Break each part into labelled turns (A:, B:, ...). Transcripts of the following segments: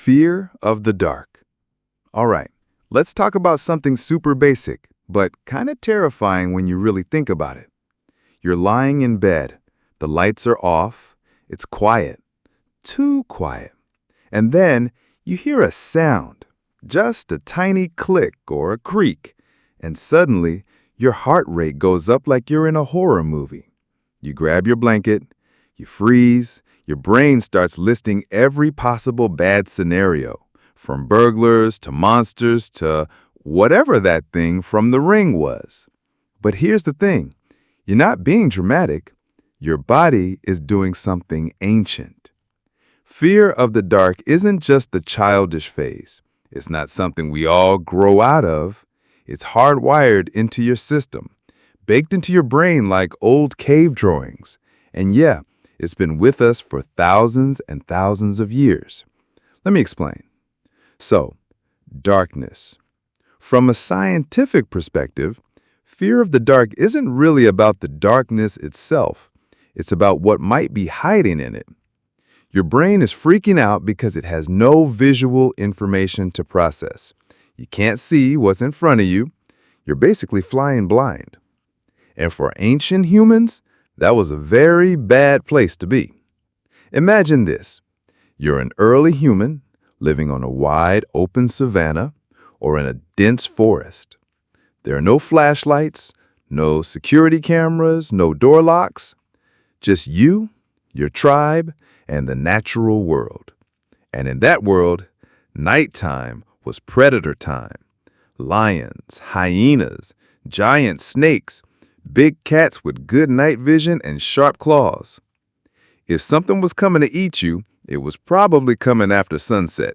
A: Fear of the dark. All right, let's talk about something super basic, but kind of terrifying when you really think about it. You're lying in bed, the lights are off, it's quiet, too quiet. And then you hear a sound, just a tiny click or a creak, and suddenly your heart rate goes up like you're in a horror movie. You grab your blanket, you freeze, your brain starts listing every possible bad scenario, from burglars to monsters to whatever that thing from The Ring was. But here's the thing, you're not being dramatic, your body is doing something ancient. Fear of the dark isn't just the childish phase. It's not something we all grow out of. It's hardwired into your system, baked into your brain like old cave drawings. And yeah, it's been with us for thousands and thousands of years. Let me explain. So, darkness. From a scientific perspective, fear of the dark isn't really about the darkness itself. It's about what might be hiding in it. Your brain is freaking out because it has no visual information to process. You can't see what's in front of you. You're basically flying blind. And for ancient humans, that was a very bad place to be. Imagine this. You're an early human living on a wide, open savanna or in a dense forest. There are no flashlights, no security cameras, no door locks. Just you, your tribe, and the natural world. And in that world, nighttime was predator time. Lions, hyenas, giant snakes, big cats with good night vision and sharp claws. If something was coming to eat you, it was probably coming after sunset.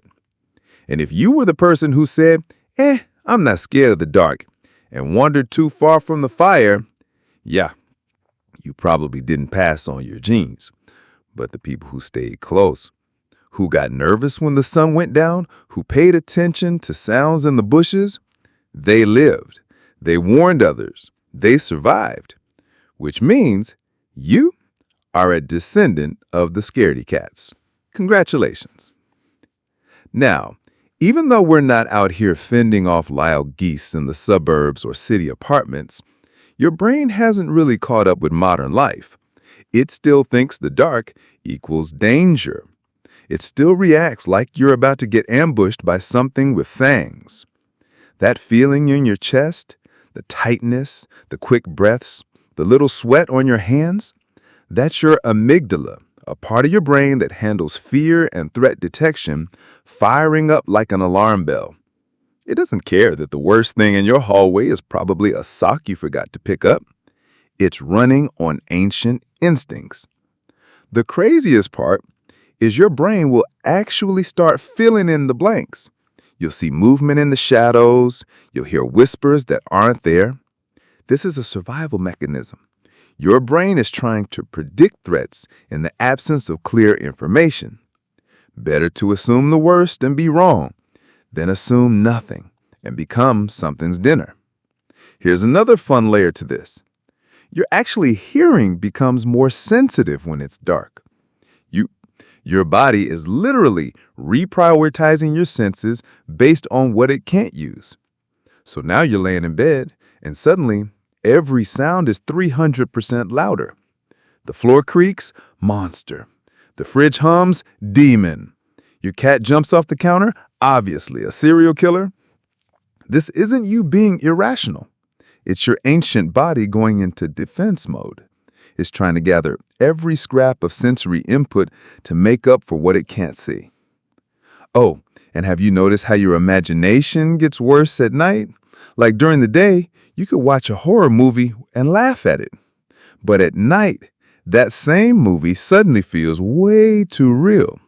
A: And if you were the person who said, I'm not scared of the dark, and wandered too far from the fire, yeah, you probably didn't pass on your genes. But the people who stayed close, who got nervous when the sun went down, who paid attention to sounds in the bushes, they lived. They warned others. They survived, which means you are a descendant of the scaredy cats. Congratulations. Now, even though we're not out here fending off wild geese in the suburbs or city apartments, your brain hasn't really caught up with modern life. It still thinks the dark equals danger. It still reacts like you're about to get ambushed by something with fangs. That feeling in your chest, the tightness, the quick breaths, the little sweat on your hands, that's your amygdala, a part of your brain that handles fear and threat detection, firing up like an alarm bell. It doesn't care that the worst thing in your hallway is probably a sock you forgot to pick up. It's running on ancient instincts. The craziest part is your brain will actually start filling in the blanks. You'll see movement in the shadows. You'll hear whispers that aren't there. This is a survival mechanism. Your brain is trying to predict threats in the absence of clear information. Better to assume the worst and be wrong than assume nothing and become something's dinner. Here's another fun layer to this. Your actually hearing becomes more sensitive when it's dark. Your body is literally reprioritizing your senses based on what it can't use. So now you're laying in bed, and suddenly every sound is 300% louder. The floor creaks, monster. The fridge hums, demon. Your cat jumps off the counter, obviously a serial killer. This isn't you being irrational. It's your ancient body going into defense mode. It's trying to gather every scrap of sensory input to make up for what it can't see. Oh, and have you noticed how your imagination gets worse at night? Like during the day, you could watch a horror movie and laugh at it. But at night, that same movie suddenly feels way too real.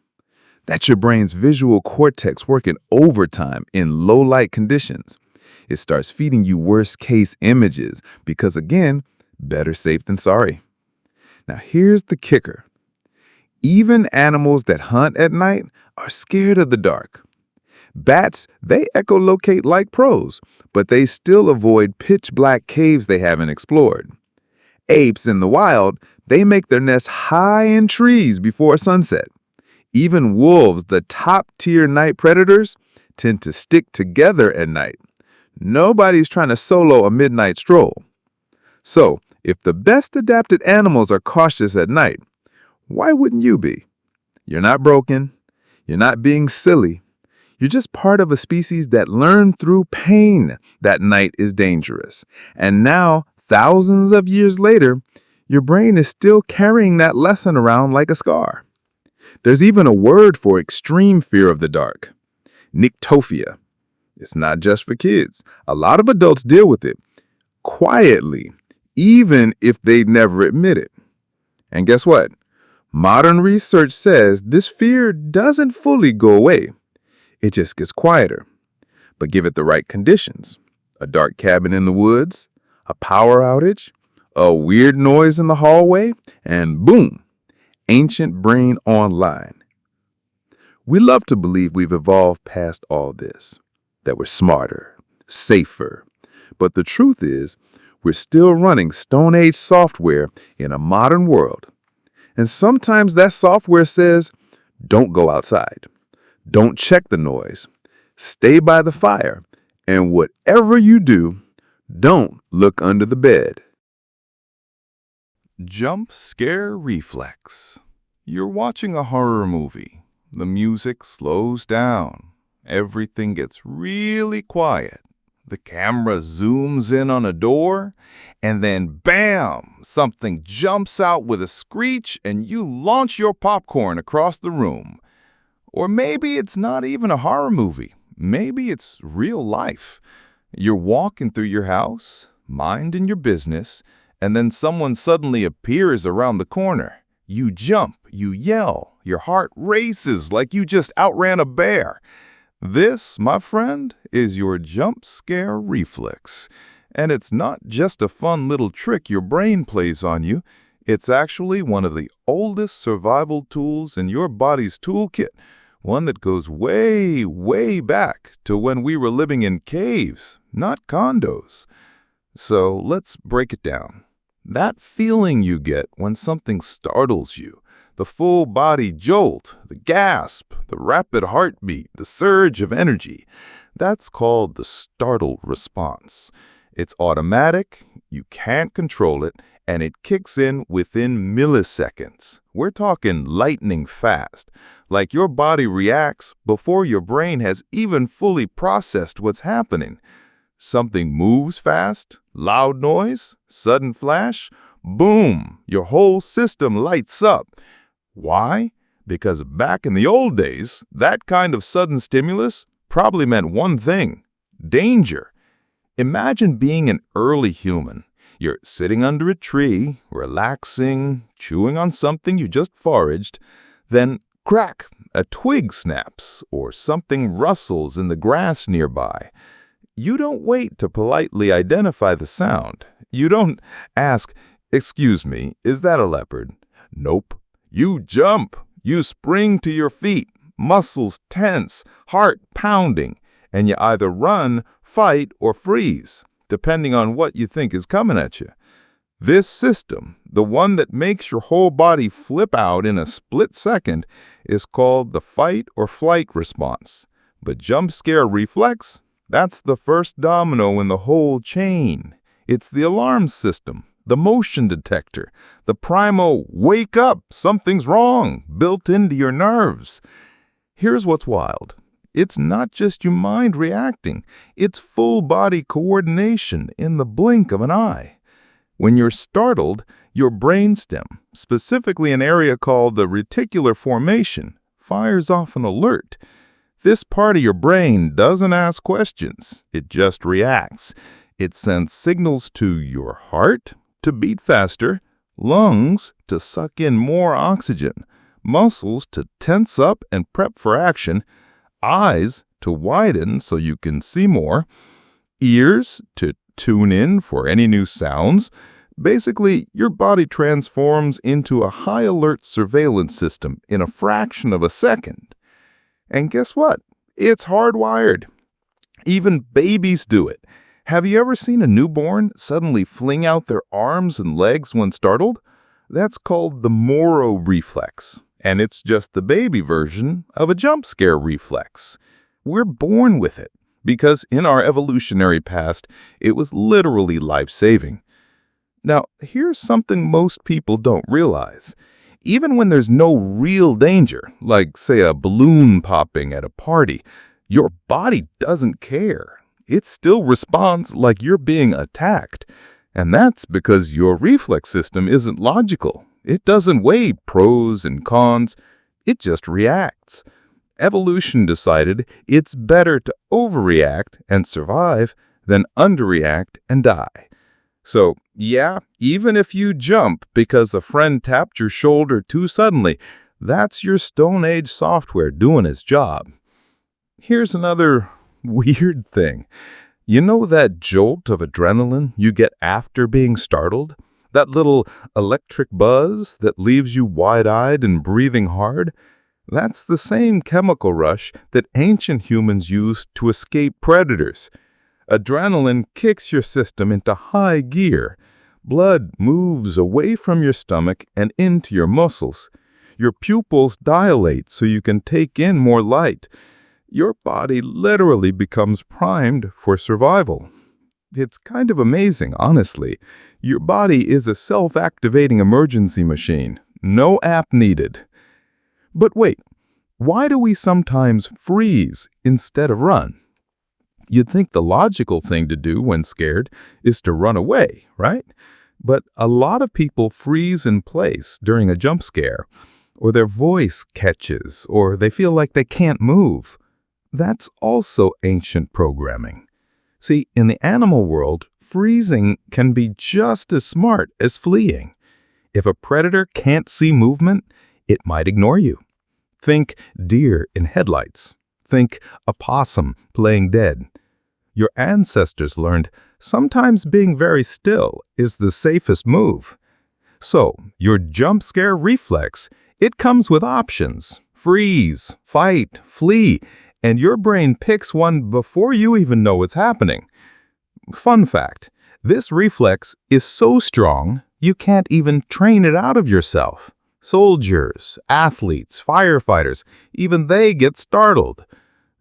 A: That's your brain's visual cortex working overtime in low-light conditions. It starts feeding you worst-case images because, again, better safe than sorry. Now, here's the kicker. Even animals that hunt at night are scared of the dark. Bats, they echolocate like pros, but they still avoid pitch-black caves they haven't explored. Apes in the wild, they make their nests high in trees before sunset. Even wolves, the top-tier night predators, tend to stick together at night. Nobody's trying to solo a midnight stroll. So, if the best adapted animals are cautious at night, why wouldn't you be? You're not broken. You're not being silly. You're just part of a species that learned through pain that night is dangerous. And now, thousands of years later, your brain is still carrying that lesson around like a scar. There's even a word for extreme fear of the dark: nyctophobia. It's not just for kids. A lot of adults deal with it quietly, even if they never admit it. And guess what? Modern research says this fear doesn't fully go away. It just gets quieter. But give it the right conditions: a dark cabin in the woods, a power outage, a weird noise in the hallway, and boom, ancient brain online. We love to believe we've evolved past all this, that we're smarter, safer. But the truth is, we're still running Stone Age software in a modern world. And sometimes that software says, don't go outside, don't check the noise, stay by the fire, and whatever you do, don't look under the bed. Jump scare reflex. You're watching a horror movie. The music slows down. Everything gets really quiet. The camera zooms in on a door, and then bam! Something jumps out with a screech, and you launch your popcorn across the room. Or maybe it's not even a horror movie. Maybe it's real life. You're walking through your house, minding your business, and then someone suddenly appears around the corner. You jump, you yell, your heart races like you just outran a bear. This, my friend, is your jump scare reflex. And it's not just a fun little trick your brain plays on you. It's actually one of the oldest survival tools in your body's toolkit, one that goes way, way back to when we were living in caves, not condos. So let's break it down. That feeling you get when something startles you, the full body jolt, the gasp, the rapid heartbeat, the surge of energy, that's called the startled response. It's automatic, you can't control it, and it kicks in within milliseconds. We're talking lightning fast, like your body reacts before your brain has even fully processed what's happening. Something moves fast, loud noise, sudden flash, boom, your whole system lights up. Why? Because back in the old days, that kind of sudden stimulus probably meant one thing: danger. Imagine being an early human. You're sitting under a tree, relaxing, chewing on something you just foraged. Then, crack, a twig snaps or something rustles in the grass nearby. You don't wait to politely identify the sound. You don't ask, "Excuse me, is that a leopard?" Nope. You jump. You spring to your feet, muscles tense, heart pounding, and you either run, fight, or freeze, depending on what you think is coming at you. This system, the one that makes your whole body flip out in a split second, is called the fight or flight response. But jump scare reflex? That's the first domino in the whole chain. It's the alarm system, the motion detector, the primo "wake up, something's wrong" built into your nerves. Here's what's wild. It's not just your mind reacting. It's full body coordination in the blink of an eye. When you're startled, your brainstem, specifically an area called the reticular formation, fires off an alert. This part of your brain doesn't ask questions. It just reacts. It sends signals to your heart to beat faster, lungs to suck in more oxygen, muscles to tense up and prep for action, eyes to widen so you can see more, ears to tune in for any new sounds. Basically, your body transforms into a high-alert surveillance system in a fraction of a second. And guess what? It's hardwired. Even babies do it. Have you ever seen a newborn suddenly fling out their arms and legs when startled? That's called the Moro reflex.
B: and it's just the baby version of a jump scare reflex. We're born with it because in our evolutionary past, it was literally life-saving. Now, here's something most people don't realize. Even when there's no real danger, like, say, a balloon popping at a party, your body doesn't care. It still responds like you're being attacked. And that's because your reflex system isn't logical. It doesn't weigh pros and cons. It just reacts. Evolution decided it's better to overreact and survive than underreact and die. So, yeah, even if you jump because a friend tapped your shoulder too suddenly, that's your Stone Age software doing its job. Here's another weird thing. You know that jolt of adrenaline you get after being startled? That little electric buzz that leaves you wide-eyed and breathing hard? That's the same chemical rush that ancient humans used to escape predators. Adrenaline kicks your system into high gear. Blood moves away from your stomach and into your muscles. Your pupils dilate so you can take in more light. Your body literally becomes primed for survival. It's kind of amazing, honestly. Your body is a self-activating emergency machine. No app needed. But wait, why do we sometimes freeze instead of run? You'd think the logical thing to do when scared is to run away, right? But a lot of people freeze in place during a jump scare, or their voice catches, or they feel like they can't move. That's also ancient programming. See, in the animal world, freezing can be just as smart as fleeing. If a predator can't see movement, it might ignore you. Think deer in headlights. Think a possum playing dead. Your ancestors learned sometimes being very still is the safest move. So, your jump scare reflex, it comes with options. Freeze, fight, flee, and your brain picks one before you even know it's happening. Fun fact, this reflex is so strong, you can't even train it out of yourself. Soldiers, athletes, firefighters, even they get startled.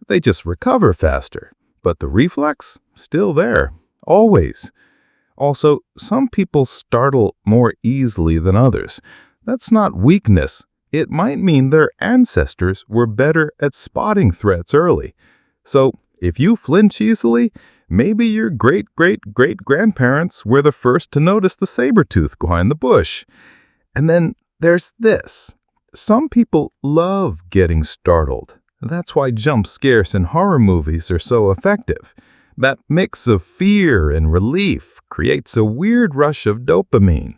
B: They just recover faster. But the reflex, still there, always. Also, some people startle more easily than others. That's not weakness. It might mean their ancestors were better at spotting threats early. So, if you flinch easily, maybe your great-great-great-grandparents were the first to notice the saber-tooth behind the bush. And then there's this. Some people love getting startled. That's why jump scares in horror movies are so effective. That mix of fear and relief creates a weird rush of dopamine.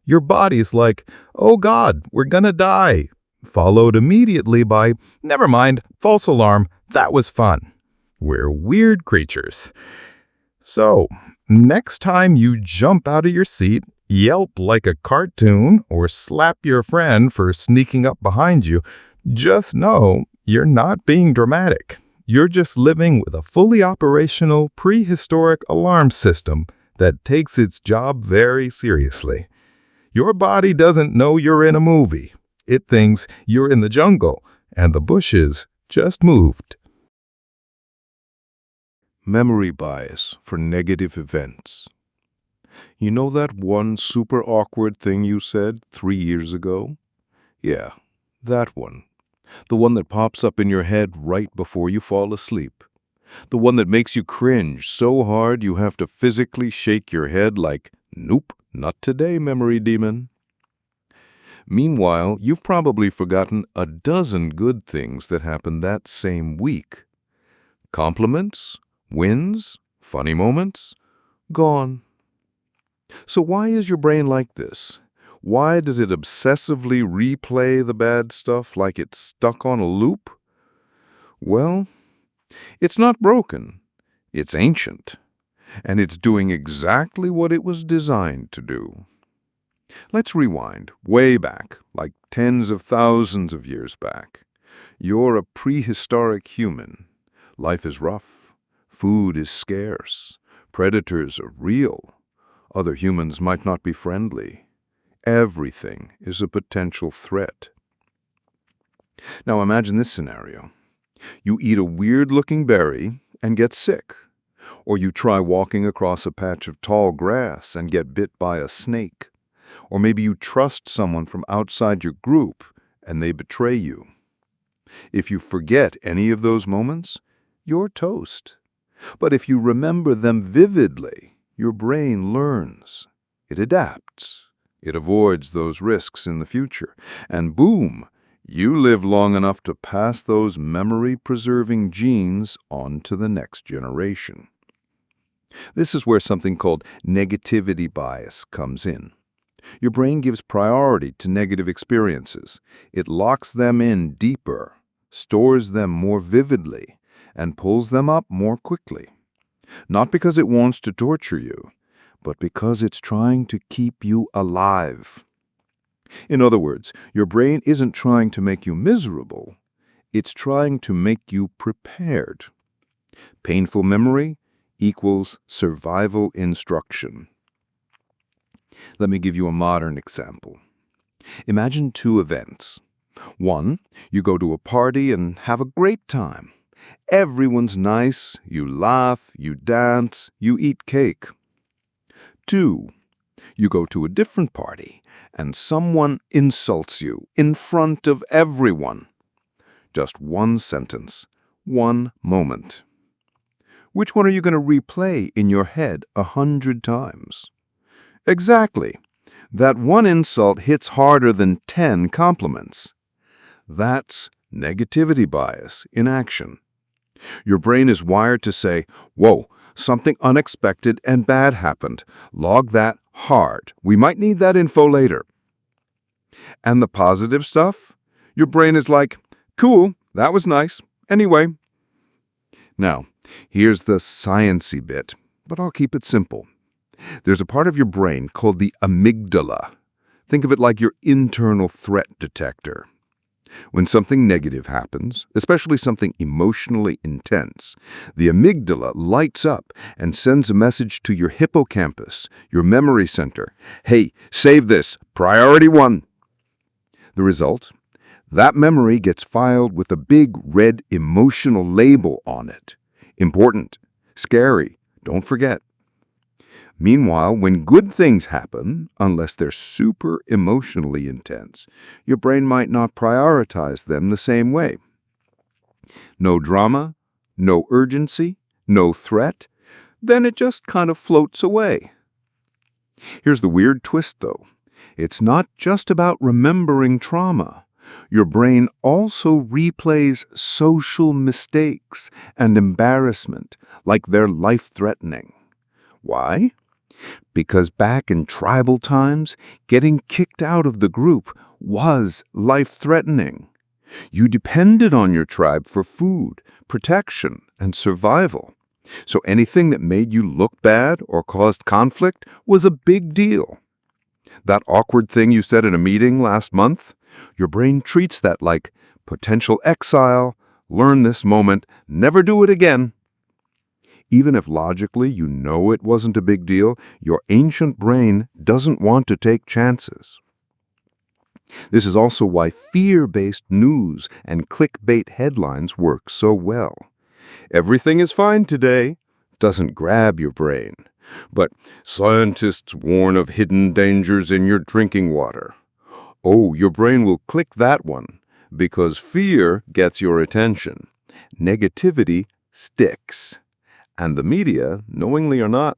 B: Your body's like, oh God, we're gonna die, followed immediately by, never mind, false alarm, that was fun. We're weird creatures. So, next time you jump out of your seat, yelp like a cartoon, or slap your friend for sneaking up behind you, just know you're not being dramatic. You're just living with a fully operational prehistoric alarm system that takes its job very seriously. Your body doesn't know you're in a movie. It thinks you're in the jungle, and the bushes just moved.
C: Memory bias for negative events. You know that one super awkward thing you said 3 years ago? Yeah, that one. The one that pops up in your head right before you fall asleep. The one that makes you cringe so hard you have to physically shake your head like, nope, not today, memory demon. Meanwhile, you've probably forgotten a dozen good things that happened that same week. Compliments, wins, funny moments, gone. So why is your brain like this? Why does it obsessively replay the bad stuff like it's stuck on a loop? Well, it's not broken. It's ancient. And it's doing exactly what it was designed to do. Let's rewind way back, like tens of thousands of years back. You're a prehistoric human. Life is rough. Food is scarce. Predators are real. Other humans might not be friendly. Everything is a potential threat. Now imagine this scenario. You eat a weird-looking berry and get sick. Or you try walking across a patch of tall grass and get bit by a snake. Or maybe you trust someone from outside your group and they betray you. If you forget any of those moments, you're toast. But if you remember them vividly, your brain learns. It adapts. It avoids those risks in the future. And boom, you live long enough to pass those memory-preserving genes on to the next generation. This is where something called negativity bias comes in. Your brain gives priority to negative experiences. It locks them in deeper, stores them more vividly, and pulls them up more quickly. Not because it wants to torture you, but because it's trying to keep you alive. In other words, your brain isn't trying to make you miserable. It's trying to make you prepared. Painful memory equals survival instruction. Let me give you a modern example. Imagine two events. One, you go to a party and have a great time. Everyone's nice, you laugh, you dance, you eat cake. Two, you go to a different party and someone insults you in front of everyone. Just one sentence, one moment. Which one are you going to replay in your head 100 times? Exactly. That one insult hits harder than 10 compliments. That's negativity bias in action. Your brain is wired to say, whoa, something unexpected and bad happened. Log that hard. We might need that info later. And the positive stuff? Your brain is like, cool, that was nice. Anyway. Now, here's the science-y bit, but I'll keep it simple. There's a part of your brain called the amygdala. Think of it like your internal threat detector. When something negative happens, especially something emotionally intense, the amygdala lights up and sends a message to your hippocampus, your memory center. Hey, save this, priority 1. The result? That memory gets filed with a big red emotional label on it. Important, scary, don't forget. Meanwhile, when good things happen, unless they're super emotionally intense, your brain might not prioritize them the same way. No drama, no urgency, no threat, then it just kind of floats away. Here's the weird twist, though. It's not just about remembering trauma. Your brain also replays social mistakes and embarrassment like they're life-threatening. Why? Because back in tribal times, getting kicked out of the group was life-threatening. You depended on your tribe for food, protection, and survival. So anything that made you look bad or caused conflict was a big deal. That awkward thing you said in a meeting last month, your brain treats that like potential exile, learn this moment, never do it again. Even if logically you know it wasn't a big deal, your ancient brain doesn't want to take chances. This is also why fear-based news and clickbait headlines work so well. Everything is fine today doesn't grab your brain. But scientists warn of hidden dangers in your drinking water. Oh, your brain will click that one because fear gets your attention. Negativity sticks. And the media, knowingly or not,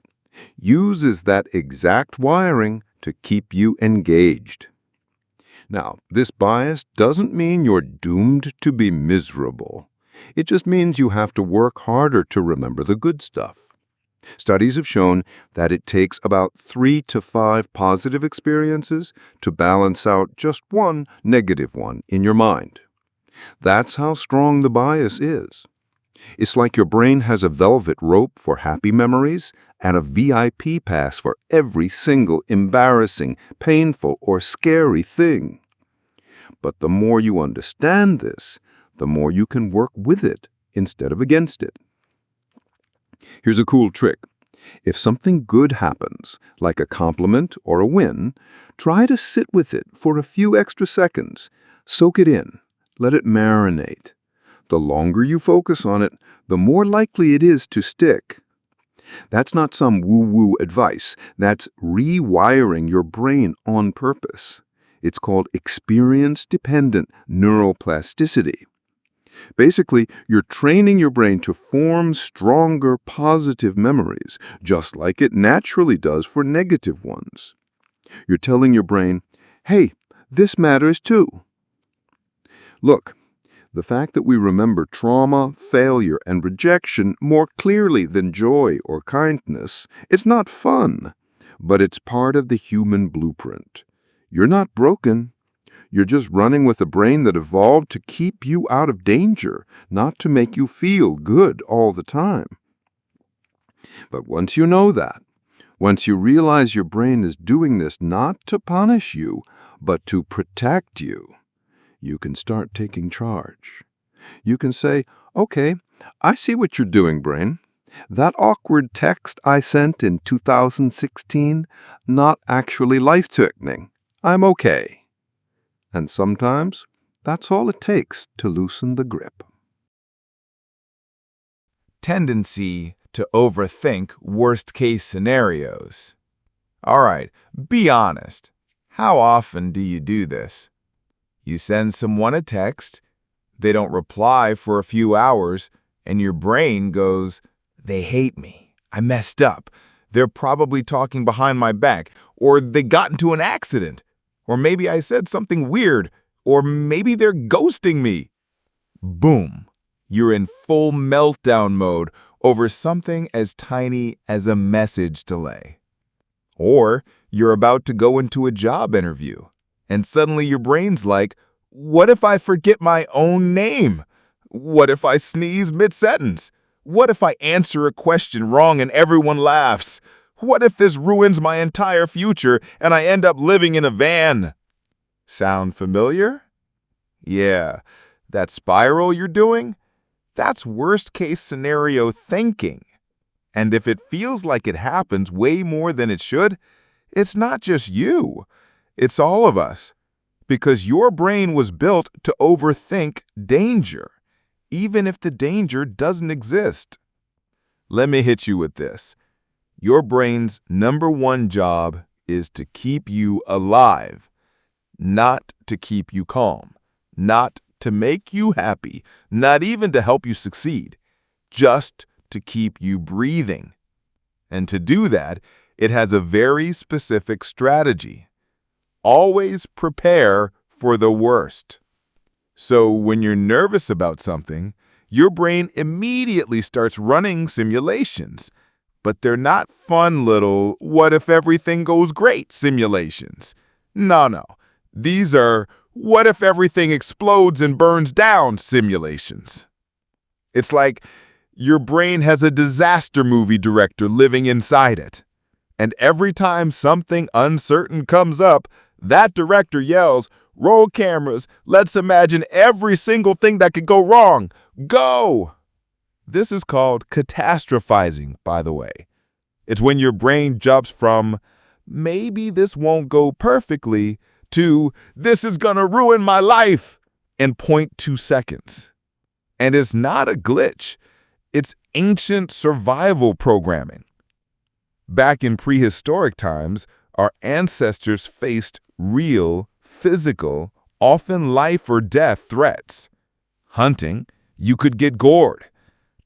C: uses that exact wiring to keep you engaged. Now, this bias doesn't mean you're doomed to be miserable. It just means you have to work harder to remember the good stuff. Studies have shown that it takes about 3 to 5 positive experiences to balance out just one negative one in your mind. That's how strong the bias is. It's like your brain has a velvet rope for happy memories and a VIP pass for every single embarrassing, painful, or scary thing. But the more you understand this, the more you can work with it instead of against it. Here's a cool trick. If something good happens, like a compliment or a win, try to sit with it for a few extra seconds. Soak it in. Let it marinate. The longer you focus on it, the more likely it is to stick. That's not some woo-woo advice. That's rewiring your brain on purpose. It's called experience-dependent neuroplasticity. Basically, you're training your brain to form stronger positive memories, just like it naturally does for negative ones. You're telling your brain, hey, this matters too. Look, the fact that we remember trauma, failure, and rejection more clearly than joy or kindness, it's not fun, but it's part of the human blueprint. You're not broken. You're just running with a brain that evolved to keep you out of danger, not to make you feel good all the time. But once you know that, once you realize your brain is doing this not to punish you, but to protect you, you can start taking charge. You can say, okay, I see what you're doing, brain. That awkward text I sent in 2016, not actually life-threatening. I'm okay. And sometimes, that's all it takes to loosen the grip.
A: Tendency to overthink worst-case scenarios. All right, be honest. How often do you do this? You send someone a text, they don't reply for a few hours, and your brain goes, they hate me. I messed up. They're probably talking behind my back, or they got into an accident. Or maybe I said something weird, or maybe they're ghosting me. Boom, you're in full meltdown mode over something as tiny as a message delay. Or you're about to go into a job interview, and suddenly your brain's like, what if I forget my own name? What if I sneeze mid-sentence? What if I answer a question wrong and everyone laughs? What if this ruins my entire future and I end up living in a van? Sound familiar? Yeah, that spiral you're doing? That's worst-case scenario thinking. And if it feels like it happens way more than it should, it's not just you. It's all of us. Because your brain was built to overthink danger, even if the danger doesn't exist. Let me hit you with this. Your brain's #1 job is to keep you alive, not to keep you calm, not to make you happy, not even to help you succeed, just to keep you breathing. And to do that, it has a very specific strategy. Always prepare for the worst. So when you're nervous about something, your brain immediately starts running simulations. But they're not fun little, what if everything goes great simulations. No. These are, what if everything explodes and burns down simulations. It's like your brain has a disaster movie director living inside it. And every time something uncertain comes up, that director yells, roll cameras, let's imagine every single thing that could go wrong. Go! This is called catastrophizing, by the way. It's when your brain jumps from, maybe this won't go perfectly, to, this is gonna ruin my life, in 0.2 seconds. And it's not a glitch. It's ancient survival programming. Back in prehistoric times, our ancestors faced real, physical, often life or death threats. Hunting, you could get gored.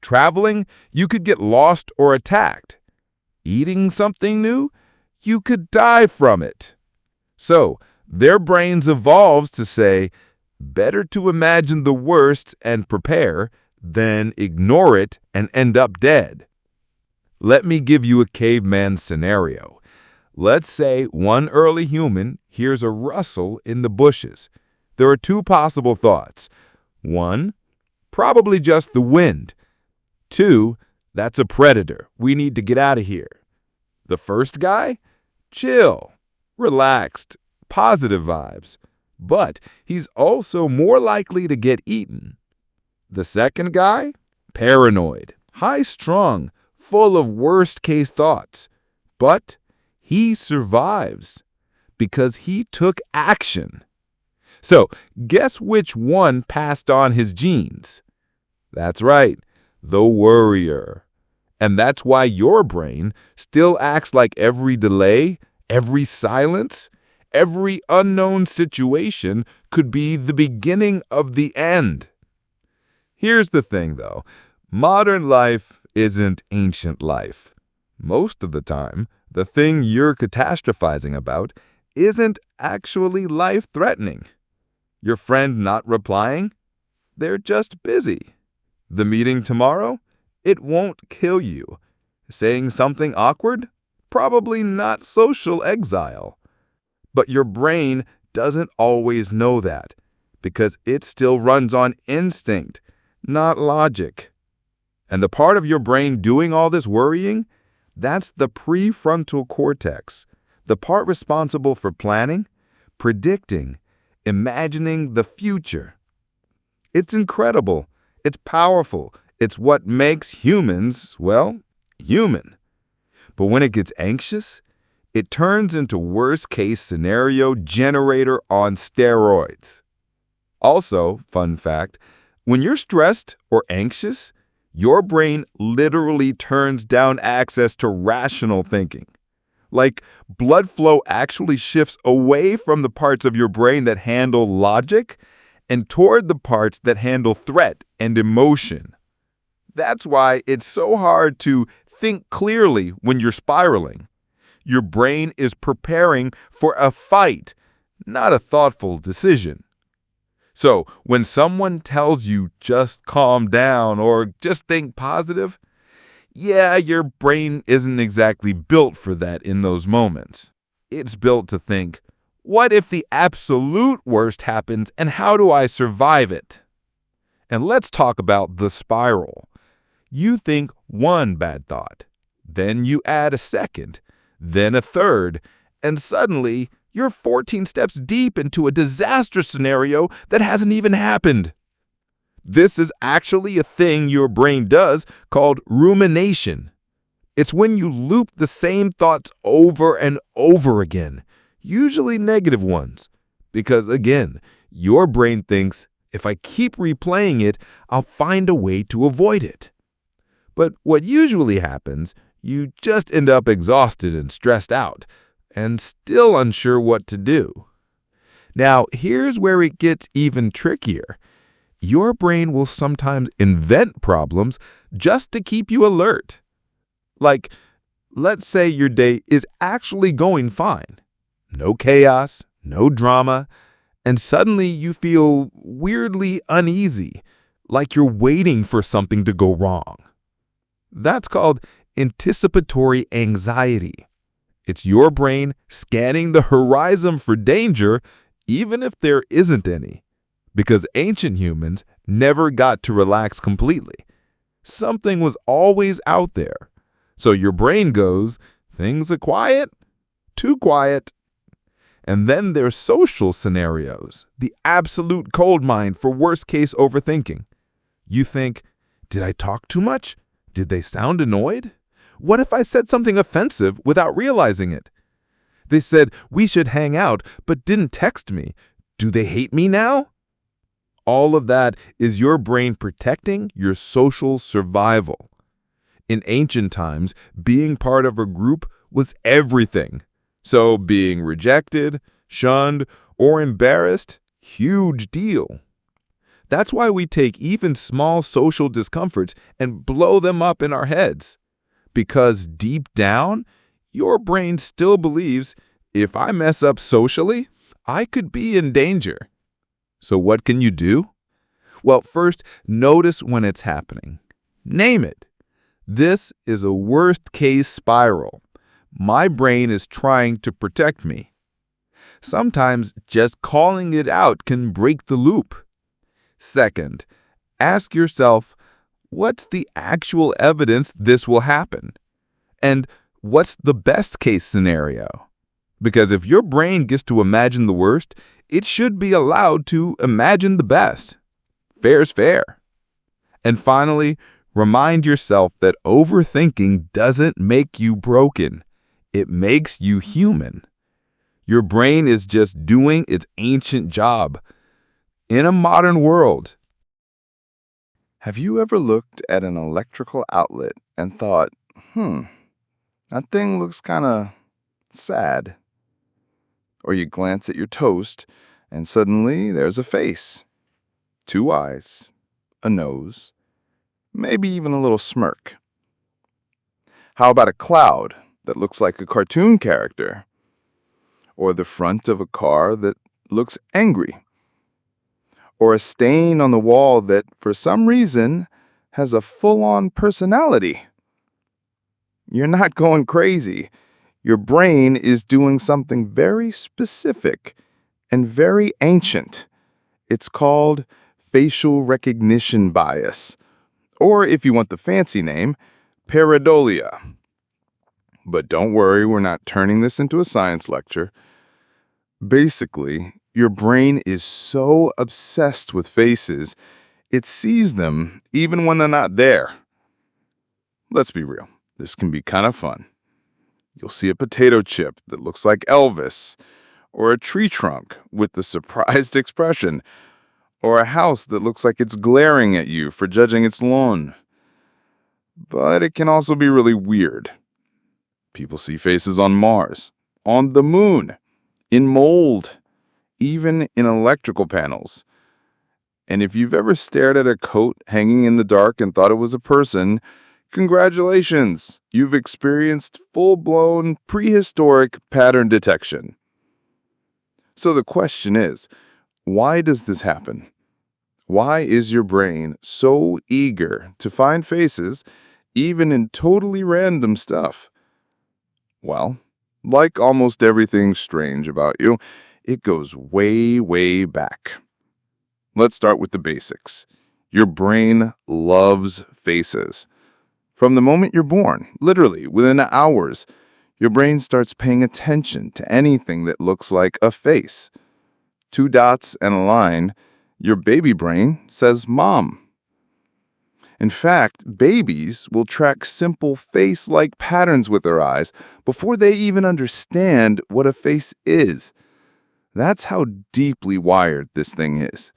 A: Traveling, you could get lost or attacked. Eating something new, you could die from it. So, their brains evolves to say, better to imagine the worst and prepare than ignore it and end up dead. Let me give you a caveman scenario. Let's say one early human hears a rustle in the bushes. There are 2 possible thoughts. 1, probably just the wind. 2, that's a predator. We need to get out of here. The first guy? Chill, relaxed, positive vibes. But he's also more likely to get eaten. The second guy? Paranoid, high-strung, full of worst-case thoughts. But he survives because he took action.
B: So, guess which one passed on his genes? That's right, the worrier. And that's why your brain still acts like every delay, every silence, every unknown situation could be the beginning of the end. Here's the thing, though. Modern life isn't ancient life. Most of the time, the thing you're catastrophizing about isn't actually life-threatening. Your friend not replying? They're just busy. The meeting tomorrow? It won't kill you. Saying something awkward? Probably not social exile. But your brain doesn't always know that because it still runs on instinct, not logic. And the part of your brain doing all this worrying, that's the prefrontal cortex, the part responsible for planning, predicting, imagining the future. It's incredible. It's powerful. It's what makes humans, well, human. But when it gets anxious, it turns into worst-case scenario generator on steroids. Also, fun fact, when you're stressed or anxious, your brain literally turns down access to rational thinking. Like, blood flow actually shifts away from the parts of your brain that handle logic and toward the parts that handle threat and emotion. That's why it's so hard to think clearly when you're spiraling. Your brain is preparing for a fight, not a thoughtful decision. So when someone tells you just calm down or just think positive, yeah, your brain isn't exactly built for that in those moments. It's built to think, what if the absolute worst happens and how do I survive it? And let's talk about the spiral. You think one bad thought, then you add a second, then a third, and suddenly you're 14 steps deep into a disaster scenario that hasn't even happened. This is actually a thing your brain does called rumination. It's when you loop the same thoughts over and over again, usually negative ones, because again, your brain thinks, if I keep replaying it, I'll find a way to avoid it. But what usually happens, you just end up exhausted and stressed out, and still unsure what to do. Now, here's where it gets even trickier. Your brain will sometimes invent problems just to keep you alert. Like, let's say your day is actually going fine. No chaos, no drama, and suddenly you feel weirdly uneasy, like you're waiting for something to go wrong. That's called anticipatory anxiety. It's your brain scanning the horizon for danger, even if there isn't any. Because ancient humans never got to relax completely. Something was always out there. So your brain goes, things are quiet, too quiet. And then there's social scenarios, the absolute gold mine for worst-case overthinking. You think, did I talk too much? Did they sound annoyed? What if I said something offensive without realizing it? They said we should hang out, but didn't text me. Do they hate me now? All of that is your brain protecting your social survival. In ancient times, being part of a group was everything. So being rejected, shunned, or embarrassed, huge deal. That's why we take even small social discomforts and blow them up in our heads. Because deep down, your brain still believes, if I mess up socially, I could be in danger. So what can you do? Well, first, notice when it's happening. Name it. This is a worst-case spiral. My brain is trying to protect me. Sometimes just calling it out can break the loop. Second, ask yourself, what's the actual evidence this will happen? And what's the best-case scenario? Because if your brain gets to imagine the worst, it should be allowed to imagine the best. Fair's fair. And finally, remind yourself that overthinking doesn't make you broken. It makes you human. Your brain is just doing its ancient job in a modern world.
A: Have you ever looked at an electrical outlet and thought, that thing looks kind of sad? Or you glance at your toast and suddenly there's a face, 2 eyes, a nose, maybe even a little smirk. How about a cloud that looks like a cartoon character? Or the front of a car that looks angry? Or a stain on the wall that, for some reason, has a full-on personality? You're not going crazy. Your brain is doing something very specific and very ancient. It's called facial recognition bias, or if you want the fancy name, pareidolia. But don't worry, we're not turning this into a science lecture. Basically, your brain is so obsessed with faces, it sees them even when they're not there. Let's be real, this can be kind of fun. You'll see a potato chip that looks like Elvis, or a tree trunk with the surprised expression, or a house that looks like it's glaring at you for judging its lawn. But it can also be really weird. People see faces on Mars, on the moon, in mold, even in electrical panels. And if you've ever stared at a coat hanging in the dark and thought it was a person, congratulations, you've experienced full-blown prehistoric pattern detection. So the question is, why does this happen? Why is your brain so eager to find faces, even in totally random stuff? Well, like almost everything strange about you, it goes way, way back. Let's start with the basics. Your brain loves faces. From the moment you're born, literally within hours, your brain starts paying attention to anything that looks like a face. 2 dots and a line, your baby brain says mom. In fact, babies will track simple face-like patterns with their eyes before they even understand what a face is. That's how deeply wired this thing is.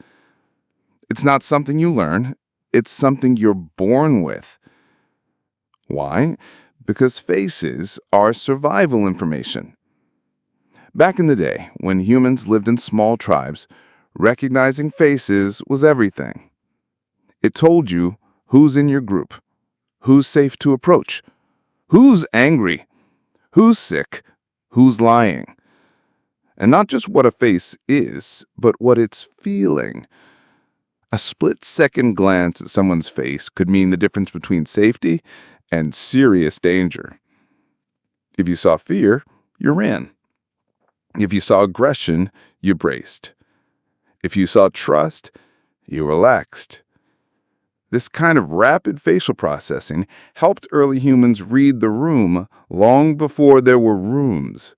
A: It's not something you learn, it's something you're born with. Why? Because faces are survival information. Back in the day, when humans lived in small tribes, recognizing faces was everything. It told you who's in your group, who's safe to approach, who's angry, who's sick, who's lying. And not just what a face is, but what it's feeling. A split-second glance at someone's face could mean the difference between safety and serious danger. If you saw fear, you ran. If you saw aggression, you braced. If you saw trust, you relaxed. This kind of rapid facial processing helped early humans read the room long before there were rooms.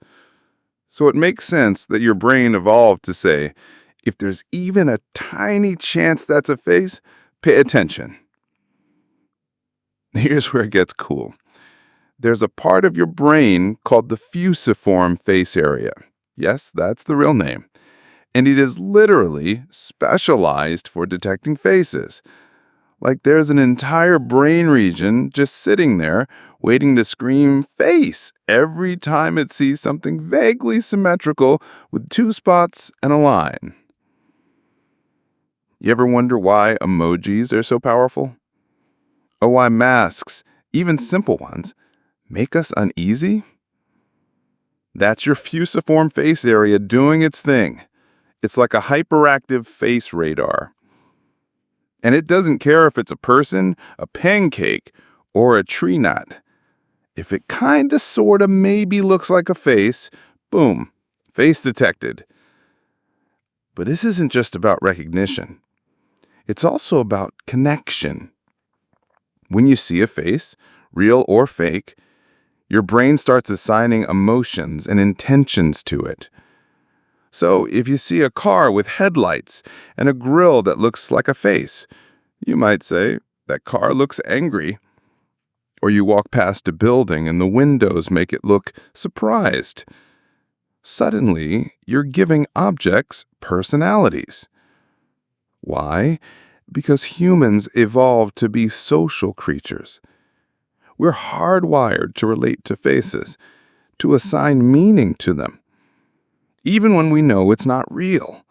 A: So it makes sense that your brain evolved to say, if there's even a tiny chance that's a face, pay attention. Here's where it gets cool. There's a part of your brain called the fusiform face area. Yes, that's the real name. And it is literally specialized for detecting faces. Like there's an entire brain region just sitting there waiting to scream face every time it sees something vaguely symmetrical with 2 spots and a line. You ever wonder why emojis are so powerful? Or why masks, even simple ones, make us uneasy? That's your fusiform face area doing its thing. It's like a hyperactive face radar. And it doesn't care if it's a person, a pancake, or a tree knot. If it kinda, sorta, maybe looks like a face, boom, face detected. But this isn't just about recognition. It's also about connection. When you see a face, real or fake, your brain starts assigning emotions and intentions to it. So if you see a car with headlights and a grille that looks like a face, you might say, that car looks angry. Or you walk past a building and the windows make it look surprised.
B: Suddenly, you're giving objects personalities. Why? Because humans evolved to be social creatures. We're hardwired to relate to faces, to assign meaning to them, even when we know it's not real.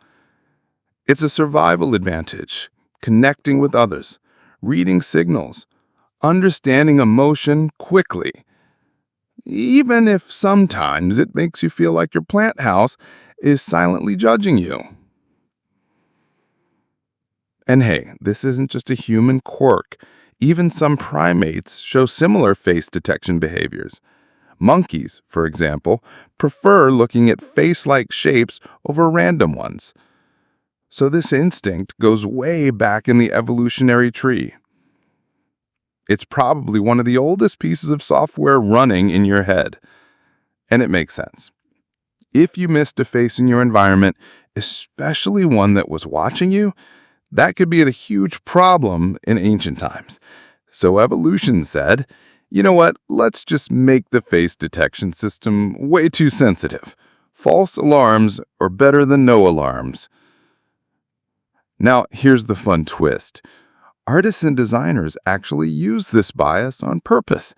B: It's a survival advantage, connecting with others, reading signals, understanding emotion quickly, even if sometimes it makes you feel like your plant house is silently judging you. And hey, this isn't just a human quirk. Even some primates show similar face detection behaviors. Monkeys, for example, prefer looking at face-like shapes over random ones. So this instinct goes way back in the evolutionary tree. It's probably one of the oldest pieces of software running in your head. And it makes sense. If you missed a face in your environment, especially one that was watching you, that could be a huge problem in ancient times. So evolution said, you know what, let's just make the face detection system way too sensitive. False alarms are better than no alarms. Now, here's the fun twist. Artists and designers actually use this bias on purpose.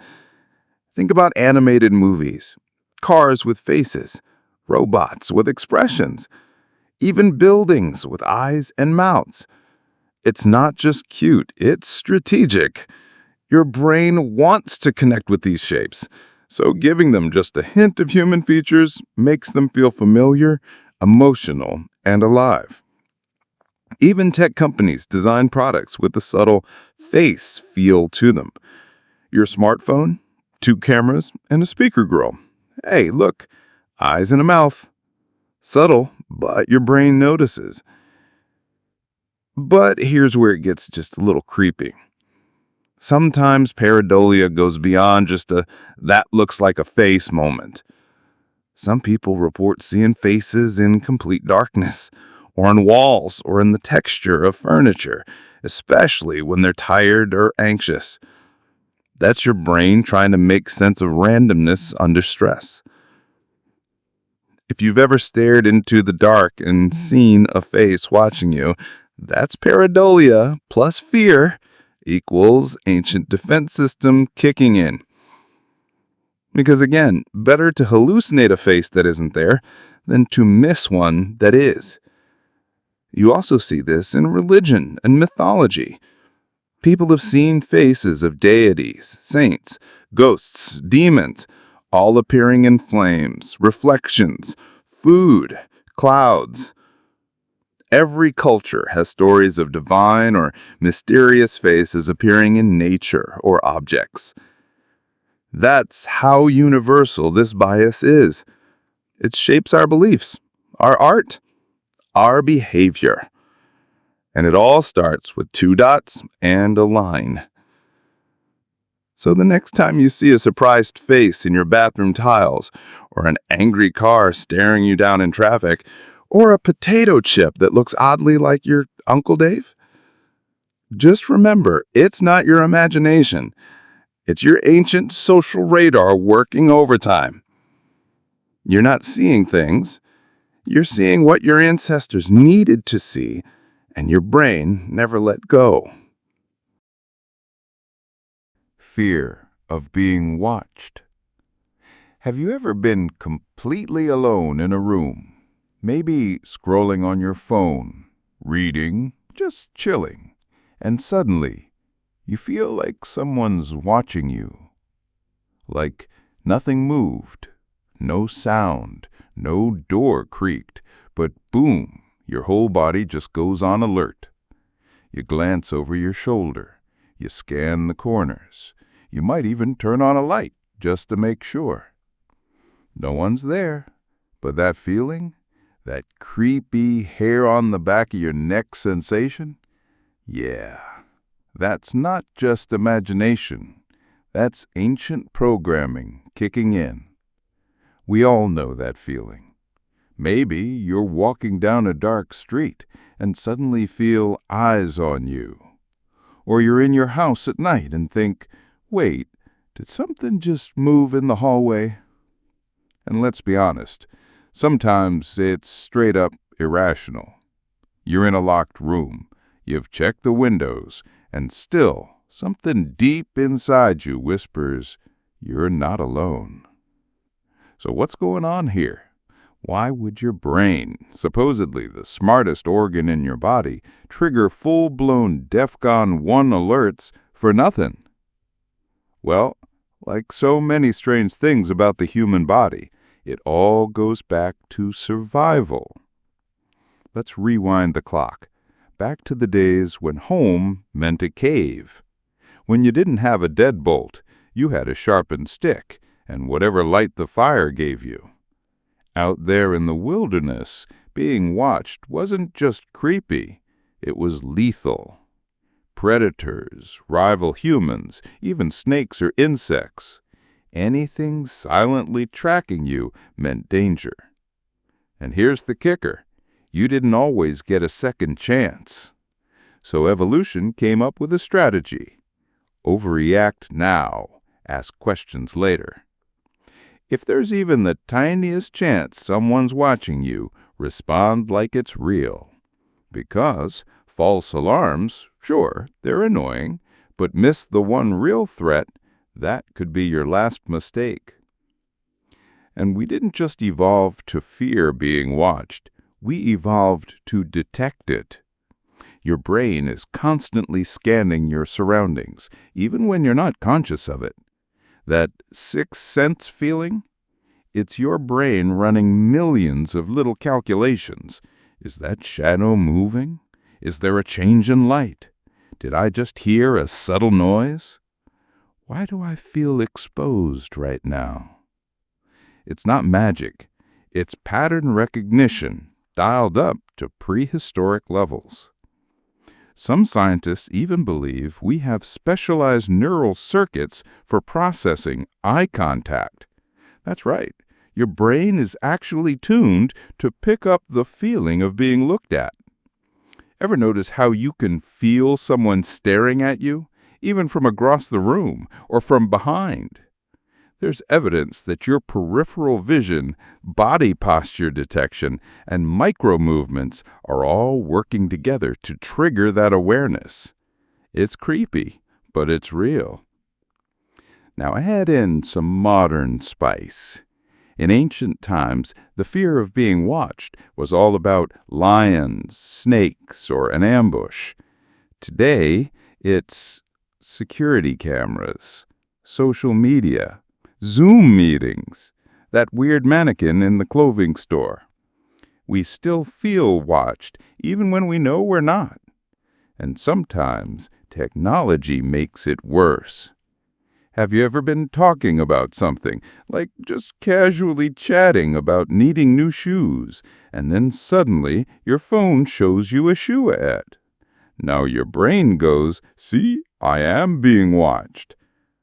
B: Think about animated movies, cars with faces, robots with expressions, even buildings with eyes and mouths. It's not just cute, it's strategic. Your brain wants to connect with these shapes, so giving them just a hint of human features makes them feel familiar, emotional, and alive. Even tech companies design products with a subtle face feel to them. Your smartphone, 2 cameras, and a speaker grill. Hey, look, eyes and a mouth. Subtle, but your brain notices. But here's where it gets just a little creepy. Sometimes pareidolia goes beyond just a "that looks like a face" moment. Some people report seeing faces in complete darkness, or on walls, or in the texture of furniture, especially when they're tired or anxious. That's your brain trying to make sense of randomness under stress. If you've ever stared into the dark and seen a face watching you, that's pareidolia plus fear equals ancient defense system kicking in. Because again, better to hallucinate a face that isn't there than to miss one that is. You also see this in religion and mythology. People have seen faces of deities, saints, ghosts, demons, all appearing in flames, reflections, food, clouds. Every culture has stories of divine or mysterious faces appearing in nature or objects. That's how universal this bias is. It shapes our beliefs, our art, our behavior. And it all starts with 2 dots and a line. So the next time you see a surprised face in your bathroom tiles, or an angry car staring you down in traffic, or a potato chip that looks oddly like your Uncle Dave, just remember, it's not your imagination. It's your ancient social radar working overtime. You're not seeing things. You're seeing what your ancestors needed to see, and your brain never let go.
A: Fear of being watched. Have you ever been completely alone in a room? Maybe scrolling on your phone, reading, just chilling, and suddenly you feel like someone's watching you. Like nothing moved, no sound, no door creaked, but boom, your whole body just goes on alert. You glance over your shoulder, you scan the corners, you might even turn on a light just to make sure. No one's there, but that feeling, that creepy hair on the back of your neck sensation, yeah, that's not just imagination. That's ancient programming kicking in. We all know that feeling. Maybe you're walking down a dark street and suddenly feel eyes on you. Or you're in your house at night and think, wait, did something just move in the hallway? And let's be honest,
B: Sometimes it's straight up irrational. You're in a locked room. You've checked the windows, and still something deep inside you whispers, you're not alone. So what's going on here? Why would your brain, supposedly the smartest organ in your body, trigger full-blown DEFCON 1 alerts for nothing? Well, like so many strange things about the human body, it all goes back to survival. Let's rewind the clock, back to the days when home meant a cave. When you didn't have a deadbolt, you had a sharpened stick and whatever light the fire gave you. Out there in the wilderness, being watched wasn't just creepy, it was lethal. Predators, rival humans, even snakes or insects. Anything silently tracking you meant danger. And here's the kicker. You didn't always get a second chance. So evolution came up with a strategy. Overreact now, ask questions later. If there's even the tiniest chance someone's watching you, respond like it's real. Because false alarms, sure, they're annoying, but miss the one real threat, that could be your last mistake. And we didn't just evolve to fear being watched. We evolved to detect it. Your brain is constantly scanning your surroundings, even when you're not conscious of it. That sixth sense feeling? It's your brain running millions of little calculations. Is that shadow moving? Is there a change in light? Did I just hear a subtle noise? Why do I feel exposed right now? It's not magic. It's pattern recognition, dialed up to prehistoric levels. Some scientists even believe we have specialized neural circuits for processing eye contact. That's right. Your brain is actually tuned to pick up the feeling of being looked at. Ever notice how you can feel someone staring at you, even from across the room or from behind? There's evidence that your peripheral vision, body posture detection, and micro-movements are all working together to trigger that awareness. It's creepy, but it's real. Now add in some modern spice. In ancient times, the fear of being watched was all about lions, snakes, or an ambush. Today, it's security cameras, social media, Zoom meetings, that weird mannequin in the clothing store. We still feel watched, even when we know we're not. And sometimes technology makes it worse. Have you ever been talking about something, like just casually chatting about needing new shoes, and then suddenly your phone shows you a shoe ad? Now your brain goes, see, I am being watched.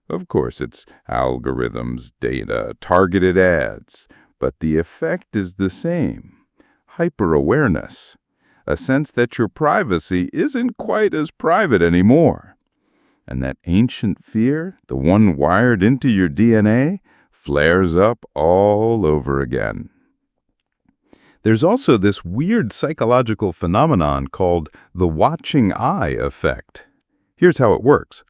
B: Of course, it's algorithms, data, targeted ads, but the effect is the same. Hyper-awareness, a sense that your privacy isn't quite as private anymore. And that ancient fear, the one wired into your DNA, flares up all over again. There's also this weird psychological phenomenon called the watching eye effect. Here's how it works.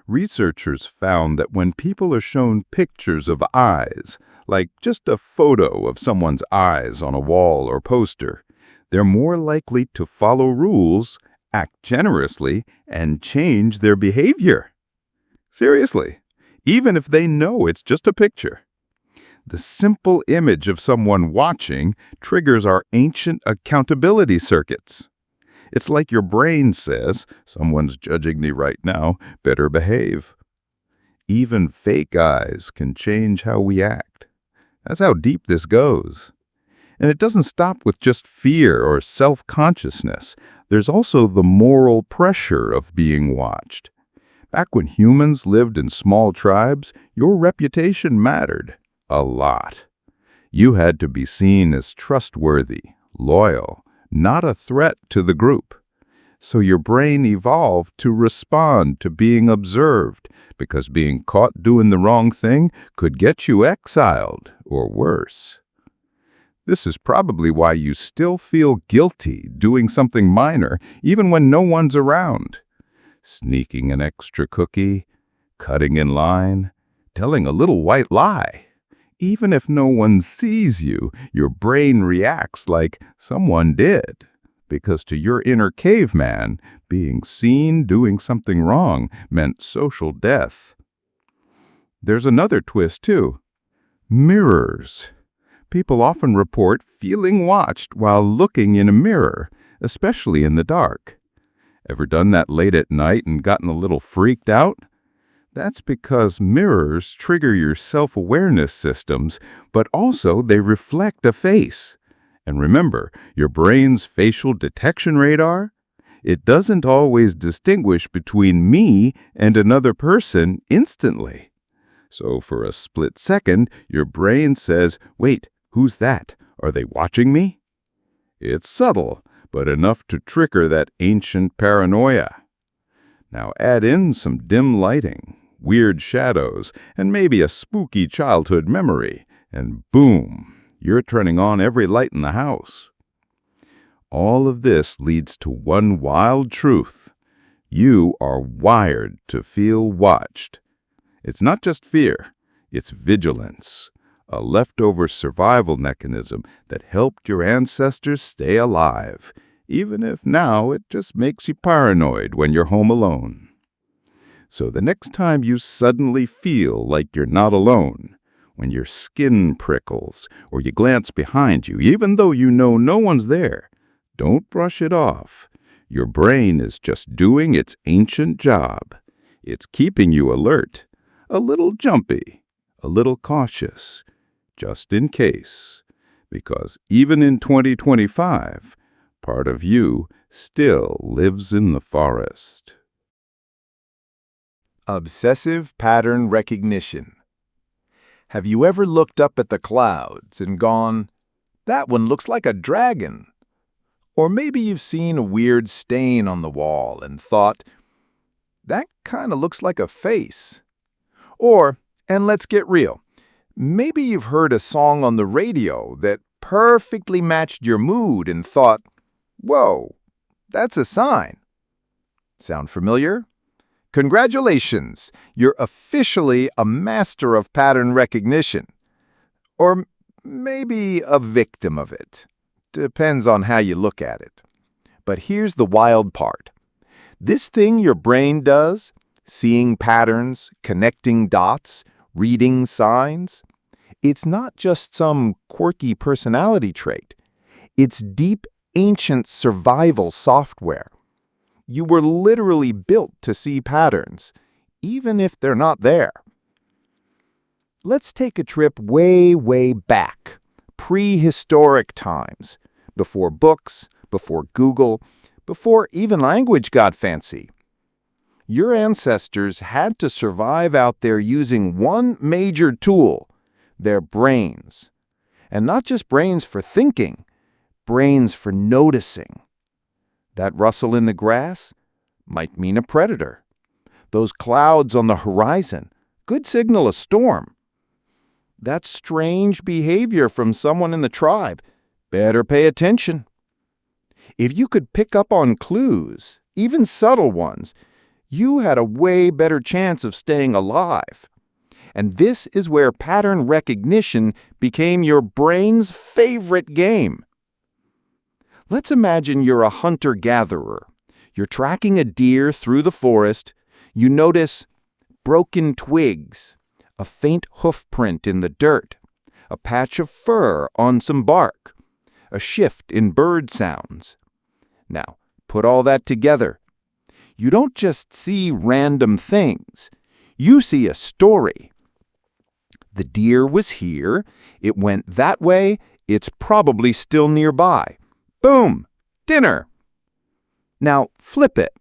B: Researchers found that when people are shown pictures of eyes, like just a photo of someone's eyes on a wall or poster, they're more likely to follow rules, act generously, and change their behavior. Seriously, even if they know it's just a picture. The simple image of someone watching triggers our ancient accountability circuits. It's like your brain says, someone's judging me right now, better behave. Even fake eyes can change how we act. That's how deep this goes. And it doesn't stop with just fear or self-consciousness. There's also the moral pressure of being watched. Back when humans lived in small tribes, your reputation mattered a lot. You had to be seen as trustworthy, loyal, not a threat to the group. So your brain evolved to respond to being observed, because being caught doing the wrong thing could get you exiled or worse. This is probably why you still feel guilty doing something minor, even when no one's around. Sneaking an extra cookie, cutting in line, telling a little white lie. Even if no one sees you, your brain reacts like someone did. Because to your inner caveman, being seen doing something wrong meant social death. There's another twist, too. Mirrors. People often report feeling watched while looking in a mirror, especially in the dark. Ever done that late at night and gotten a little freaked out? That's because mirrors trigger your self-awareness systems, but also they reflect a face. And remember, your brain's facial detection radar? It doesn't always distinguish between me and another person instantly. So for a split second, your brain says, "Wait, who's that? Are they watching me?" It's subtle, but enough to trigger that ancient paranoia. Now add in some dim lighting, weird shadows, and maybe a spooky childhood memory, and boom, you're turning on every light in the house. All of this leads to one wild truth. You are wired to feel watched. It's not just fear, it's vigilance, a leftover survival mechanism that helped your ancestors stay alive, even if now it just makes you paranoid when you're home alone. So the next time you suddenly feel like you're not alone, when your skin prickles or you glance behind you, even though you know no one's there, don't brush it off. Your brain is just doing its ancient job. It's keeping you alert, a little jumpy, a little cautious, just in case. Because even in 2025, part of you still lives in the forest.
A: Obsessive pattern recognition. Have you ever looked up at the clouds and gone, "That one looks like a dragon"? Or maybe you've seen a weird stain on the wall and thought, "That kind of looks like a face." Or, and let's get real, maybe you've heard a song on the radio that perfectly matched your mood and thought, "Whoa, that's a sign." Sound familiar? Congratulations, you're officially a master of pattern recognition. Or maybe a victim of it. Depends on how you look at it. But here's the wild part. This thing your brain does, seeing patterns, connecting dots, reading signs, it's not just some quirky personality trait. It's deep, ancient survival software. You were literally built to see patterns, even if they're not there. Let's take a trip way, way back, prehistoric times, before books, before Google, before even language got fancy. Your ancestors had to survive out there using one major tool, their brains. And not just brains for thinking, brains for noticing. That rustle in the grass might mean a predator. Those clouds on the horizon could signal a storm. That strange behavior from someone in the tribe, better pay attention. If you could pick up on clues, even subtle ones, you had a way better chance of staying alive. And this is where pattern recognition became your brain's favorite game. Let's imagine you're a hunter-gatherer. You're tracking a deer through the forest. You notice broken twigs, a faint hoof print in the dirt, a patch of fur on some bark, a shift in bird sounds. Now, put all that together. You don't just see random things. You see a story. The deer was here. It went that way. It's probably still nearby. Boom! Dinner! Now, flip it.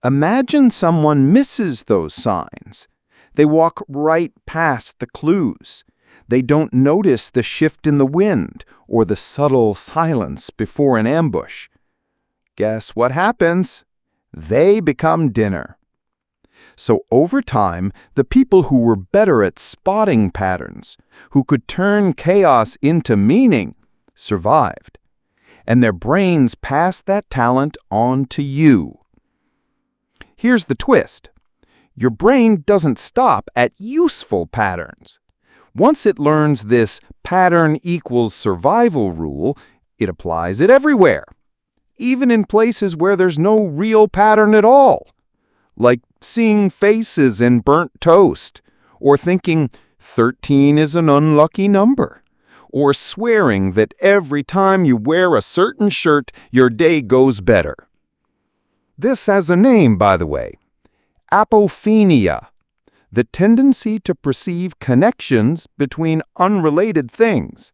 A: Imagine someone misses those signs. They walk right past the clues. They don't notice the shift in the wind or the subtle silence before an ambush. Guess what happens? They become dinner. So over time, the people who were better at spotting patterns, who could turn chaos into meaning,
D: survived. And their brains pass that talent on to you. Here's the twist. Your brain doesn't stop at useful patterns. Once it learns this pattern equals survival rule, it applies it everywhere, even in places where there's no real pattern at all, like seeing faces in burnt toast, or thinking 13 is an unlucky number, or swearing that every time you wear a certain shirt, your day goes better. This has a name, by the way. Apophenia, the tendency to perceive connections between unrelated things.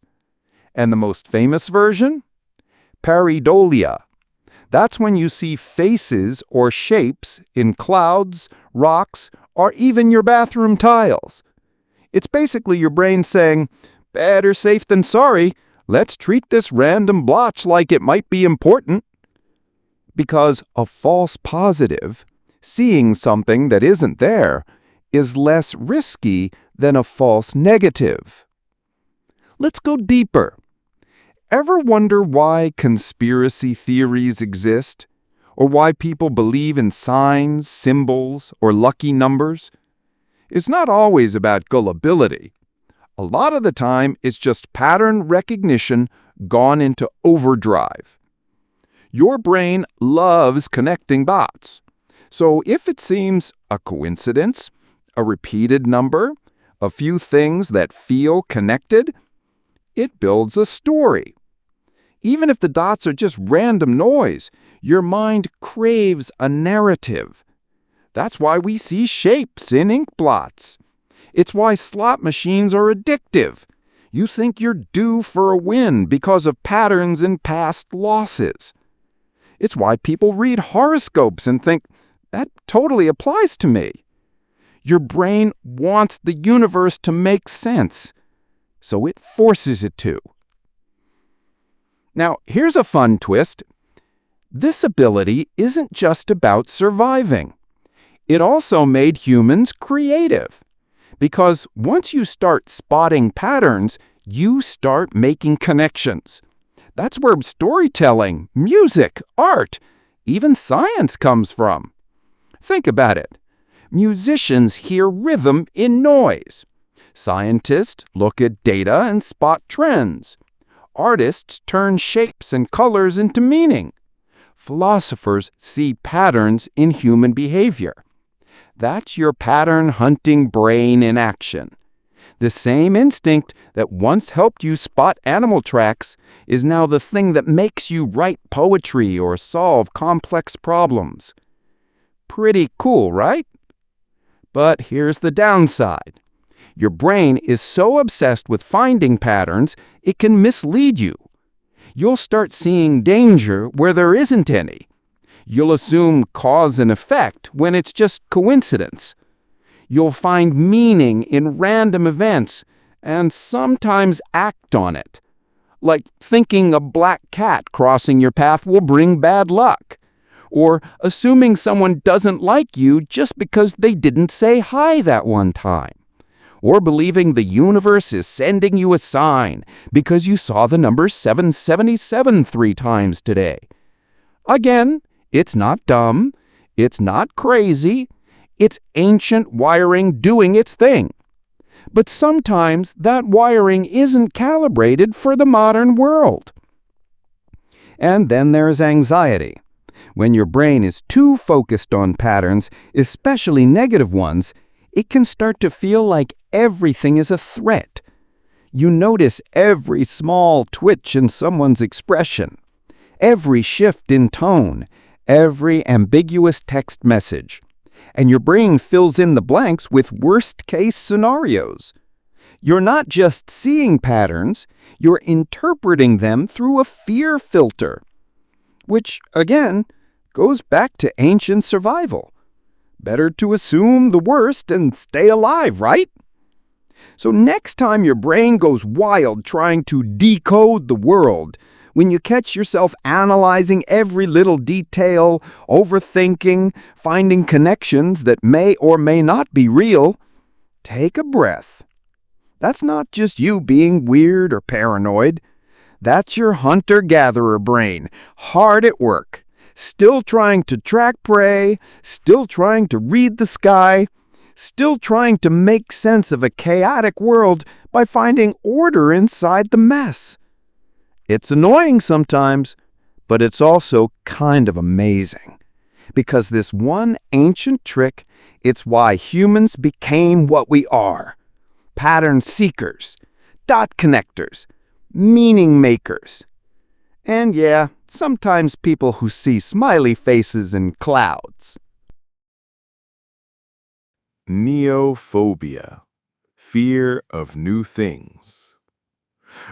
D: And the most famous version? Pareidolia. That's when you see faces or shapes in clouds, rocks, or even your bathroom tiles. It's basically your brain saying, better safe than sorry, let's treat this random blotch like it might be important. Because a false positive, seeing something that isn't there, is less risky than a false negative. Let's go deeper. Ever wonder why conspiracy theories exist? Or why people believe in signs, symbols, or lucky numbers? It's not always about gullibility. A lot of the time, it's just pattern recognition gone into overdrive. Your brain loves connecting dots. So if it seems a coincidence, a repeated number, a few things that feel connected, it builds a story. Even if the dots are just random noise, your mind craves a narrative. That's why we see shapes in ink blots. It's why slot machines are addictive. You think you're due for a win because of patterns in past losses. It's why people read horoscopes and think, that totally applies to me. Your brain wants the universe to make sense, so it forces it to. Now, here's a fun twist. This ability isn't just about surviving. It also made humans creative. Because once you start spotting patterns, you start making connections. That's where storytelling, music, art, even science comes from. Think about it. Musicians hear rhythm in noise. Scientists look at data and spot trends. Artists turn shapes and colors into meaning. Philosophers see patterns in human behavior. That's your pattern-hunting brain in action. The same instinct that once helped you spot animal tracks is now the thing that makes you write poetry or solve complex problems. Pretty cool, right? But here's the downside. Your brain is so obsessed with finding patterns, it can mislead you. You'll start seeing danger where there isn't any. You'll assume cause and effect when it's just coincidence. You'll find meaning in random events and sometimes act on it. Like thinking a black cat crossing your path will bring bad luck. Or assuming someone doesn't like you just because they didn't say hi that one time. Or believing the universe is sending you a sign because you saw the number 777 3 times today. Again, it's not dumb, it's not crazy, it's ancient wiring doing its thing. But sometimes that wiring isn't calibrated for the modern world. And then there's anxiety. When your brain is too focused on patterns, especially negative ones, it can start to feel like everything is a threat. You notice every small twitch in someone's expression, every shift in tone, every ambiguous text message, and your brain fills in the blanks with worst-case scenarios. You're not just seeing patterns, you're interpreting them through a fear filter, which, again, goes back to ancient survival. Better to assume the worst and stay alive, right? So next time your brain goes wild trying to decode the world, when you catch yourself analyzing every little detail, overthinking, finding connections that may or may not be real, take a breath. That's not just you being weird or paranoid. That's your hunter-gatherer brain, hard at work, still trying to track prey, still trying to read the sky, still trying to make sense of a chaotic world by finding order inside the mess. It's annoying sometimes, but it's also kind of amazing. Because this one ancient trick, it's why humans became what we are. Pattern seekers, dot connectors, meaning makers. And yeah, sometimes people who see smiley faces in clouds.
A: Neophobia, fear of new things.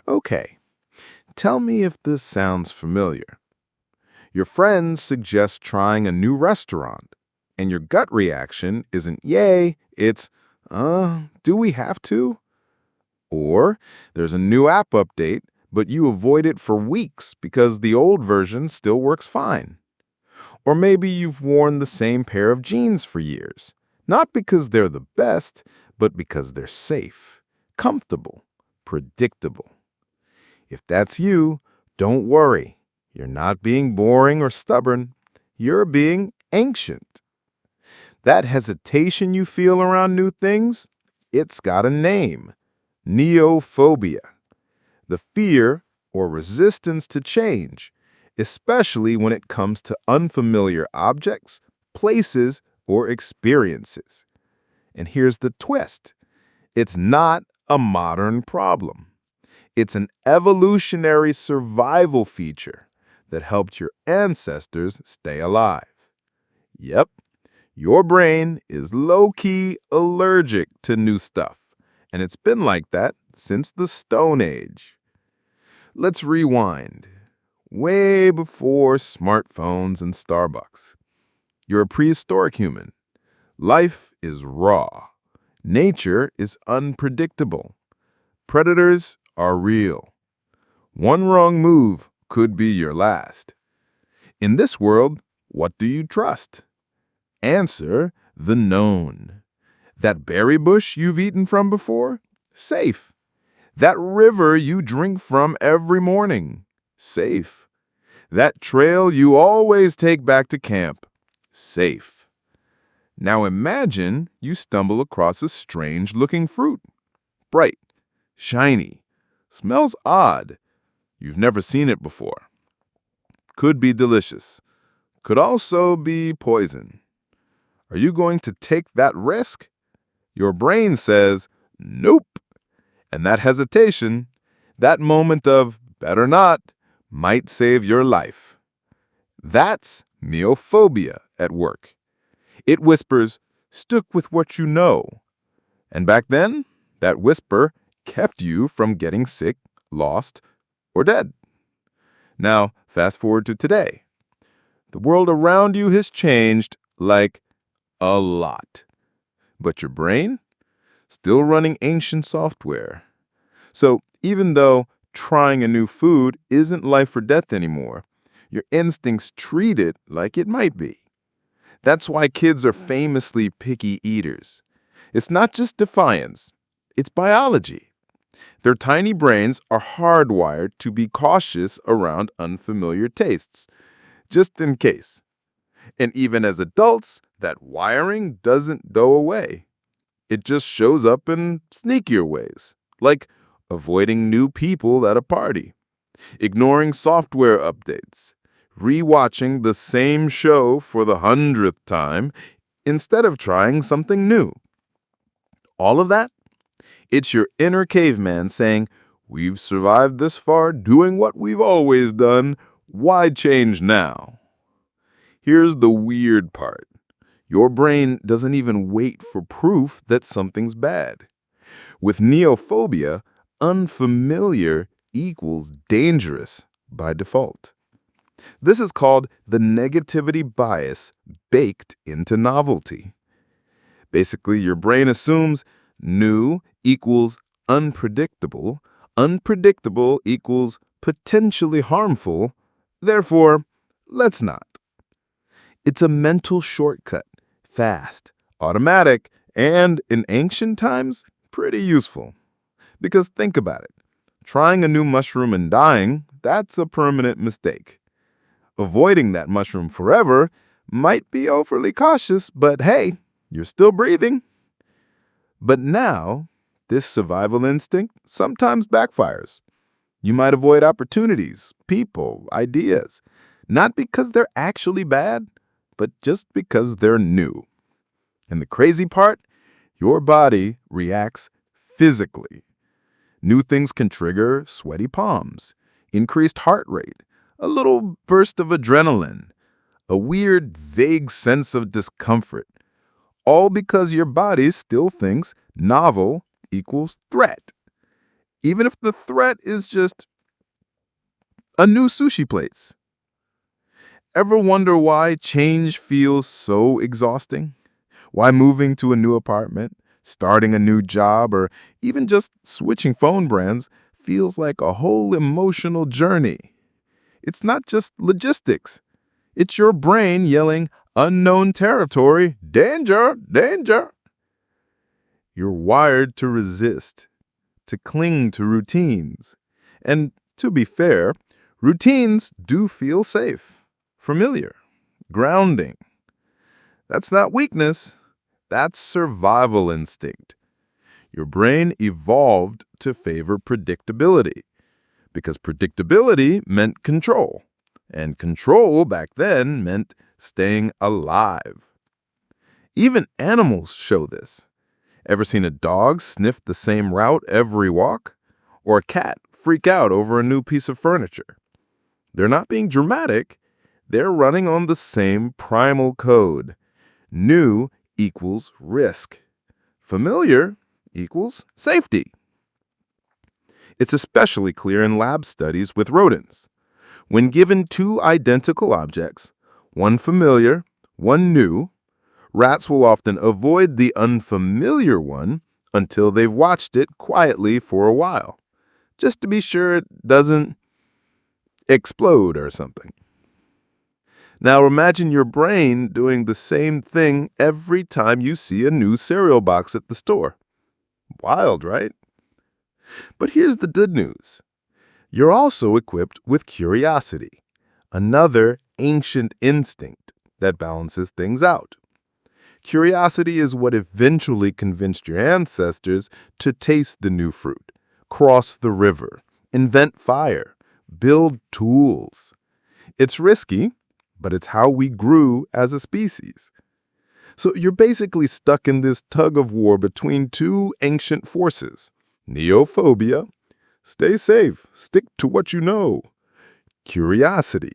A: Okay, tell me if this sounds familiar. Your friends suggest trying a new restaurant, and your gut reaction isn't yay, it's, do we have to? Or there's a new app update, but you avoid it for weeks because the old version still works fine. Or maybe you've worn the same pair of jeans for years, not because they're the best, but because they're safe, comfortable, predictable. If that's you, don't worry. You're not being boring or stubborn. You're being ancient. That hesitation you feel around new things, it's got a name. Neophobia. The fear or resistance to change, especially when it comes to unfamiliar objects, places, or experiences. And here's the twist. It's not a modern problem. It's an evolutionary survival feature that helped your ancestors stay alive. Yep, your brain is low-key allergic to new stuff, and it's been like that since the Stone Age. Let's rewind. Way before smartphones and Starbucks. You're a prehistoric human. Life is raw. Nature is unpredictable. Predators are real. One wrong move could be your last. In this world, what do you trust? Answer the known. That berry bush you've eaten from before? Safe. That river you drink from every morning? Safe. That trail you always take back to camp? Safe. Now imagine you stumble across a strange-looking fruit. Bright, shiny, smells odd. You've never seen it before. Could be delicious. Could also be poison. Are you going to take that risk? Your brain says, nope. And that hesitation, that moment of better not, might save your life. That's neophobia at work. It whispers, stick with what you know. And back then, that whisper kept you from getting sick, lost, or dead. Now, fast forward to today. The world around you has changed, like, a lot. But your brain? Still running ancient software. So even though trying a new food isn't life or death anymore, your instincts treat it like it might be. That's why kids are famously picky eaters. It's not just defiance, it's biology. Their tiny brains are hardwired to be cautious around unfamiliar tastes, just in case. And even as adults, that wiring doesn't go away. It just shows up in sneakier ways, like avoiding new people at a party, ignoring software updates, rewatching the same show for the 100th time instead of trying something new. All of that? It's your inner caveman saying, we've survived this far doing what we've always done. Why change now? Here's the weird part. Your brain doesn't even wait for proof that something's bad. With neophobia, unfamiliar equals dangerous by default. This is called the negativity bias baked into novelty. Basically, your brain assumes new equals unpredictable, unpredictable equals potentially harmful, therefore, let's not. It's a mental shortcut, fast, automatic, and in ancient times, pretty useful. Because think about it.
B: Trying a new mushroom and dying, that's a permanent mistake. Avoiding that mushroom forever might be overly cautious, but hey, you're still breathing. But now, this survival instinct sometimes backfires. You might avoid opportunities, people, ideas, not because they're actually bad, but just because they're new. And the crazy part, your body reacts physically. New things can trigger sweaty palms, increased heart rate, a little burst of adrenaline, a weird, vague sense of discomfort, all because your body still thinks novel equals threat, even if the threat is just a new sushi place. Ever wonder why change feels so exhausting? Why moving to a new apartment, starting a new job, or even just switching phone brands feels like a whole emotional journey? It's not just logistics. It's your brain yelling, unknown territory, danger, danger. You're wired to resist, to cling to routines. And to be fair, routines do feel safe, familiar, grounding. That's not weakness. That's survival instinct. Your brain evolved to favor predictability because predictability meant control, and control back then meant staying alive. Even animals show this. Ever seen a dog sniff the same route every walk? Or a cat freak out over a new piece of furniture? They're not being dramatic. They're running on the same primal code. New equals risk. Familiar equals safety. It's especially clear in lab studies with rodents. When given two identical objects, one familiar, one new, rats will often avoid the unfamiliar one until they've watched it quietly for a while, just to be sure it doesn't explode or something. Now imagine your brain doing the same thing every time you see a new cereal box at the store. Wild, right? But here's the good news. You're also equipped with curiosity, another ancient instinct that balances things out. Curiosity is what eventually convinced your ancestors to taste the new fruit, cross the river, invent fire, build tools. It's risky, but it's how we grew as a species. So you're basically stuck in this tug of war between two ancient forces. Neophobia, stay safe, stick to what you know. Curiosity,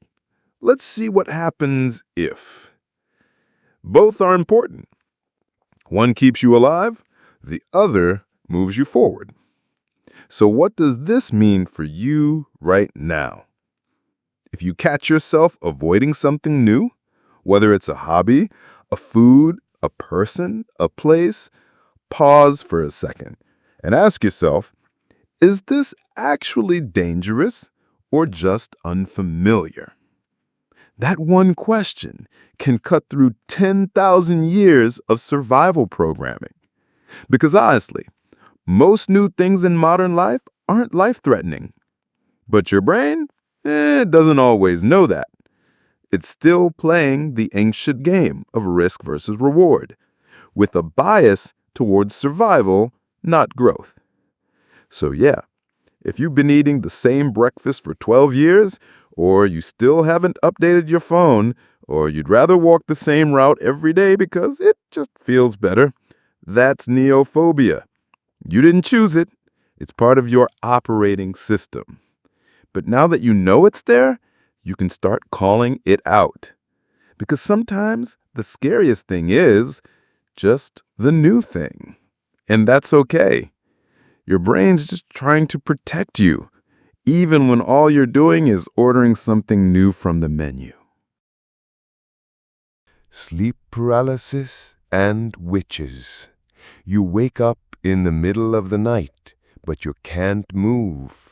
B: let's see what happens if. Both are important. One keeps you alive, the other moves you forward. So what does this mean for you right now? If you catch yourself avoiding something new, whether it's a hobby, a food, a person, a place, pause for a second and ask yourself, is this actually dangerous or just unfamiliar? That one question can cut through 10,000 years of survival programming. Because honestly, most new things in modern life aren't life-threatening. But your brain, doesn't always know that. It's still playing the ancient game of risk versus reward, with a bias towards survival, not growth. So yeah, if you've been eating the same breakfast for 12 years, or you still haven't updated your phone, or you'd rather walk the same route every day because it just feels better, that's neophobia. You didn't choose it. It's part of your operating system. But now that you know it's there, you can start calling it out. Because sometimes the scariest thing is just the new thing. And that's okay. Your brain's just trying to protect you, even when all you're doing is ordering something new from the menu.
C: Sleep paralysis and witches. You wake up in the middle of the night, but you can't move.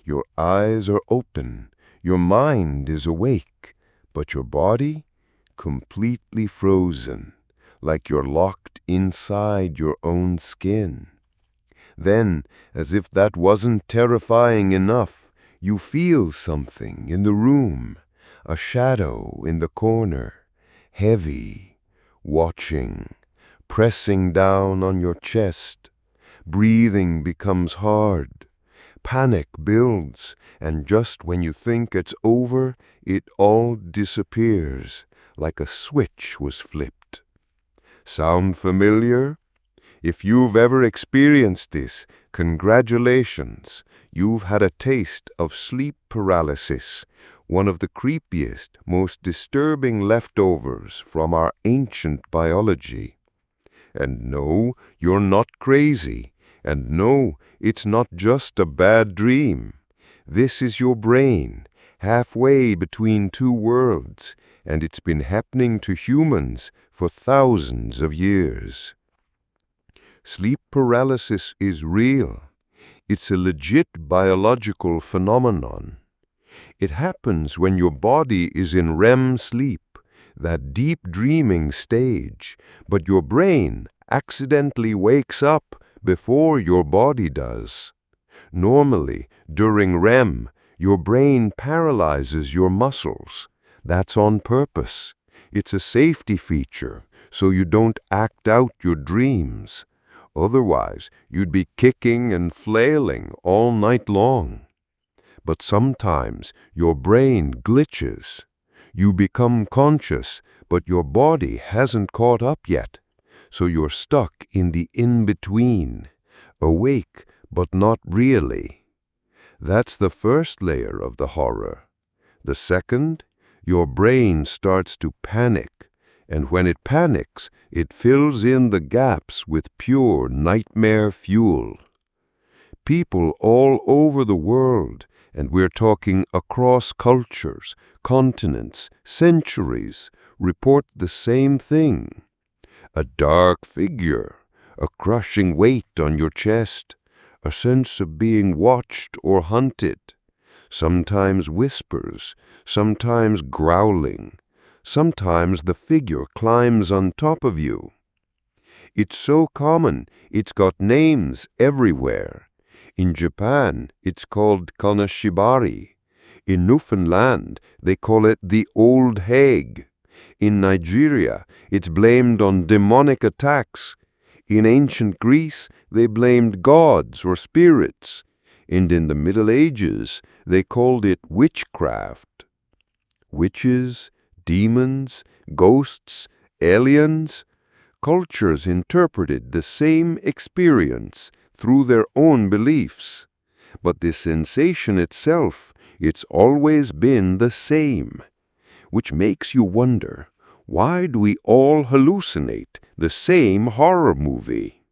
C: Your eyes are open, your mind is awake, but your body completely frozen, like you're locked inside your own skin.
E: Then, as if that wasn't terrifying enough, you feel something in the room, a shadow in the corner, heavy, watching, pressing down on your chest. Breathing becomes hard. Panic builds, and just when you think it's over, it all disappears, like a switch was flipped. Sound familiar? If you've ever experienced this, congratulations. You've had a taste of sleep paralysis, one of the creepiest, most disturbing leftovers from our ancient biology. And no, you're not crazy. And no, it's not just a bad dream. This is your brain, halfway between two worlds, and it's been happening to humans for thousands of years. Sleep paralysis is real. It's a legit biological phenomenon. It happens when your body is in REM sleep, that deep dreaming stage, but your brain accidentally wakes up before your body does. Normally, during REM, your brain paralyzes your muscles. That's on purpose. It's a safety feature, so you don't act out your dreams. Otherwise, you'd be kicking and flailing all night long. But sometimes your brain glitches. You become conscious, but your body hasn't caught up yet. So you're stuck in the in-between, awake but not really. That's the first layer of the horror. The second, your brain starts to panic, and when it panics, it fills in the gaps with pure nightmare fuel. People all over the world, and we're talking across cultures, continents, centuries, report the same thing. A dark figure, a crushing weight on your chest, a sense of being watched or hunted, sometimes whispers, sometimes growling, sometimes the figure climbs on top of you. It's so common, it's got names everywhere. In Japan, it's called kanashibari. In Newfoundland, they call it the old hag. In Nigeria, it's blamed on demonic attacks. In ancient Greece, they blamed gods or spirits. And in the Middle Ages, they called it witchcraft. Witches, demons, ghosts, aliens. Cultures interpreted the same experience through their own beliefs. But the sensation itself, it's always been the same. Which makes you wonder, why do we all hallucinate the same horror movie?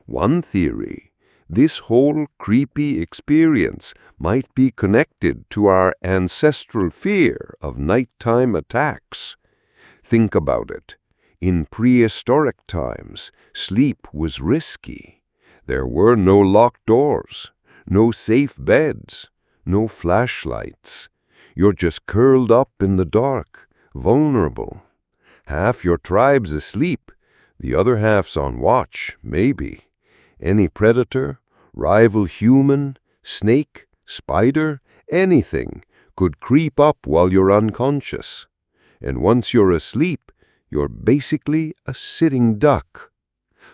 E: One theory, this whole creepy experience might be connected to our ancestral fear of nighttime attacks. Think about it. In prehistoric times, sleep was risky. There were no locked doors, no safe beds, no flashlights. You're just curled up in the dark, vulnerable. Half your tribe's asleep, the other half's on watch, maybe. Any predator, rival human, snake, spider, anything could creep up while you're unconscious. And once you're asleep, you're basically a sitting duck.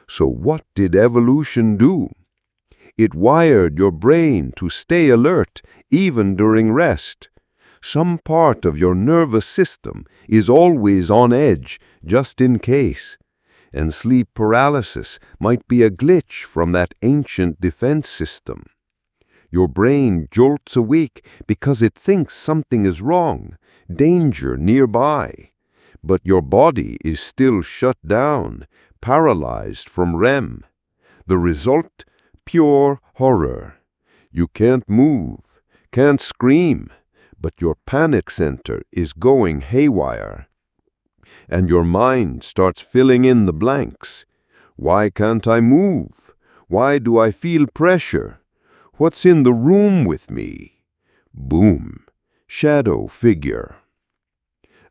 E: So what did evolution do? It wired your brain to stay alert even during rest. Some part of your nervous system is always on edge, just in case. And sleep paralysis might be a glitch from that ancient defense system. Your brain jolts awake because it thinks something is wrong, danger nearby. But your body is still shut down, paralyzed from REM. The result? Pure horror. You can't move, can't scream, but your panic center is going haywire. And your mind starts filling in the blanks. Why can't I move? Why do I feel pressure? What's in the room with me? Boom. Shadow figure.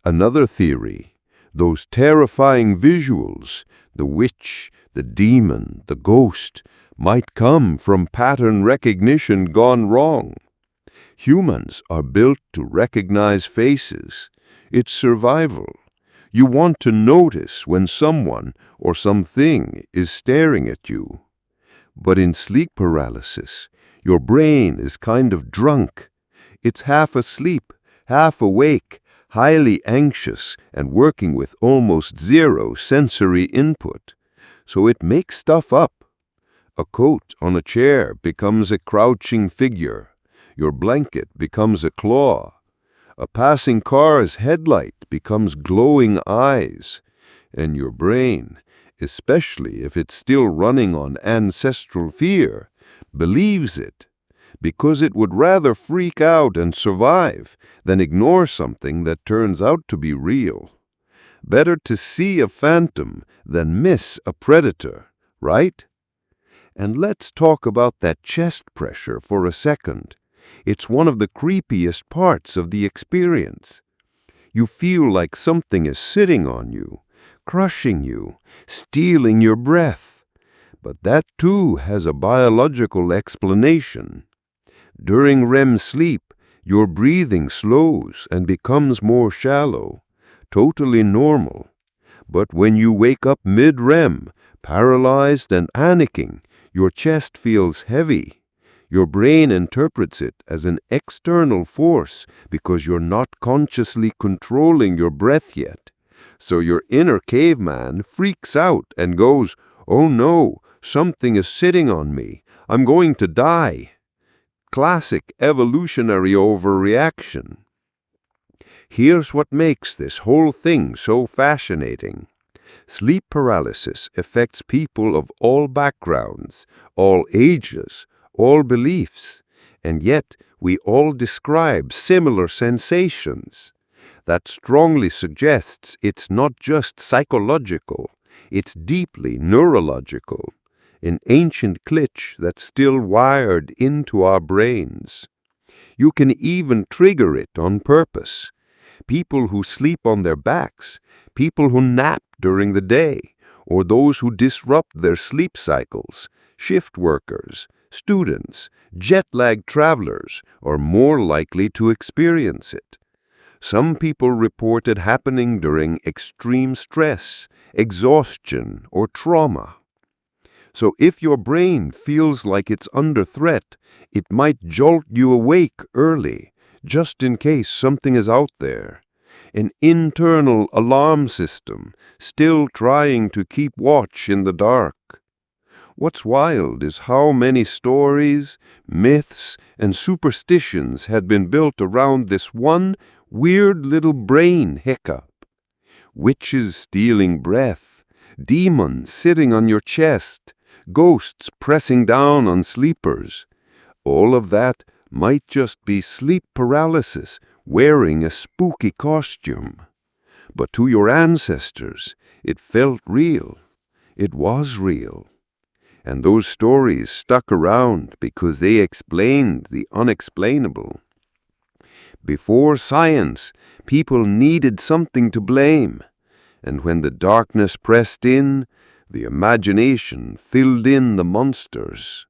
E: Another theory, those terrifying visuals, the witch, the demon, the ghost, might come from pattern recognition gone wrong. Humans are built to recognize faces. It's survival. You want to notice when someone or something is staring at you. But in sleep paralysis, your brain is kind of drunk. It's half asleep, half awake, highly anxious, and working with almost zero sensory input. So it makes stuff up. A coat on a chair becomes a crouching figure. Your blanket becomes a claw. A passing car's headlight becomes glowing eyes. And your brain, especially if it's still running on ancestral fear, believes it, because it would rather freak out and survive than ignore something that turns out to be real. Better to see a phantom than miss a predator, right? And let's talk about that chest pressure for a second. It's one of the creepiest parts of the experience. You feel like something is sitting on you, crushing you, stealing your breath. But that too has a biological explanation. During REM sleep, your breathing slows and becomes more shallow, totally normal. But when you wake up mid-REM, paralyzed and panicking, your chest feels heavy. Your brain interprets it as an external force because you're not consciously controlling your breath yet. So your inner caveman freaks out and goes, "Oh no, something is sitting on me. I'm going to die." Classic evolutionary overreaction. Here's what makes this whole thing so fascinating. Sleep paralysis affects people of all backgrounds, all ages, all beliefs, and yet we all describe similar sensations. That strongly suggests it's not just psychological, it's deeply neurological, an ancient glitch that's still wired into our brains. You can even trigger it on purpose. People who sleep on their backs, people who nap during the day, or those who disrupt their sleep cycles, shift workers, students, jet-lagged travelers are more likely to experience it. Some people report it happening during extreme stress, exhaustion, or trauma. So if your brain feels like it's under threat, it might jolt you awake early, just in case something is out there. An internal alarm system, still trying to keep watch in the dark. What's wild is how many stories, myths, and superstitions had been built around this one weird little brain hiccup. Witches stealing breath, demons sitting on your chest, ghosts pressing down on sleepers. All of that might just be sleep paralysis wearing a spooky costume. But to your ancestors, it felt real. It was real. And those stories stuck around because they explained the unexplainable. Before science, people needed something to blame. And when the darkness pressed in, the imagination filled in the monsters.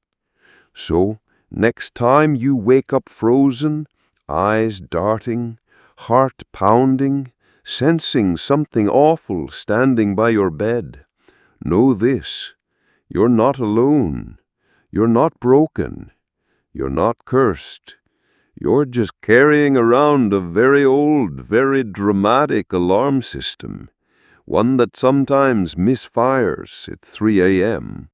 E: So, next time you wake up frozen, eyes darting, heart pounding, sensing something awful standing by your bed, know this: you're not alone. You're not broken. You're not cursed. You're just carrying around a very old, very dramatic alarm system, one that sometimes misfires at 3 a.m.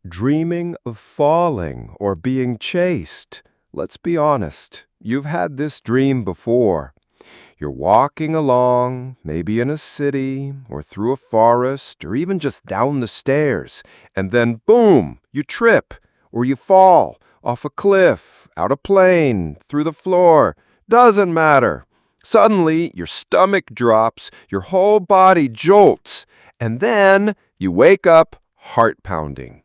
D: Dreaming of falling or being chased. Let's be honest, you've had this dream before. You're walking along, maybe in a city, or through a forest, or even just down the stairs, and then boom, you trip, or you fall off a cliff, out a plane, through the floor. Doesn't matter. Suddenly, your stomach drops, your whole body jolts, and then you wake up heart pounding.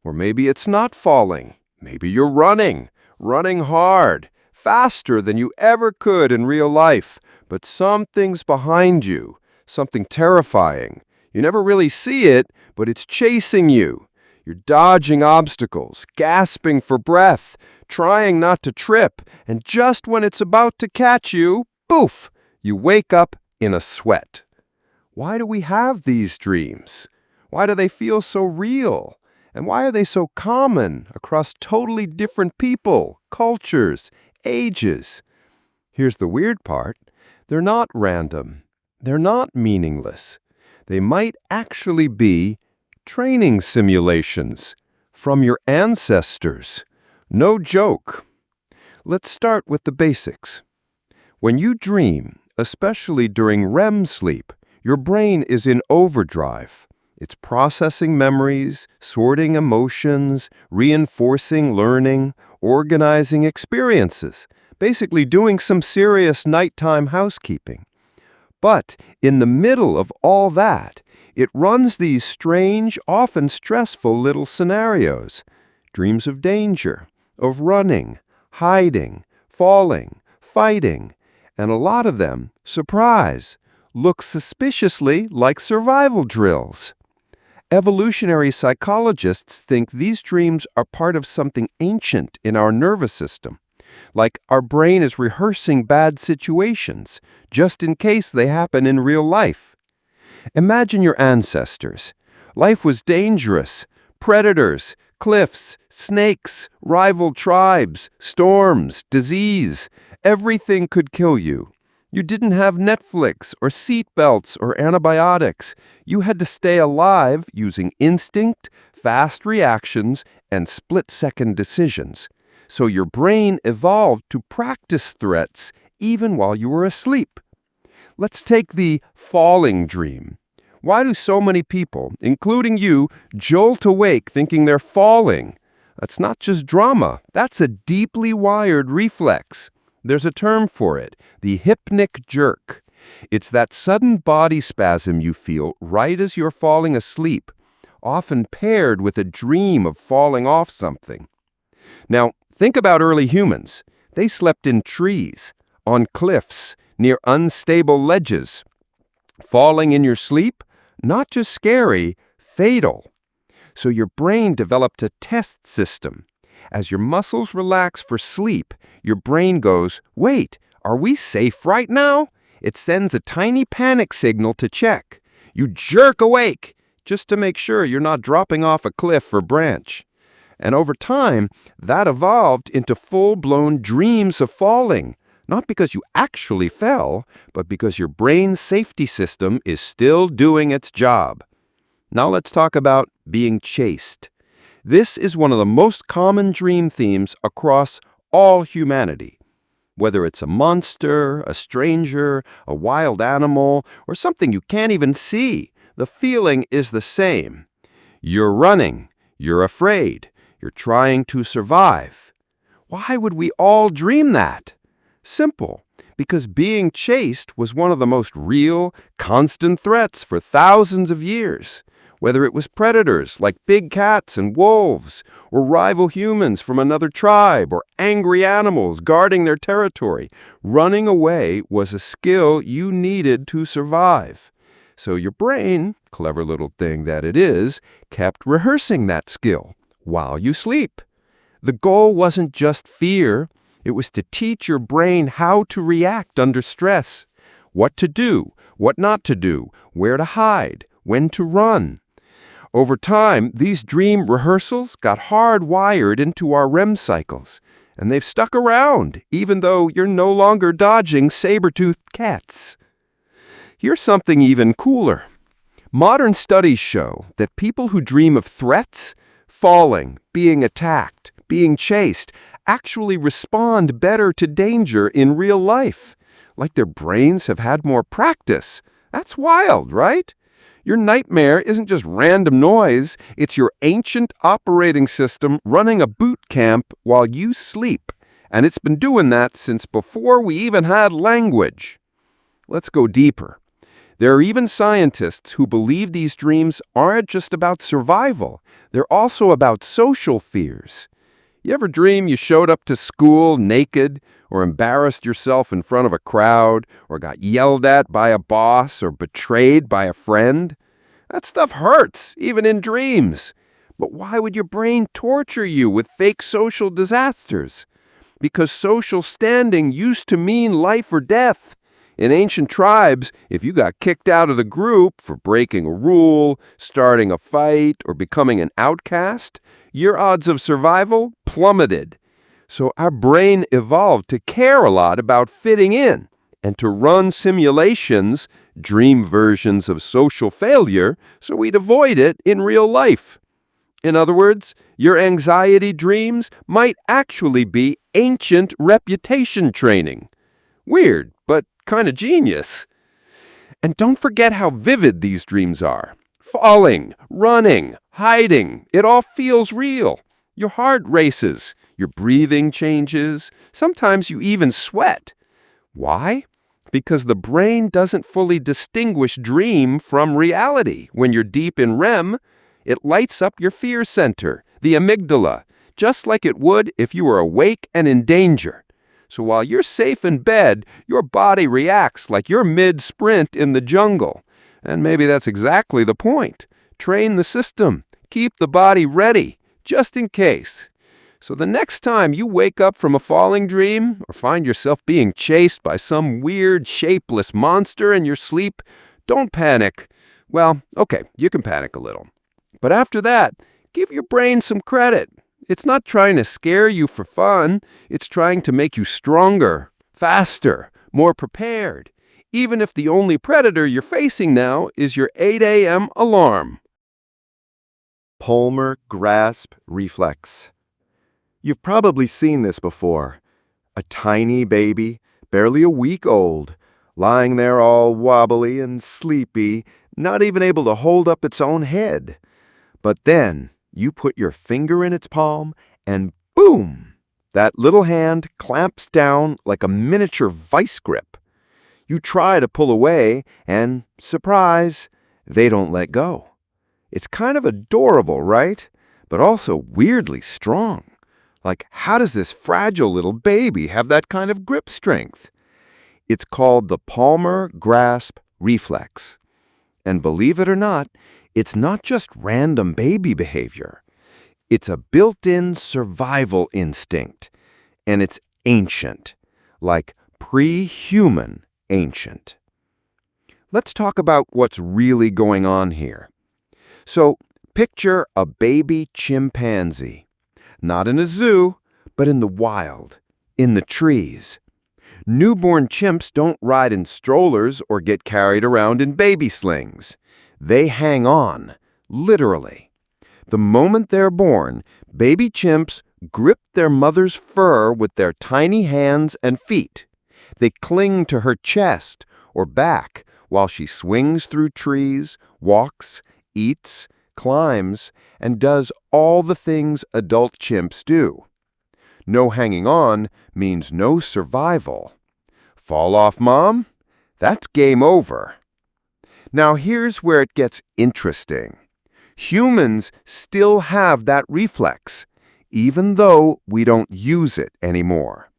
D: Or maybe it's not falling. Maybe you're running hard, faster than you ever could in real life, but something's behind you, something terrifying. You never really see it, but it's chasing you. You're dodging obstacles, gasping for breath, trying not to trip, and just when it's about to catch you, poof, you wake up in a sweat. Why do we have these dreams? Why do they feel so real? And why are they so common across totally different people, cultures, ages? Here's the weird part. They're not random. They're not meaningless. They might actually be training simulations from your ancestors. No joke. Let's start with the basics. When you dream, especially during REM sleep, your brain is in overdrive. It's processing memories, sorting emotions, reinforcing learning, organizing experiences, basically doing some serious nighttime housekeeping. But in the middle of all that, it runs these strange, often stressful little scenarios. Dreams of danger, of running, hiding, falling, fighting, and a lot of them, surprise, look suspiciously like survival drills. Evolutionary psychologists think these dreams are part of something ancient in our nervous system, like our brain is rehearsing bad situations, just in case they happen in real life. Imagine your ancestors. Life was dangerous. Predators, cliffs, snakes, rival tribes, storms, disease. Everything could kill you. You didn't have Netflix or seat belts or antibiotics. You had to stay alive using instinct, fast reactions, and split-second decisions. So your brain evolved to practice threats even while you were asleep. Let's take the falling dream. Why do so many people, including you, jolt awake thinking they're falling? That's not just drama. That's a deeply wired reflex. There's a term for it, the hypnic jerk. It's that sudden body spasm you feel right as you're falling asleep, often paired with a dream of falling off something. Now, think about early humans. They slept in trees, on cliffs, near unstable ledges. Falling in your sleep? Not just scary, fatal. So your brain developed a test system. As your muscles relax for sleep, your brain goes, wait, are we safe right now? It sends a tiny panic signal to check. You jerk awake just to make sure you're not dropping off a cliff or branch. And over time, that evolved into full-blown dreams of falling, not because you actually fell, but because your brain's safety system is still doing its job. Now let's talk about being chased. This is one of the most common dream themes across all humanity. Whether it's a monster, a stranger, a wild animal, or something you can't even see, the feeling is the same. You're running, you're afraid, you're trying to survive. Why would we all dream that? Simple, because being chased was one of the most real, constant threats for thousands of years. Whether it was predators like big cats and wolves, or rival humans from another tribe, or angry animals guarding their territory, running away was a skill you needed to survive. So your brain, clever little thing that it is, kept rehearsing that skill while you sleep. The goal wasn't just fear. It was to teach your brain how to react under stress, what to do, what not to do, where to hide, when to run. Over time, these dream rehearsals got hardwired into our REM cycles, and they've stuck around, even though you're no longer dodging saber-toothed cats. Here's something even cooler. Modern studies show that people who dream of threats, falling, being attacked, being chased, actually respond better to danger in real life, like their brains have had more practice. That's wild, right? Your nightmare isn't just random noise, it's your ancient operating system running a boot camp while you sleep. And it's been doing that since before we even had language. Let's go deeper. There are even scientists who believe these dreams aren't just about survival, they're also about social fears. You ever dream you showed up to school naked, or embarrassed yourself in front of a crowd, or got yelled at by a boss, or betrayed by a friend? That stuff hurts, even in dreams. But why would your brain torture you with fake social disasters? Because social standing used to mean life or death. In ancient tribes, if you got kicked out of the group for breaking a rule, starting a fight, or becoming an outcast, your odds of survival plummeted. So our brain evolved to care a lot about fitting in and to run simulations, dream versions of social failure, so we'd avoid it in real life. In other words, your anxiety dreams might actually be ancient reputation training. Weird, but kind of genius. And don't forget how vivid these dreams are. Falling, running, hiding, it all feels real. Your heart races, your breathing changes, sometimes you even sweat. Why? Because the brain doesn't fully distinguish dream from reality. When you're deep in REM, it lights up your fear center, the amygdala, just like it would if you were awake and in danger. So while you're safe in bed, your body reacts like you're mid-sprint in the jungle. And maybe that's exactly the point. Train the system. Keep the body ready, just in case. So the next time you wake up from a falling dream or find yourself being chased by some weird, shapeless monster in your sleep, don't panic. Well, okay, you can panic a little. But after that, give your brain some credit. It's not trying to scare you for fun. It's trying to make you stronger, faster, more prepared, even if the only predator you're facing now is your 8 a.m. alarm.
A: Palmar grasp reflex. You've probably seen this before. A tiny baby, barely a week old, lying there all wobbly and sleepy, not even able to hold up its own head. But then you put your finger in its palm and boom! That little hand clamps down like a miniature vice grip. You try to pull away and, surprise, they don't let go. It's kind of adorable, right? But also weirdly strong. Like, how does this fragile little baby have that kind of grip strength? It's called the Palmar grasp reflex. And believe it or not, it's not just random baby behavior. It's a built-in survival instinct. And it's ancient, like pre-human ancient. Let's talk about what's really going on here. So, picture a baby chimpanzee. Not in a zoo, but in the wild, in the trees. Newborn chimps don't ride in strollers or get carried around in baby slings. They hang on, literally. The moment they're born, baby chimps grip their mother's fur with their tiny hands and feet. They cling to her chest or back while she swings through trees, walks, eats, climbs, and does all the things adult chimps do. No hanging on means no survival. Fall off, Mom? That's game over. Now here's where it gets interesting. Humans still have that reflex, even though we don't use it anymore.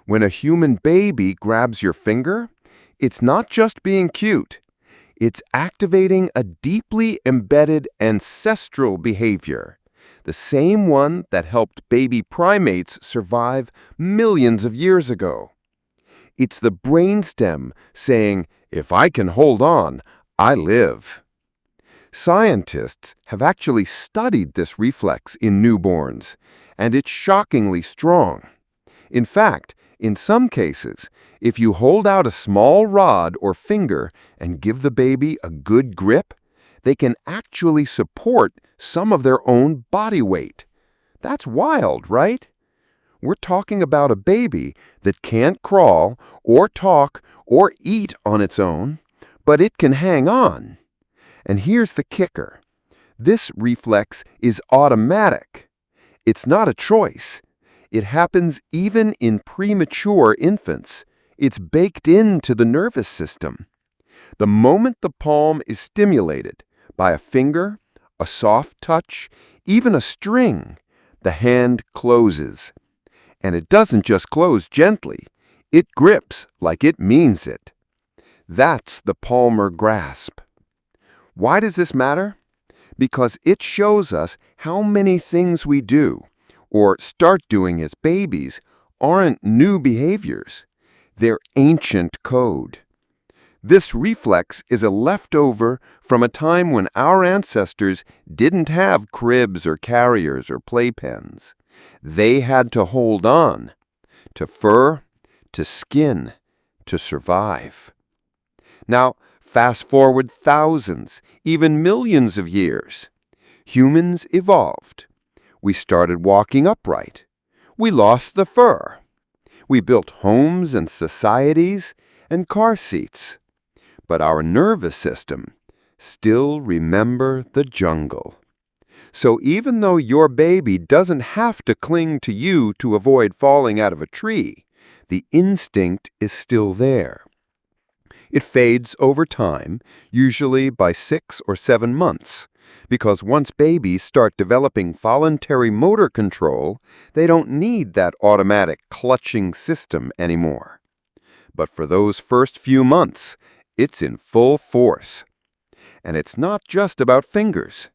A: When a human baby grabs your finger, it's not just being cute. It's activating a deeply embedded ancestral behavior, the same one that helped baby primates survive millions of years ago. It's the brainstem saying, if I can hold on, I live. Scientists have actually studied this reflex in newborns, and it's shockingly strong. In fact, in some cases, if you hold out a small rod or finger and give the baby a good grip, they can actually support some of their own body weight. That's wild, right? We're talking about a baby that can't crawl or talk or eat on its own, but it can hang on. And here's the kicker. This reflex is automatic. It's not a choice. It happens even in premature infants. It's baked into the nervous system. The moment the palm is stimulated by a finger, a soft touch, even a string, the hand closes. And it doesn't just close gently. It grips like it means it. That's the Palmar grasp. Why does this matter?
D: because it shows us how many things we do, or start doing as babies, aren't new behaviors. They're ancient code. This reflex is a leftover from a time when our ancestors didn't have cribs or carriers or playpens. They had to hold on to fur, to skin, to survive. Now, fast forward thousands, even millions of years. Humans evolved. We started walking upright. We lost the fur. We built homes and societies and car seats. But our nervous system still remember the jungle. So even though your baby doesn't have to cling to you to avoid falling out of a tree, the instinct is still there. It fades over time, usually by 6 or 7 months, because once babies start developing voluntary motor control, they don't need that automatic clutching system anymore. But for those first few months, it's in full force. And it's not just about fingers.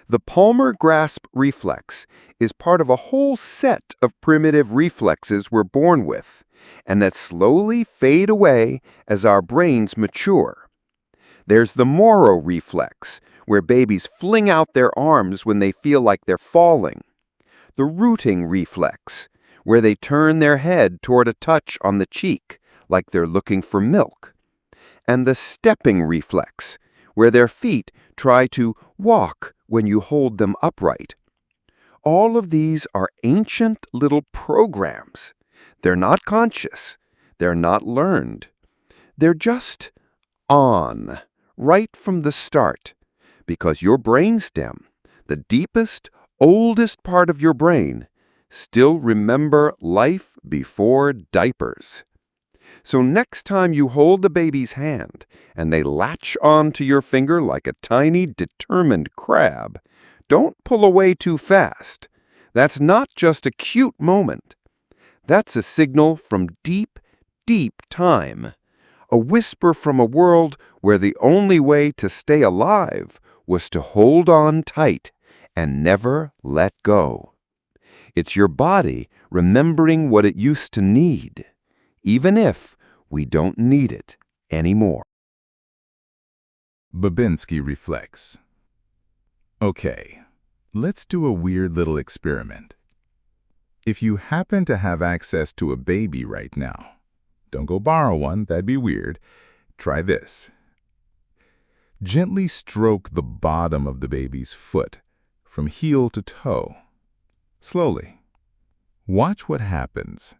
D: The Palmar grasp reflex is part of a whole set of primitive reflexes we're born with, and that slowly fade away as our brains mature. There's the Moro reflex, where babies fling out their arms when they feel like they're falling. The rooting reflex, where they turn their head toward a touch on the cheek, like they're looking for milk. And the stepping reflex, where their feet try to walk when you hold them upright. All of these are ancient little programs. They're not conscious. They're not learned. They're just on, right from the start, because your brainstem, the deepest, oldest part of your brain, still remember life before diapers. So next time you hold the baby's hand and they latch onto your finger like a tiny, determined crab, don't pull away too fast. That's not just a cute moment. That's a signal from deep, deep time. A whisper from a world where the only way to stay alive was to hold on tight and never let go. It's your body remembering what it used to need, even if we don't need it anymore.
B: Babinski Reflex. Okay, let's do a weird little experiment. If you happen to have access to a baby right now, don't go borrow one, that'd be weird. Try this. Gently stroke the bottom of the baby's foot from heel to toe. Slowly. Watch what happens.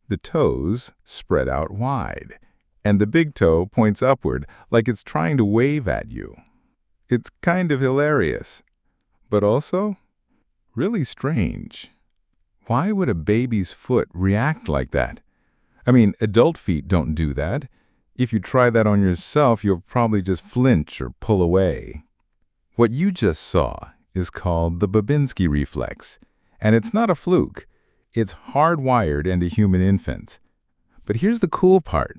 B: The toes spread out wide, and the big toe points upward like it's trying to wave at you. It's kind of hilarious, but also really strange. Why would a baby's foot react like that? I mean, adult feet don't do that. If you try that on yourself, you'll probably just flinch or pull away. What you just saw is called the Babinski Reflex, and it's not a fluke. It's hardwired into human infants. But here's the cool part.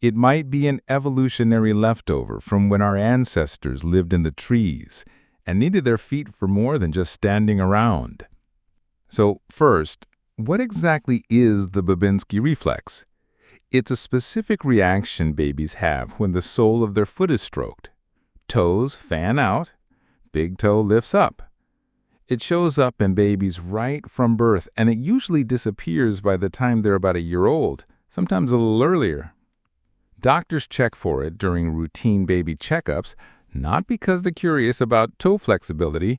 B: It might be an evolutionary leftover from when our ancestors lived in the trees and needed their feet for more than just standing around. So first, what exactly is the Babinski Reflex? It's a specific reaction babies have when the sole of their foot is stroked. Toes fan out, big toe lifts up. It shows up in babies right from birth, and it usually disappears by the time they're about a year old, sometimes a little earlier. Doctors check for it during routine baby checkups, not because they're curious about toe flexibility,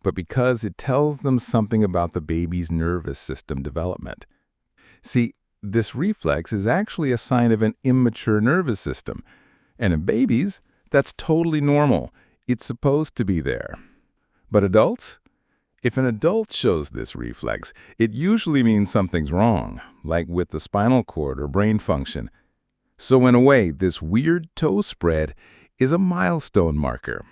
B: but because it tells them something about the baby's nervous system development. See, this reflex is actually a sign of an immature nervous system, and in babies, that's totally normal. It's supposed to be there. But adults? If an adult shows this reflex, it usually means something's wrong, like with the spinal cord or brain function. So in a way, this weird toe spread is a milestone marker.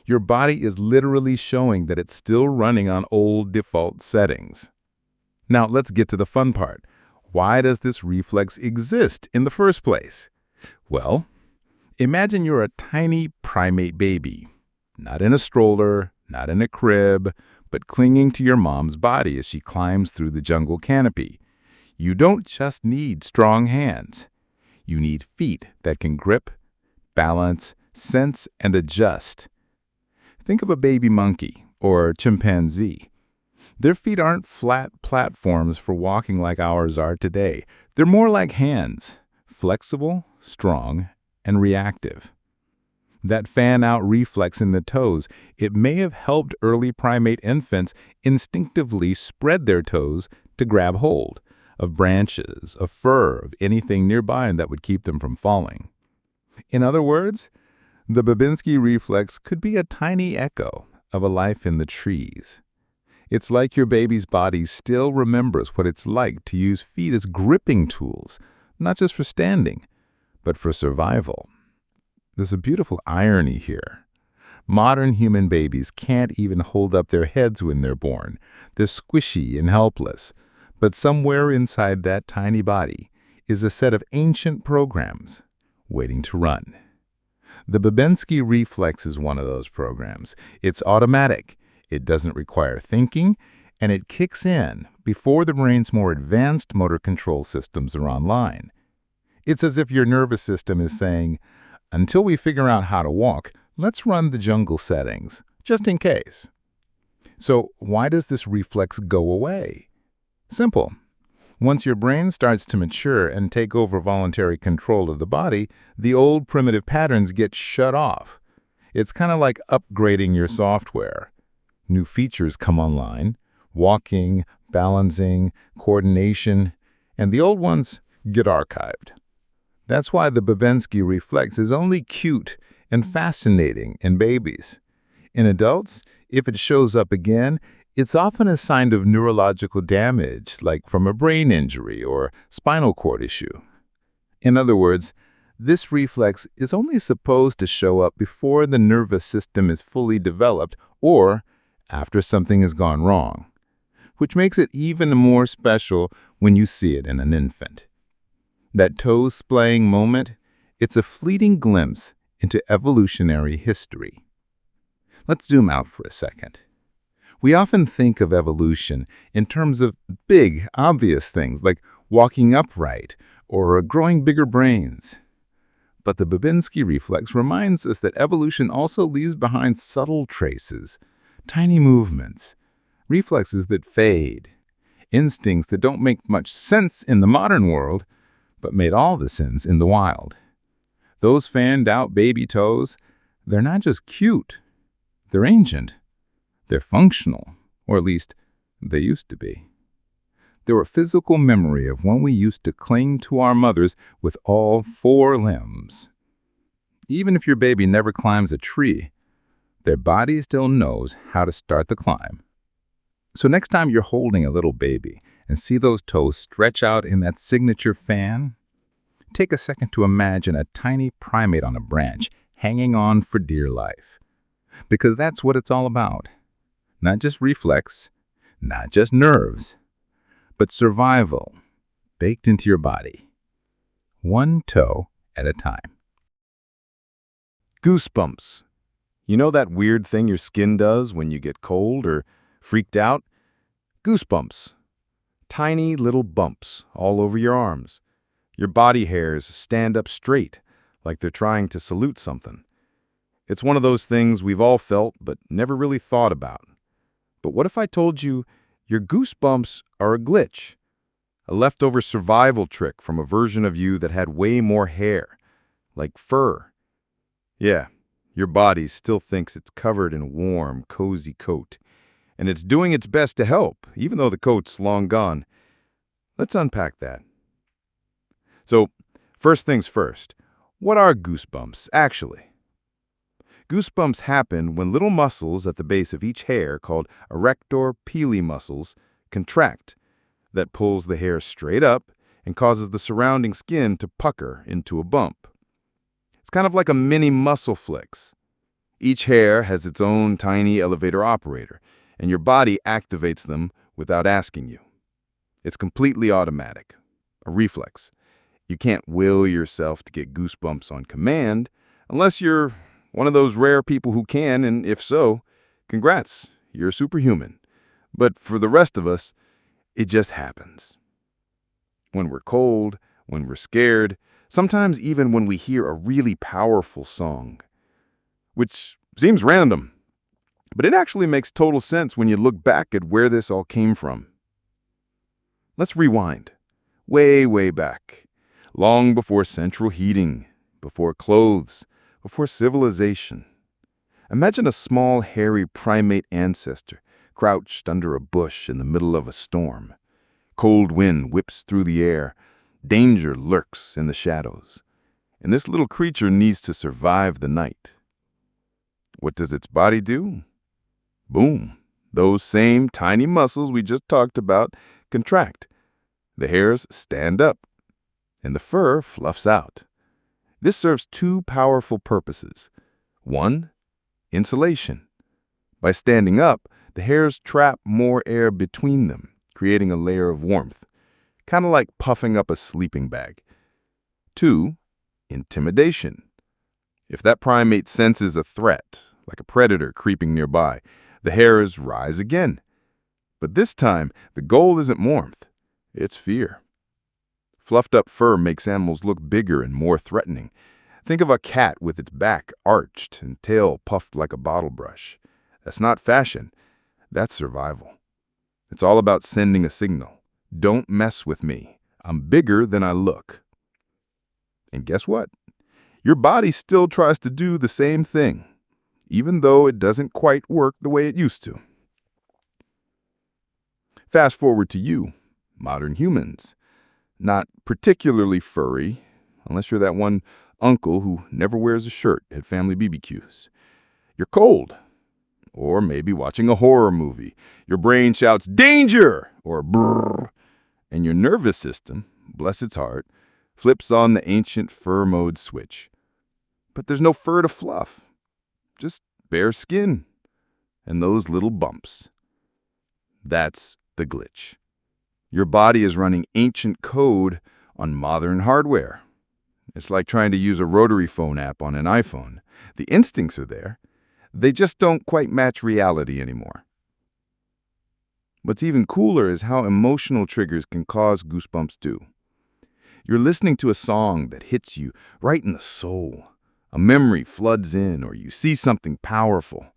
B: Your body is literally showing that it's still running on old default settings. Now let's get to the fun part. Why does this reflex exist in the first place? Well, imagine you're a tiny primate baby. Not in a stroller, not in a crib, but clinging to your mom's body as she climbs through the jungle canopy. You don't just need strong hands. You need feet that can grip, balance, sense, and adjust. Think of a baby monkey or chimpanzee. Their feet aren't flat platforms for walking like ours are today. They're more like hands, flexible, strong, and reactive. That fan-out reflex in the toes, it may have helped early primate infants instinctively spread their toes to grab hold of branches, of fur, of anything nearby that would keep them from falling. In other words, the Babinski reflex could be a tiny echo of a life in the trees. It's like your baby's body still remembers what it's like to use feet as gripping tools, not just for standing, but for survival. There's a beautiful irony here. Modern human babies can't even hold up their heads when they're born. They're squishy and helpless. But somewhere inside that tiny body is a set of ancient programs waiting to run. The Babinski reflex is one of those programs. It's automatic. It doesn't require thinking, and it kicks in before the brain's more advanced motor control systems are online. It's as if your nervous system is saying, until we figure out how to walk, let's run the jungle settings, just in case. So why does this reflex go away? Simple. Once your brain starts to mature and take over voluntary control of the body, the old primitive patterns get shut off. It's kind of like upgrading your software. New features come online, walking, balancing, coordination, and the old ones get archived. That's why the Babinski reflex is only cute and fascinating in babies. In adults, if it shows up again, it's often a sign of neurological damage, like from a brain injury or spinal cord issue. In other words, this reflex is only supposed to show up before the nervous system is fully developed or after something has gone wrong, which makes it even more special when you see it in an infant. That toes splaying moment, it's a fleeting glimpse into evolutionary history. Let's zoom out for a second. We often think of evolution in terms of big, obvious things like walking upright or growing bigger brains. But the Babinski reflex reminds us that evolution also leaves behind subtle traces, tiny movements, reflexes that fade, instincts that don't make much sense in the modern world, but made all the sense in the wild. Those fanned-out baby toes, they're not just cute, they're ancient. They're functional, or at least they used to be. They're a physical memory of when we used to cling to our mothers with all 4 limbs. Even if your baby never climbs a tree, their body still knows how to start the climb. So next time you're holding a little baby and see those toes stretch out in that signature fan, take a second to imagine a tiny primate on a branch hanging on for dear life. Because that's what it's all about. Not just reflex, not just nerves, but survival baked into your body, one toe at a time.
A: Goosebumps. You know that weird thing your skin does when you get cold or freaked out? Goosebumps. Tiny little bumps all over your arms. Your body hairs stand up straight, like they're trying to salute something. It's one of those things we've all felt but never really thought about. But what if I told you your goosebumps are a glitch? A leftover survival trick from a version of you that had way more hair, like fur. Yeah, your body still thinks it's covered in a warm, cozy coat. And it's doing its best to help, even though the coat's long gone. Let's unpack that. So, first things first, what are goosebumps actually? Goosebumps happen when little muscles at the base of each hair, called erector pili muscles, contract. That pulls the hair straight up and causes the surrounding skin to pucker into a bump. It's kind of like a mini muscle flex. Each hair has its own tiny elevator operator, and your body activates them without asking you. It's completely automatic, a reflex. You can't will yourself to get goosebumps on command unless you're
B: One of those rare people who can, and if so, congrats, you're superhuman. But for the rest of us, it just happens. When we're cold, when we're scared, sometimes even when we hear a really powerful song. Which seems random, but it actually makes total sense when you look back at where this all came from. Let's rewind. Way, way back. Long before central heating, before clothes, before civilization. Imagine a small, hairy primate ancestor crouched under a bush in the middle of a storm. Cold wind whips through the air. Danger lurks in the shadows. And this little creature needs to survive the night. What does its body do? Boom. Those same tiny muscles we just talked about contract. The hairs stand up, and the fur fluffs out. This serves two powerful purposes. One, insulation. By standing up, the hairs trap more air between them, creating a layer of warmth, kind of like puffing up a sleeping bag. Two, intimidation. If that primate senses a threat, like a predator creeping nearby, the hairs rise again. But this time, the goal isn't warmth, it's fear. Fluffed up fur makes animals look bigger and more threatening. Think of a cat with its back arched and tail puffed like a bottle brush. That's not fashion, that's survival. It's all about sending a signal. Don't mess with me. I'm bigger than I look. And guess what? Your body still tries to do the same thing, even though it doesn't quite work the way it used to. Fast forward to you, modern humans. Not particularly furry, unless you're that one uncle who never wears a shirt at family BBQs. You're cold, or maybe watching a horror movie. Your brain shouts, "Danger!" or "brrr," and your nervous system, bless its heart, flips on the ancient fur mode switch. But there's no fur to fluff, just bare skin and those little bumps. That's the glitch. Your body is running ancient code on modern hardware. It's like trying to use a rotary phone app on an iPhone. The instincts are there. They just don't quite match reality anymore. What's even cooler is how emotional triggers can cause goosebumps too. You're listening to a song that hits you right in the soul. A memory floods in, or you see something powerful,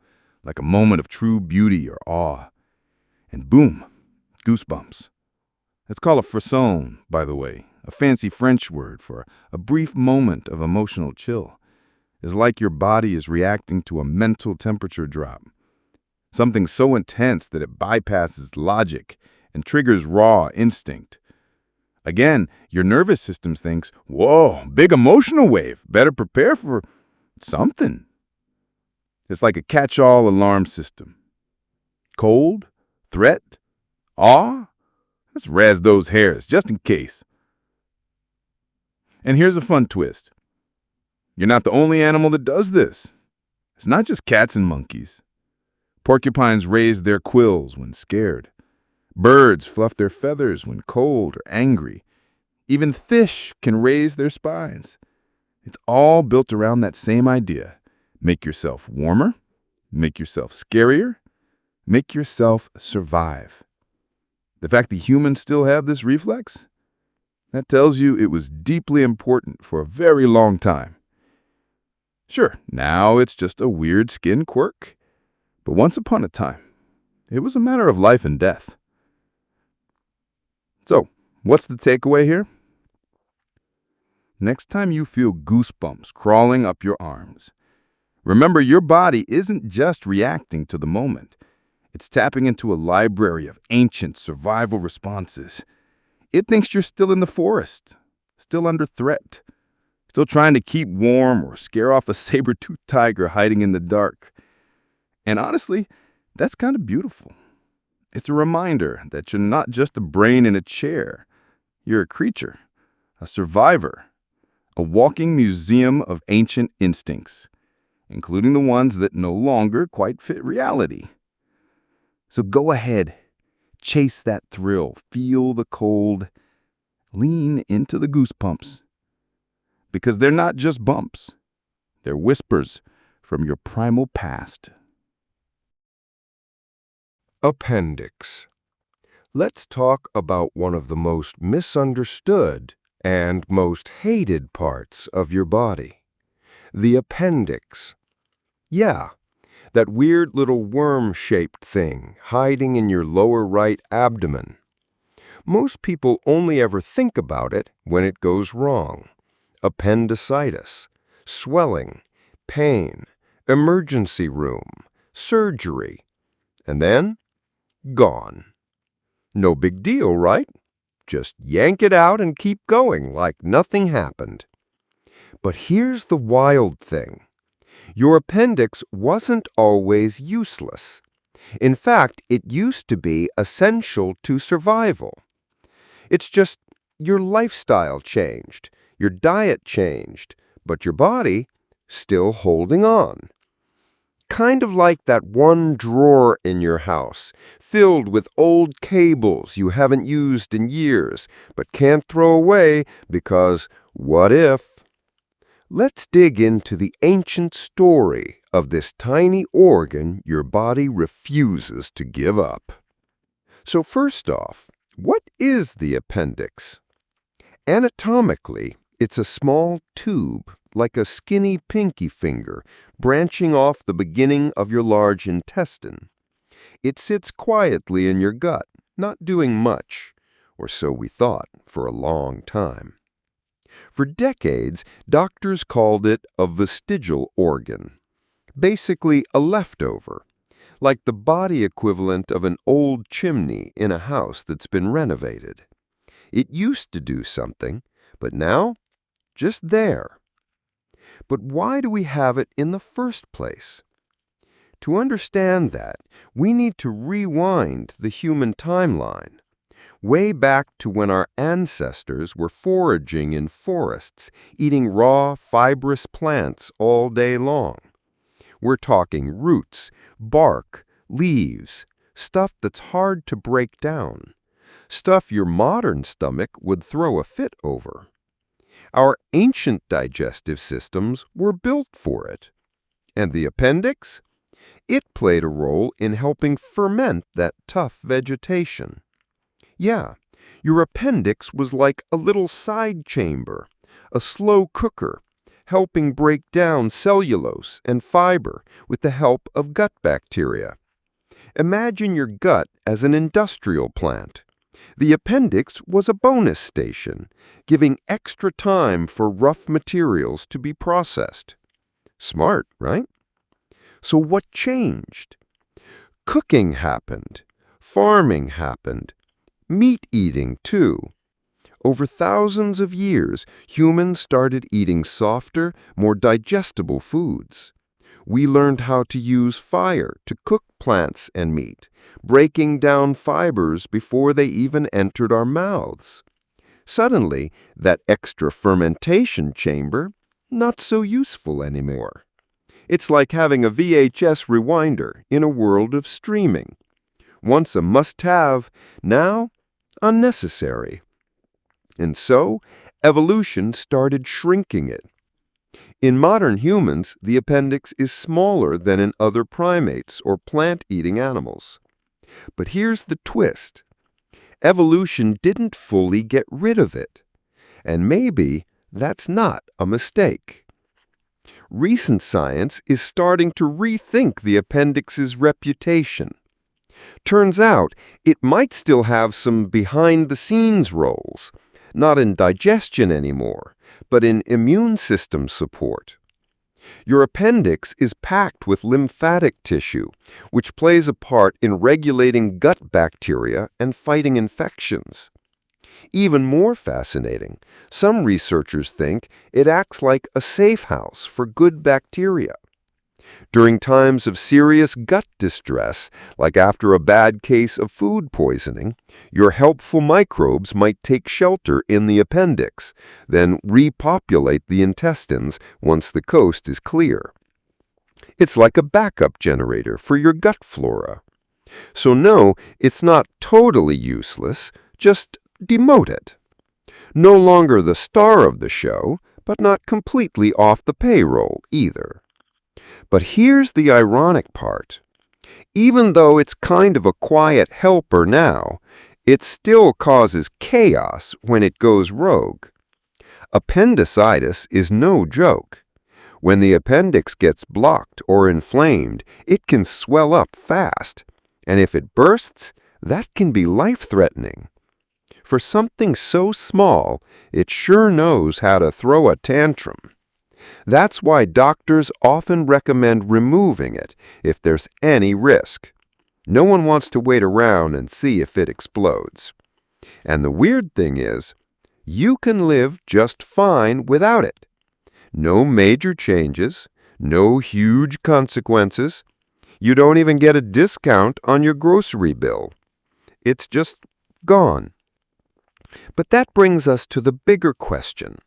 B: like a moment of true beauty or awe. And boom, goosebumps. It's called a frisson, by the way, a fancy French word for a brief moment of emotional chill. It's like your body is reacting to a mental temperature drop. Something so intense that it bypasses logic and triggers raw instinct. Again, your nervous system thinks, whoa, big emotional wave, better prepare for something. It's like a catch-all alarm system. Cold, threat, awe, let's razz those hairs just in case. And here's a fun twist. You're not the only animal that does this. It's not just cats and monkeys. Porcupines raise their quills when scared. Birds fluff their feathers when cold or angry. Even fish can raise their spines. It's all built around that same idea. Make yourself warmer, make yourself scarier, make yourself survive. The fact that humans still have this reflex, that tells you it was deeply important for a very long time. Sure, now it's just a weird skin quirk, but once upon a time, it was a matter of life and death. So, what's the takeaway here? Next time you feel goosebumps crawling up your arms, remember your body isn't just reacting to the moment. It's tapping into a library of ancient survival responses. It thinks you're still in the forest, still under threat, still trying to keep warm or scare off a saber-toothed tiger hiding in the dark. And honestly, that's kind of beautiful. It's a reminder that you're not just a brain in a chair. You're a creature, a survivor, a walking museum of ancient instincts, including the ones that no longer quite fit reality. So go ahead, chase that thrill, feel the cold, lean into the goosebumps. Because they're not just bumps. They're whispers
D: from your primal past.
E: Appendix. Let's talk about one of the most misunderstood and most hated parts of your body. The appendix. Yeah, that weird little worm-shaped thing hiding in your lower right abdomen. Most people only ever think about it when it goes wrong. Appendicitis, swelling, pain, emergency room, surgery, and then gone. No big deal, right? Just yank it out and keep going like nothing happened. But here's the wild thing. Your appendix wasn't always useless. In fact, it used to be essential to survival. It's just your lifestyle changed, your diet changed, but your body still holding on. Kind of like that one drawer in your house, filled with old cables you haven't used in years, but can't throw away because what if? Let's dig into the ancient story of this tiny organ your body refuses to give up. So first off, what is the appendix? Anatomically, it's a small tube, like a skinny pinky finger, branching off the beginning of your large intestine. It sits quietly in your gut, not doing much, or so we thought for a long time. For decades, doctors called it a vestigial organ, basically a leftover, like the body equivalent of an old chimney in a house that's been renovated. It used to do something, but now, just there. But why do we have it in the first place? To understand that, we need to rewind the human timeline, way back to when our ancestors were foraging in forests, eating raw, fibrous plants all day long. We're talking roots, bark, leaves, stuff that's hard to break down, stuff your modern stomach would throw a fit over. Our ancient digestive systems were built for it. And the appendix? It played a role in helping ferment that tough vegetation. Yeah, your appendix was like a little side chamber, a slow cooker, helping break down cellulose and fiber with the help of gut bacteria. Imagine your gut as an industrial plant. The appendix was a bonus station, giving extra time for rough materials to be processed. Smart, right? So what changed? Cooking happened. Farming happened. Meat eating, too. Over thousands of years, humans started eating softer, more digestible foods. We learned how to use fire to cook plants and meat, breaking down fibers before they even entered our mouths. Suddenly, that extra fermentation chamber, not so useful anymore. It's like having a VHS rewinder in a world of streaming. Once a must-have, now unnecessary. And so, evolution started shrinking it. In modern humans, the appendix is smaller than in other primates or plant-eating animals. But here's the twist. Evolution didn't fully get rid of it. And maybe that's not a mistake. Recent science is starting to rethink the appendix's reputation. Turns out, it might still have some behind-the-scenes roles, not in digestion anymore, but in immune system support. Your appendix is packed with lymphatic tissue, which plays a part in regulating gut bacteria and fighting infections. Even more fascinating, some researchers think it acts like a safe house for good bacteria. During times of serious gut distress, like after a bad case of food poisoning, your helpful microbes might take shelter in the appendix, then repopulate the intestines once the coast is clear. It's like a backup generator for your gut flora. So no, it's not totally useless, just demote it. No longer the star of the show, but not completely off the payroll either. But here's the ironic part. Even though it's kind of a quiet helper now, it still causes chaos when it goes rogue. Appendicitis is no joke. When the appendix gets blocked or inflamed, it can swell up fast. And if it bursts, that can be life-threatening. For something so small, it sure knows how to throw a tantrum. That's why doctors often recommend removing it if there's any risk. No one wants to wait around and see if it explodes. And the weird thing is, you can live just fine without it. No major changes, no huge consequences. You don't even get a discount on your grocery bill. It's just gone. But that brings us to the bigger question.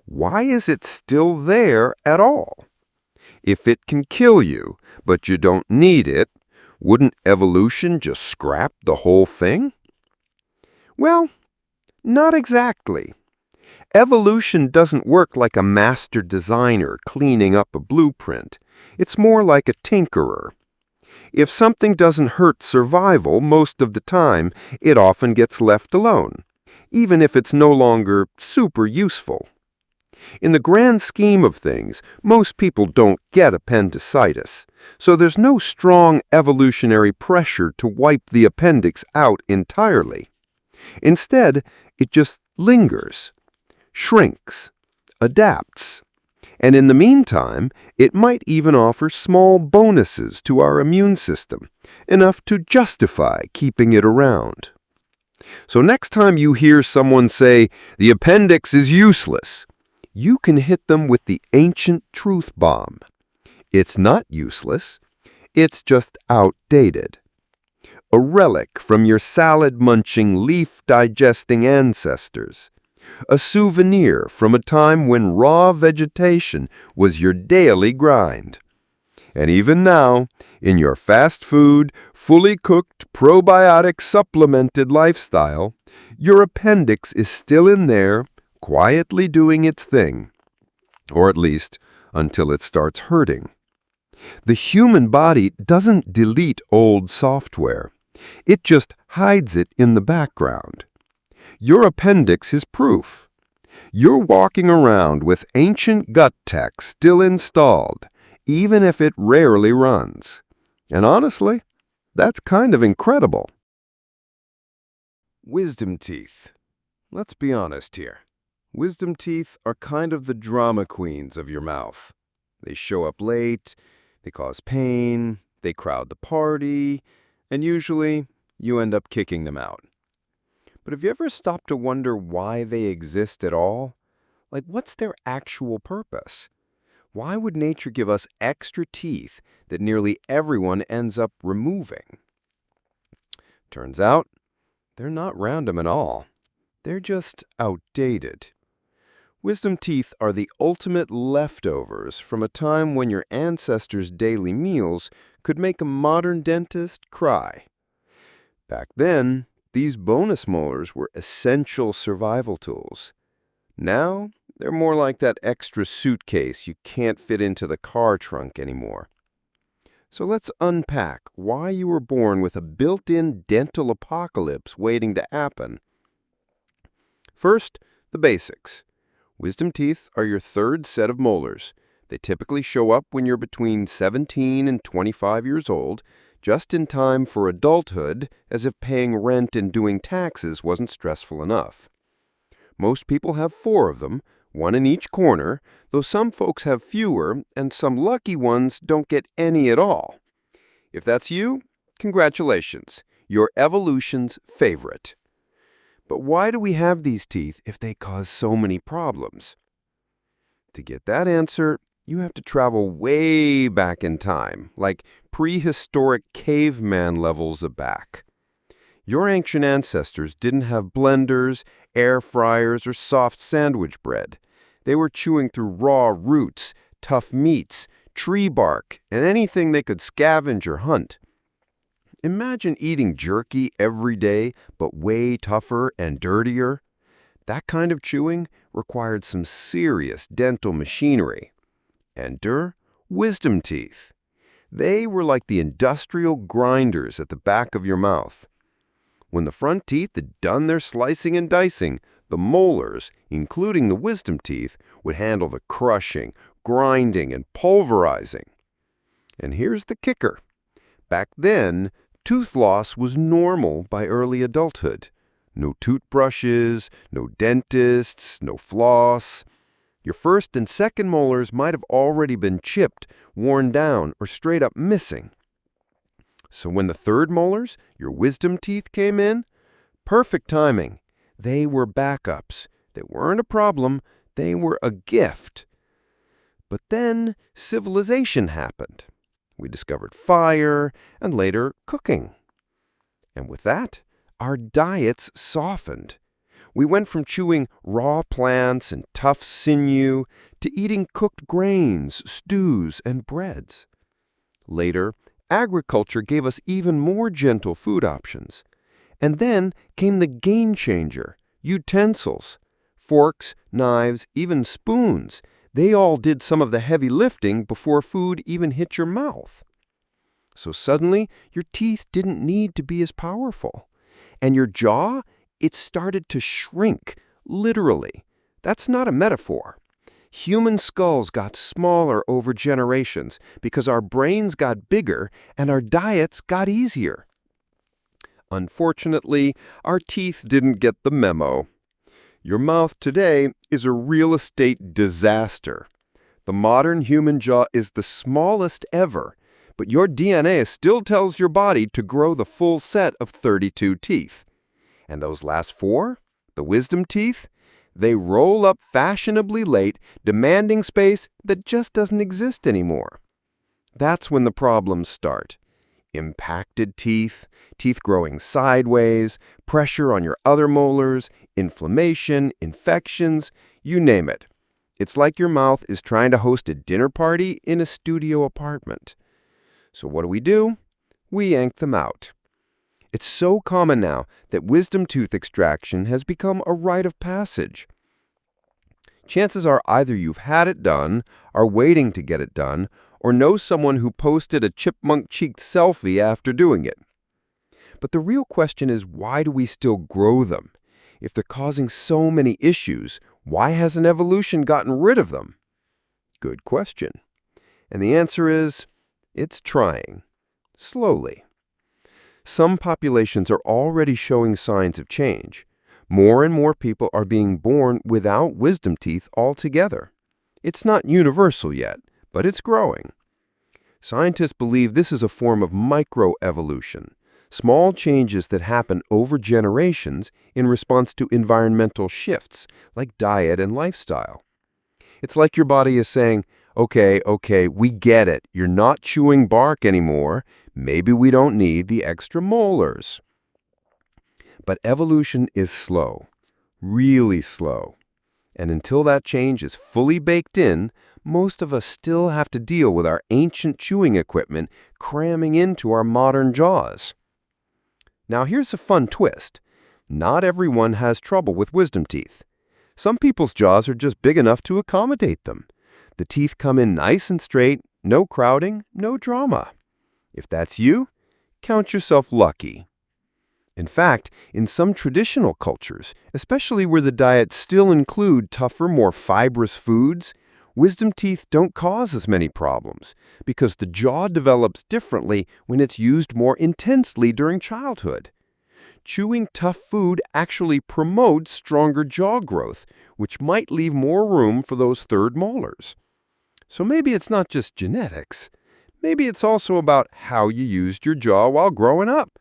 E: Why is it still there at all? If it can kill you, but you don't need it, wouldn't evolution just scrap the whole thing? Well, not exactly. Evolution doesn't work like a master designer cleaning up a blueprint. It's more like a tinkerer. If something doesn't hurt survival most of the time, it often gets left alone, even if it's no longer super useful. In the grand scheme of things, most people don't get appendicitis, so there's no strong evolutionary pressure to wipe the appendix out entirely. Instead, it just lingers, shrinks, adapts, and in the meantime, it might even offer small bonuses to our immune system, enough to justify keeping it around. So next time you hear someone say, "The appendix is useless," you can hit them with the ancient truth bomb. It's not useless, it's just outdated. A relic from your salad-munching, leaf-digesting ancestors. A souvenir from a time when raw vegetation was your daily grind. And even now, in your fast food, fully cooked, probiotic supplemented lifestyle, your appendix is still in there, quietly doing its thing. Or at least, until it starts hurting. The human body doesn't delete old software. It just hides it in the background. Your appendix is proof. You're walking around with ancient gut tech still installed, even if it rarely runs. And honestly, that's kind of incredible.
A: Wisdom teeth. Let's be honest here. Wisdom teeth are kind of the drama queens of your mouth. They show up late, they cause pain, they crowd the party, and usually you end up kicking them out. But have you ever stopped to wonder why they exist at all? Like, what's their actual purpose? Why would nature give us extra teeth that nearly everyone ends up removing? Turns out, they're not random at all. They're just outdated. Wisdom teeth are the ultimate leftovers from a time when your ancestors' daily meals could make a modern dentist cry. Back then, these bonus molars were essential survival tools. Now, they're more like that extra suitcase you can't fit into the car trunk anymore. So let's unpack why you were born with a built-in dental apocalypse waiting to happen. First, the basics. Wisdom teeth are your third set of molars. They typically show up when you're between 17 and 25 years old, just in time for adulthood, as if paying rent and doing taxes wasn't stressful enough. Most people have 4 of them, one in each corner, though some folks have fewer, and some lucky ones don't get any at all. If that's you, congratulations, you're evolution's favorite. But why do we have these teeth if they cause so many problems? To get that answer, you have to travel way back in time, like prehistoric caveman levels of back. Your ancient ancestors didn't have blenders, air fryers, or soft sandwich bread. They were chewing through raw roots, tough meats, tree bark, and anything they could scavenge or hunt. Imagine eating jerky every day, but way tougher and dirtier. That kind of chewing required some serious dental machinery. Enter
E: wisdom teeth. They were like the industrial grinders at the back of your mouth. When the front teeth had done their slicing and dicing, the molars, including the wisdom teeth, would handle the crushing, grinding, and pulverizing. And here's the kicker. Back then, tooth loss was normal by early adulthood. No toothbrushes, no dentists, no floss. Your first and second molars might have already been chipped, worn down, or straight up missing. So when the third molars, your wisdom teeth, came in, perfect timing. They were backups. They weren't a problem. They were a gift. But then civilization happened. We discovered fire and later cooking. And with that, our diets softened. We went from chewing raw plants and tough sinew to eating cooked grains, stews, and breads. Later, agriculture gave us even more gentle food options. And then came the game changer, utensils. Forks, knives, even spoons. They all did some of the heavy lifting before food even hit your mouth. So suddenly, your teeth didn't need to be as powerful. And your jaw, it started to shrink, literally. That's not a metaphor. Human skulls got smaller over generations because our brains got bigger and our diets got easier. Unfortunately, our teeth didn't get the memo. Your mouth today is a real estate disaster. The modern human jaw is the smallest ever, but your DNA still tells your body to grow the full set of 32 teeth. And those last 4, the wisdom teeth, they roll up fashionably late, demanding space that just doesn't exist anymore. That's when the problems start. Impacted teeth, teeth growing sideways, pressure on your other molars, inflammation, infections, you name it. It's like your mouth is trying to host a dinner party in a studio apartment. So what do? We yank them out. It's so common now that wisdom tooth extraction has become a rite of passage. Chances are either you've had it done, are waiting to get it done, or know someone who posted a chipmunk-cheeked selfie after doing it. But the real question is, why do we still grow them? If they're causing so many issues, why hasn't evolution gotten rid of them? Good question. And the answer is, it's trying. Slowly. Some populations are already showing signs of change. More and more people are being born without wisdom teeth altogether. It's not universal yet, but it's growing. Scientists believe this is a form of microevolution, small changes that happen over generations in response to environmental shifts like diet and lifestyle. It's like your body is saying, okay, we get it. You're not chewing bark anymore. Maybe we don't need the extra molars. But evolution is slow, really slow. And until that change is fully baked in, most of us still have to deal with our ancient chewing equipment cramming into our modern jaws. Now here's a fun twist. Not everyone has trouble with wisdom teeth. Some people's jaws are just big enough to accommodate them. The teeth come in nice and straight, no crowding, no drama. If that's you, count yourself lucky. In fact, in some traditional cultures, especially where the diets still include tougher, more fibrous foods, wisdom teeth don't cause as many problems because the jaw develops differently when it's used more intensely during childhood. Chewing tough food actually promotes stronger jaw growth, which might leave more room for those third molars. So maybe it's not just genetics. Maybe it's also about how you used your jaw while growing up.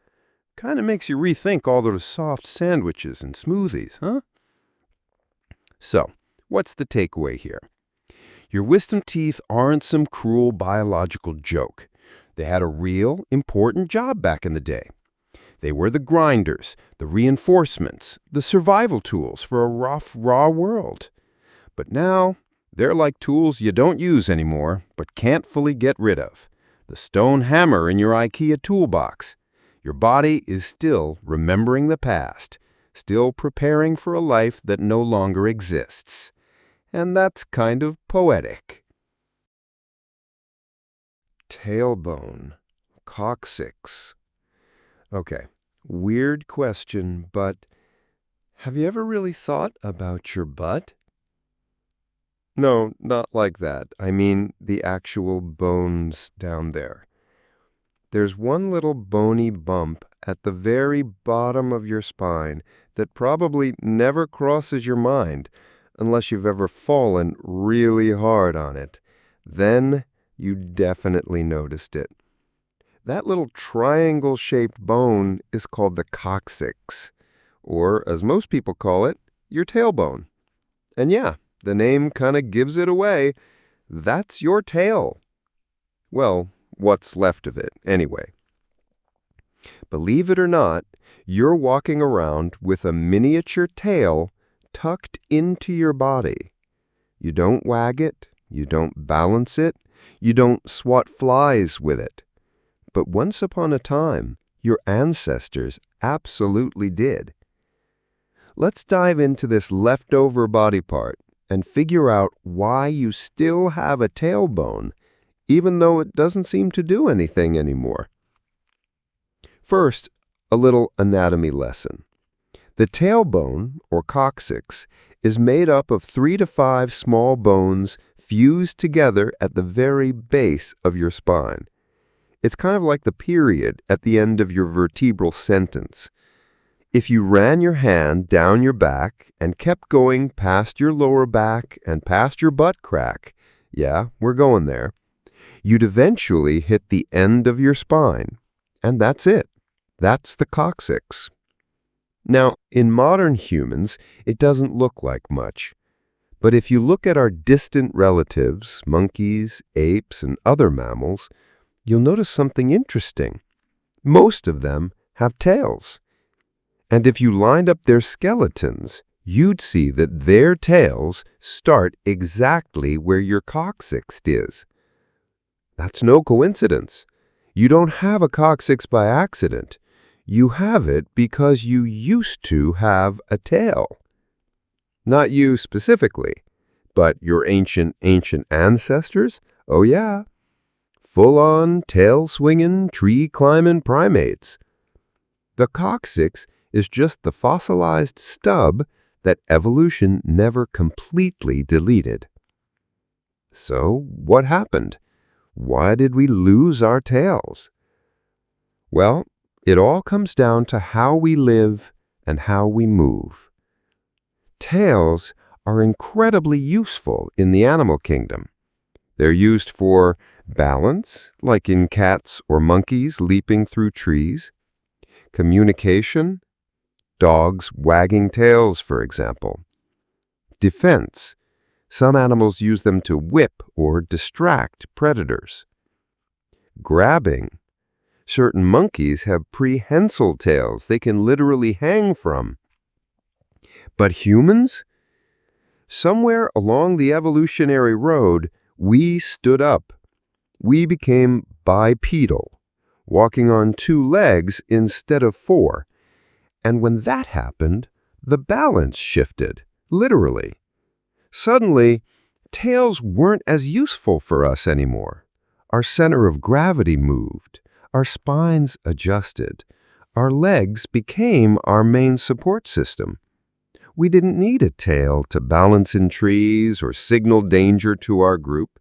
E: Kind of makes you rethink all those soft sandwiches and smoothies, huh? So, what's the takeaway here? Your wisdom teeth aren't some cruel biological joke. They had a real, important job back in the day. They were the grinders, the reinforcements, the survival tools for a rough, raw world. But now, they're like tools you don't use anymore, but can't fully get rid of. The stone hammer in your IKEA toolbox. Your body is still remembering the past, still preparing for a life that no longer exists. And that's kind of poetic. Tailbone. Coccyx. Okay, weird question, but have you ever really thought about your butt? No, not like that. I mean the actual bones down there. There's one little bony bump at the very bottom of your spine that probably never crosses your mind unless you've ever fallen really hard on it. Then you definitely noticed it. That little triangle-shaped bone is called the coccyx, or as most people call it, your tailbone. And yeah, the name kind of gives it away. That's your tail. Well, what's left of it, anyway. Believe it or not, you're walking around with a miniature tail tucked into your body. You don't wag it, you don't balance it, you don't swat flies with it. But once upon a time, your ancestors absolutely did. Let's dive into this leftover body part and figure out why you still have a tailbone, even though it doesn't seem to do anything anymore. First, a little anatomy lesson. The tailbone, or coccyx, is made up of 3 to 5 small bones fused together at the very base of your spine. It's kind of like the period at the end of your vertebral sentence. If you ran your hand down your back and kept going past your lower back and past your butt crack, yeah, we're going there, you'd eventually hit the end of your spine. And that's it. That's the coccyx. Now, in modern humans, it doesn't look like much. But if you look at our distant relatives, monkeys, apes, and other mammals, you'll notice something interesting. Most of them have tails. And if you lined up their skeletons, you'd see that their tails start exactly where your coccyx is. That's no coincidence. You don't have a coccyx by accident. You have it because you used to have a tail. Not you specifically, but your ancient ancestors? Oh yeah. Full-on, tail-swinging, tree-climbing primates. The coccyx is just the fossilized stub that evolution never completely deleted. So, what happened? Why did we lose our tails? Well, it all comes down to how we live and how we move. Tails are incredibly useful in the animal kingdom. They're used for balance, like in cats or monkeys leaping through trees, communication, dogs wagging tails, for example, defense. Some animals use them to whip or distract predators. Grabbing. Certain monkeys have prehensile tails they can literally hang from. But humans? Somewhere along the evolutionary road, we stood up. We became bipedal, walking on 2 legs instead of 4. And when that happened, the balance shifted, literally. Suddenly, tails weren't as useful for us anymore. Our center of gravity moved. Our spines adjusted. Our legs became our main support system. We didn't need a tail to balance in trees or signal danger to our group,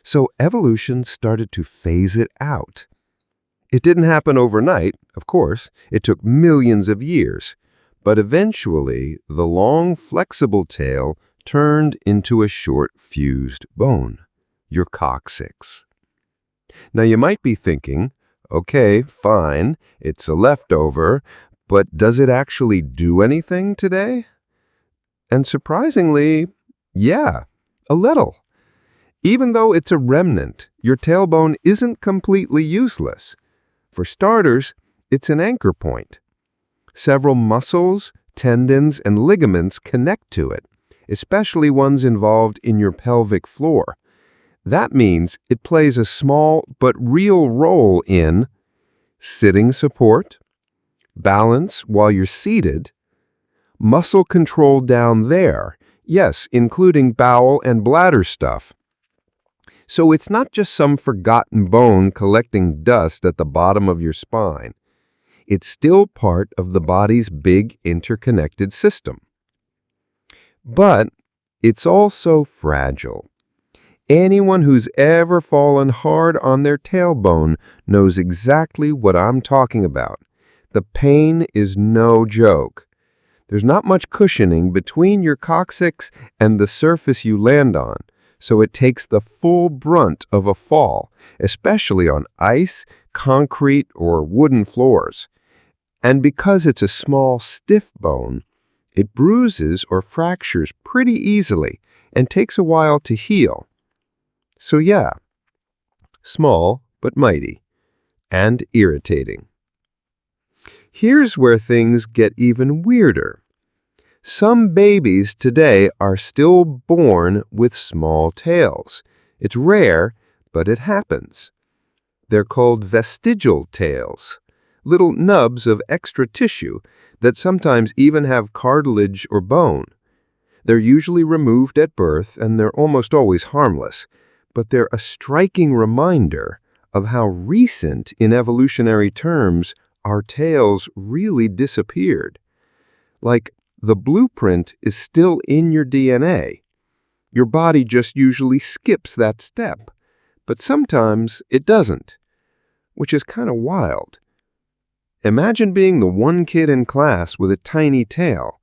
E: so evolution started to phase it out. It didn't happen overnight, of course. It took millions of years. But eventually, the long, flexible tail turned into a short, fused bone, your coccyx. Now, you might be thinking, okay, fine, it's a leftover, but does it actually do anything today? And surprisingly, yeah, a little. Even though it's a remnant, your tailbone isn't completely useless. For starters, it's an anchor point. Several muscles, tendons, and ligaments connect to it, especially ones involved in your pelvic floor. That means it plays a small but real role in sitting support, balance while you're seated, muscle control down there, yes, including bowel and bladder stuff. So it's not just some forgotten bone collecting dust at the bottom of your spine. It's still part of the body's big interconnected system. But it's also fragile. Anyone who's ever fallen hard on their tailbone knows exactly what I'm talking about. The pain is no joke. There's not much cushioning between your coccyx and the surface you land on, so it takes the full brunt of a fall, especially on ice, concrete, or wooden floors. And because it's a small, stiff bone, it bruises or fractures pretty easily and takes a while to heal. So yeah, small but mighty, and irritating. Here's where things get even weirder. Some babies today are still born with small tails. It's rare, but it happens. They're called vestigial tails, little nubs of extra tissue that sometimes even have cartilage or bone. They're usually removed at birth, and they're almost always harmless, but they're a striking reminder of how recent, in evolutionary terms, our tails really disappeared. Like, the blueprint is still in your DNA. Your body just usually skips that step, but sometimes it doesn't, which is kind of wild. Imagine being the one kid in class with a tiny tail.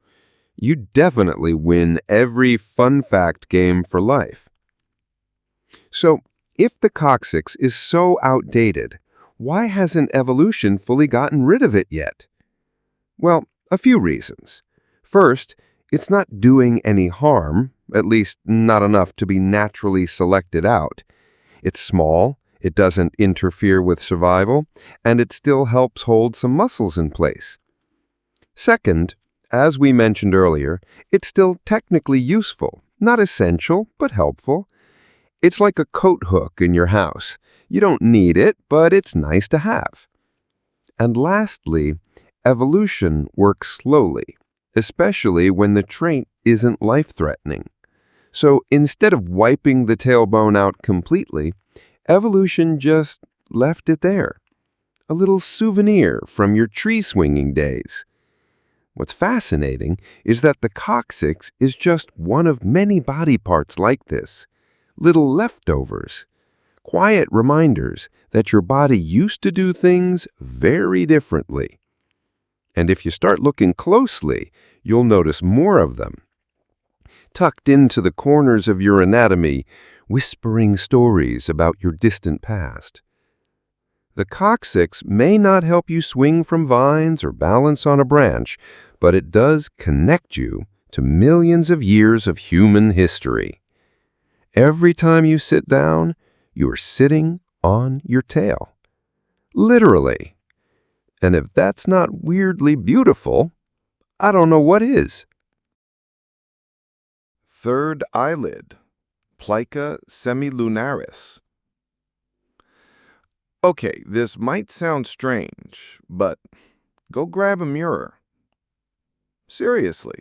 E: You'd definitely win every fun fact game for life. So, if the coccyx is so outdated, why hasn't evolution fully gotten rid of it yet? Well, a few reasons. First, it's not doing any harm, at least not enough to be naturally selected out. It's small, it doesn't interfere with survival, and it still helps hold some muscles in place. Second, as we mentioned earlier, it's still technically useful, not essential, but helpful. It's like a coat hook in your house. You don't need it, but it's nice to have. And lastly, evolution works slowly, especially when the trait isn't life-threatening. So instead of wiping the tailbone out completely, evolution just left it there. A little souvenir from your tree-swinging days. What's fascinating is that the coccyx is just one of many body parts like this. Little leftovers, quiet reminders that your body used to do things very differently. And if you start looking closely, you'll notice more of them. Tucked into the corners of your anatomy, whispering stories about your distant past. The coccyx may not help you swing from vines or balance on a branch, but it does connect you to millions of years of human history. Every time you sit down, you're sitting on your tail. Literally. And if that's not weirdly beautiful, I don't know what is.
A: Third eyelid, plica semilunaris. Okay, this might sound strange, but go grab a mirror. Seriously.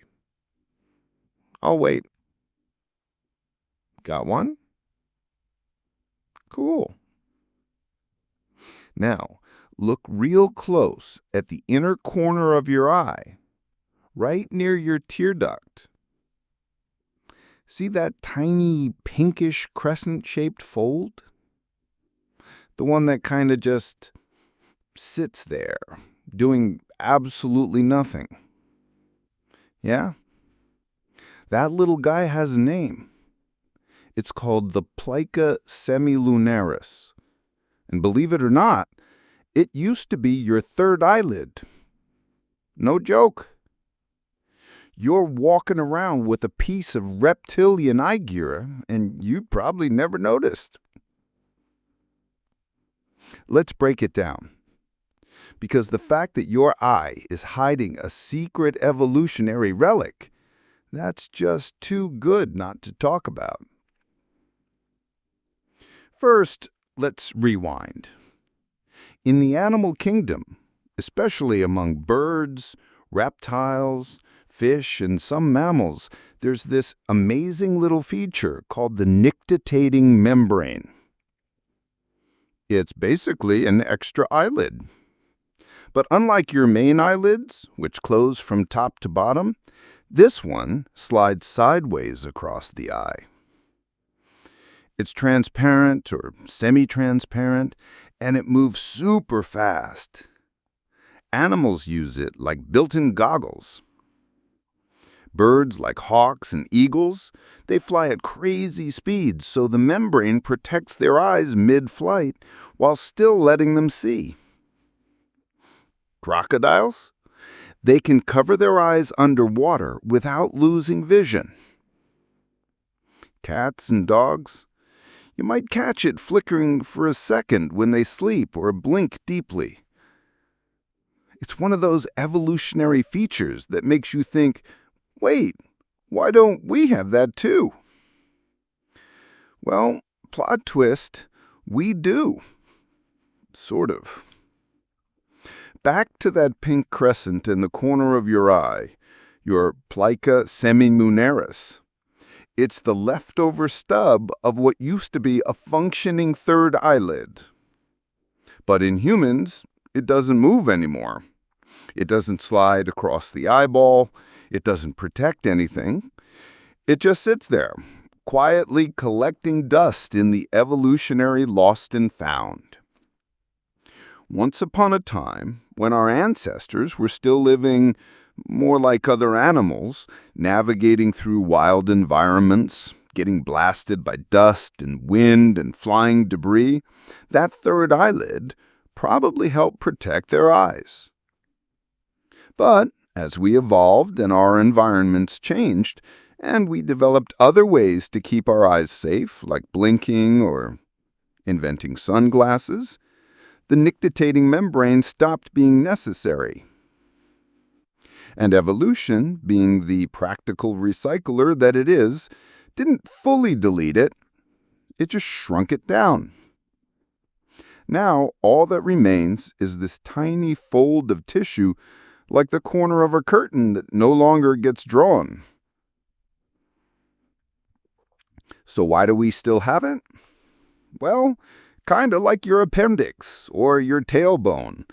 A: I'll wait. Got one? Cool. Now, look real close at the inner corner of your eye, right near your tear duct. See that tiny pinkish crescent-shaped fold? The one that kind of just sits there, doing absolutely nothing. Yeah? That little guy has a name. It's called the plica semilunaris. And believe it or not, it used to be your third eyelid. No joke. You're walking around with a piece of reptilian eye gear, and you probably never noticed. Let's break it down. Because the fact that your eye is hiding a secret evolutionary relic, that's just too good not to talk about. First, let's rewind. In the animal kingdom, especially among birds, reptiles, fish, and some mammals, there's this amazing little feature called the nictitating membrane.
B: It's basically an extra eyelid. But unlike your main eyelids, which close from top to bottom, this one slides sideways across the eye. It's transparent or semi-transparent, and it moves super fast. Animals use it like built-in goggles. Birds like hawks and eagles, they fly at crazy speeds, so the membrane protects their eyes mid-flight while still letting them see. Crocodiles? They can cover their eyes underwater without losing vision. Cats and dogs? You might catch it flickering for a second when they sleep or blink deeply. It's one of those evolutionary features that makes you think, wait, why don't we have that too? Well, plot twist, we do. Sort of. Back to that pink crescent in the corner of your eye, your plica semilunaris. It's the leftover stub of what used to be a functioning third eyelid. But in humans, it doesn't move anymore. It doesn't slide across the eyeball. It doesn't protect anything. It just sits there, quietly collecting dust in the evolutionary lost and found. Once upon a time, when our ancestors were still living more like other animals, navigating through wild environments, getting blasted by dust and wind and flying debris, that third eyelid probably helped protect their eyes. But as we evolved and our environments changed, and we developed other ways to keep our eyes safe, like blinking or inventing sunglasses, the nictitating membrane stopped being necessary. And evolution, being the practical recycler that it is, didn't fully delete it. It just shrunk it down. Now, all that remains is this tiny fold of tissue, like the corner of a curtain that no longer gets drawn. So why do we still have it? Well, kind of like your appendix or your tailbone.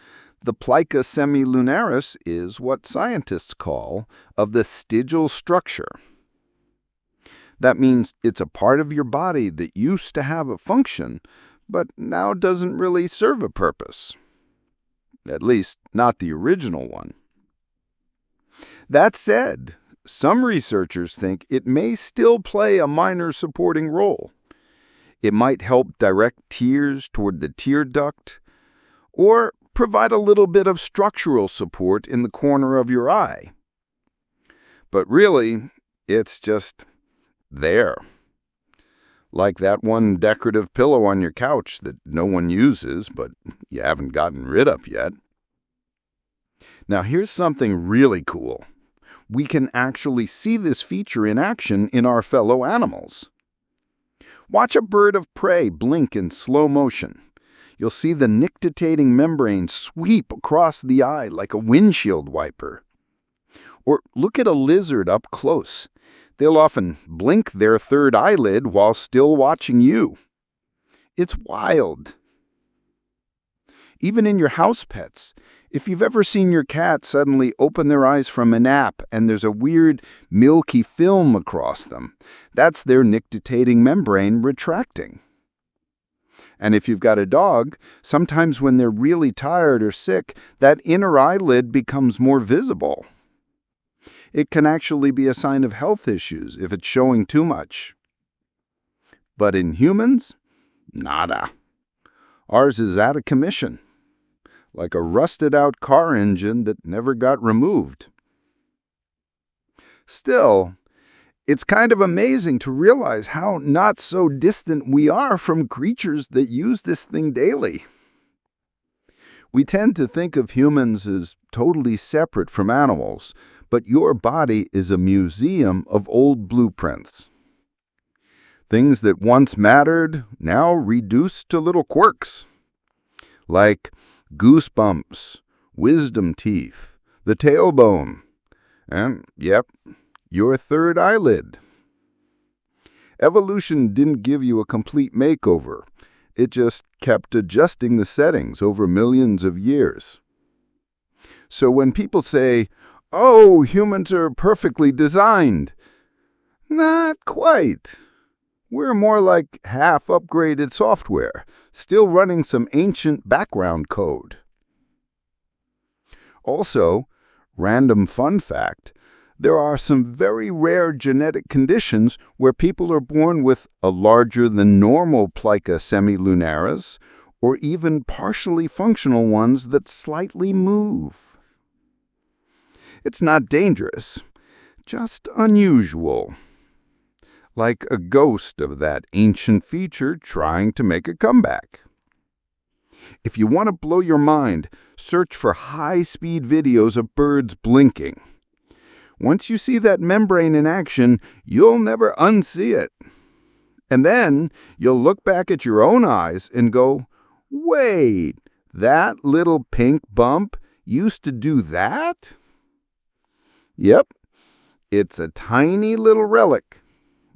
B: The plica semilunaris is what scientists call a vestigial structure. That means it's a part of your body that used to have a function, but now doesn't really serve a purpose. At least, not the original one. That said, some researchers think it may still play a minor supporting role. It might help direct tears toward the tear duct, or provide a little bit of structural support in the corner of your eye. But really, it's just there. Like that one decorative pillow on your couch that no one uses, but you haven't gotten rid of yet. Now here's something really cool. We can actually see this feature in action in our fellow animals. Watch a bird of prey blink in slow motion. You'll see the nictitating membrane sweep across the eye like a windshield wiper. Or look at a lizard up close. They'll often blink their third eyelid while still watching you. It's wild. Even in your house pets, if you've ever seen your cat suddenly open their eyes from a nap and there's a weird milky film across them, that's their nictitating membrane retracting. And if you've got a dog, sometimes when they're really tired or sick, that inner eyelid becomes more visible. It can actually be a sign of health issues if it's showing too much. But in humans, nada. Ours is out of commission, like a rusted-out car engine that never got removed. Still, it's kind of amazing to realize how not so distant we are from creatures that use this thing daily. We tend to think of humans as totally separate from animals, but your body is a museum of old blueprints. Things that once mattered, now reduced to little quirks. Like Goosebumps, wisdom teeth, the tailbone, and, yep, your third eyelid. Evolution didn't give you a complete makeover,
D: It just kept adjusting the settings over millions of years. So when people say, "Oh, humans are perfectly designed," not quite. We're more like half-upgraded software, still running some ancient background code. Also, random fun fact, there are some very rare genetic conditions where people are born with a larger than normal plica semilunaris, or even partially functional ones that slightly move. It's not dangerous, just unusual. Like a ghost of that ancient feature trying to make a comeback. If you want to blow your mind, search for high-speed videos of birds blinking. Once you see that membrane in action, you'll never unsee it. And then you'll look back at your own eyes and go, "Wait, that little pink bump used to do that?" Yep, it's a tiny little relic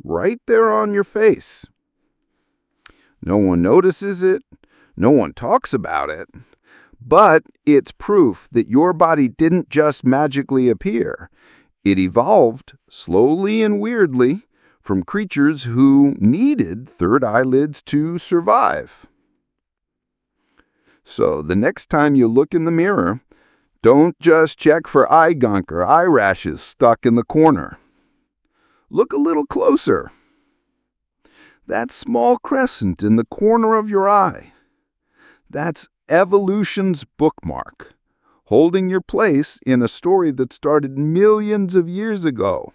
D: right there on your face. No one notices it, no one talks about it, but it's proof that your body didn't just magically appear. It evolved, slowly and weirdly, from creatures who needed third eyelids to survive. So the next time you look in the mirror, don't just check for eye gunk or eye rashes stuck in the corner. Look a little closer. That small crescent in the corner of your eye, that's evolution's bookmark, holding your place in a story that started millions of years ago.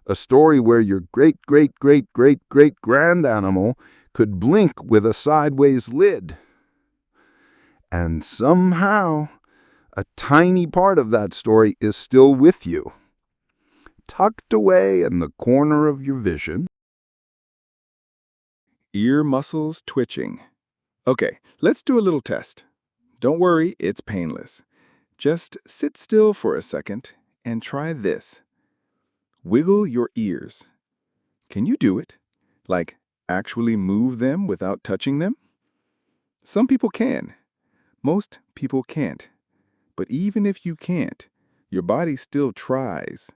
D: A story where your great-great-great-great-great-grand animal could blink with a sideways lid. And somehow, a tiny part of that story is still with you, tucked away in the corner of your vision.
B: Ear muscles twitching. Okay, let's do a little test. Don't worry, it's painless. Just sit still for a second and try this. Wiggle your ears. Can you do it? Like, actually move them without touching them? Some people can. Most people can't. But even if you can't, your body still tries.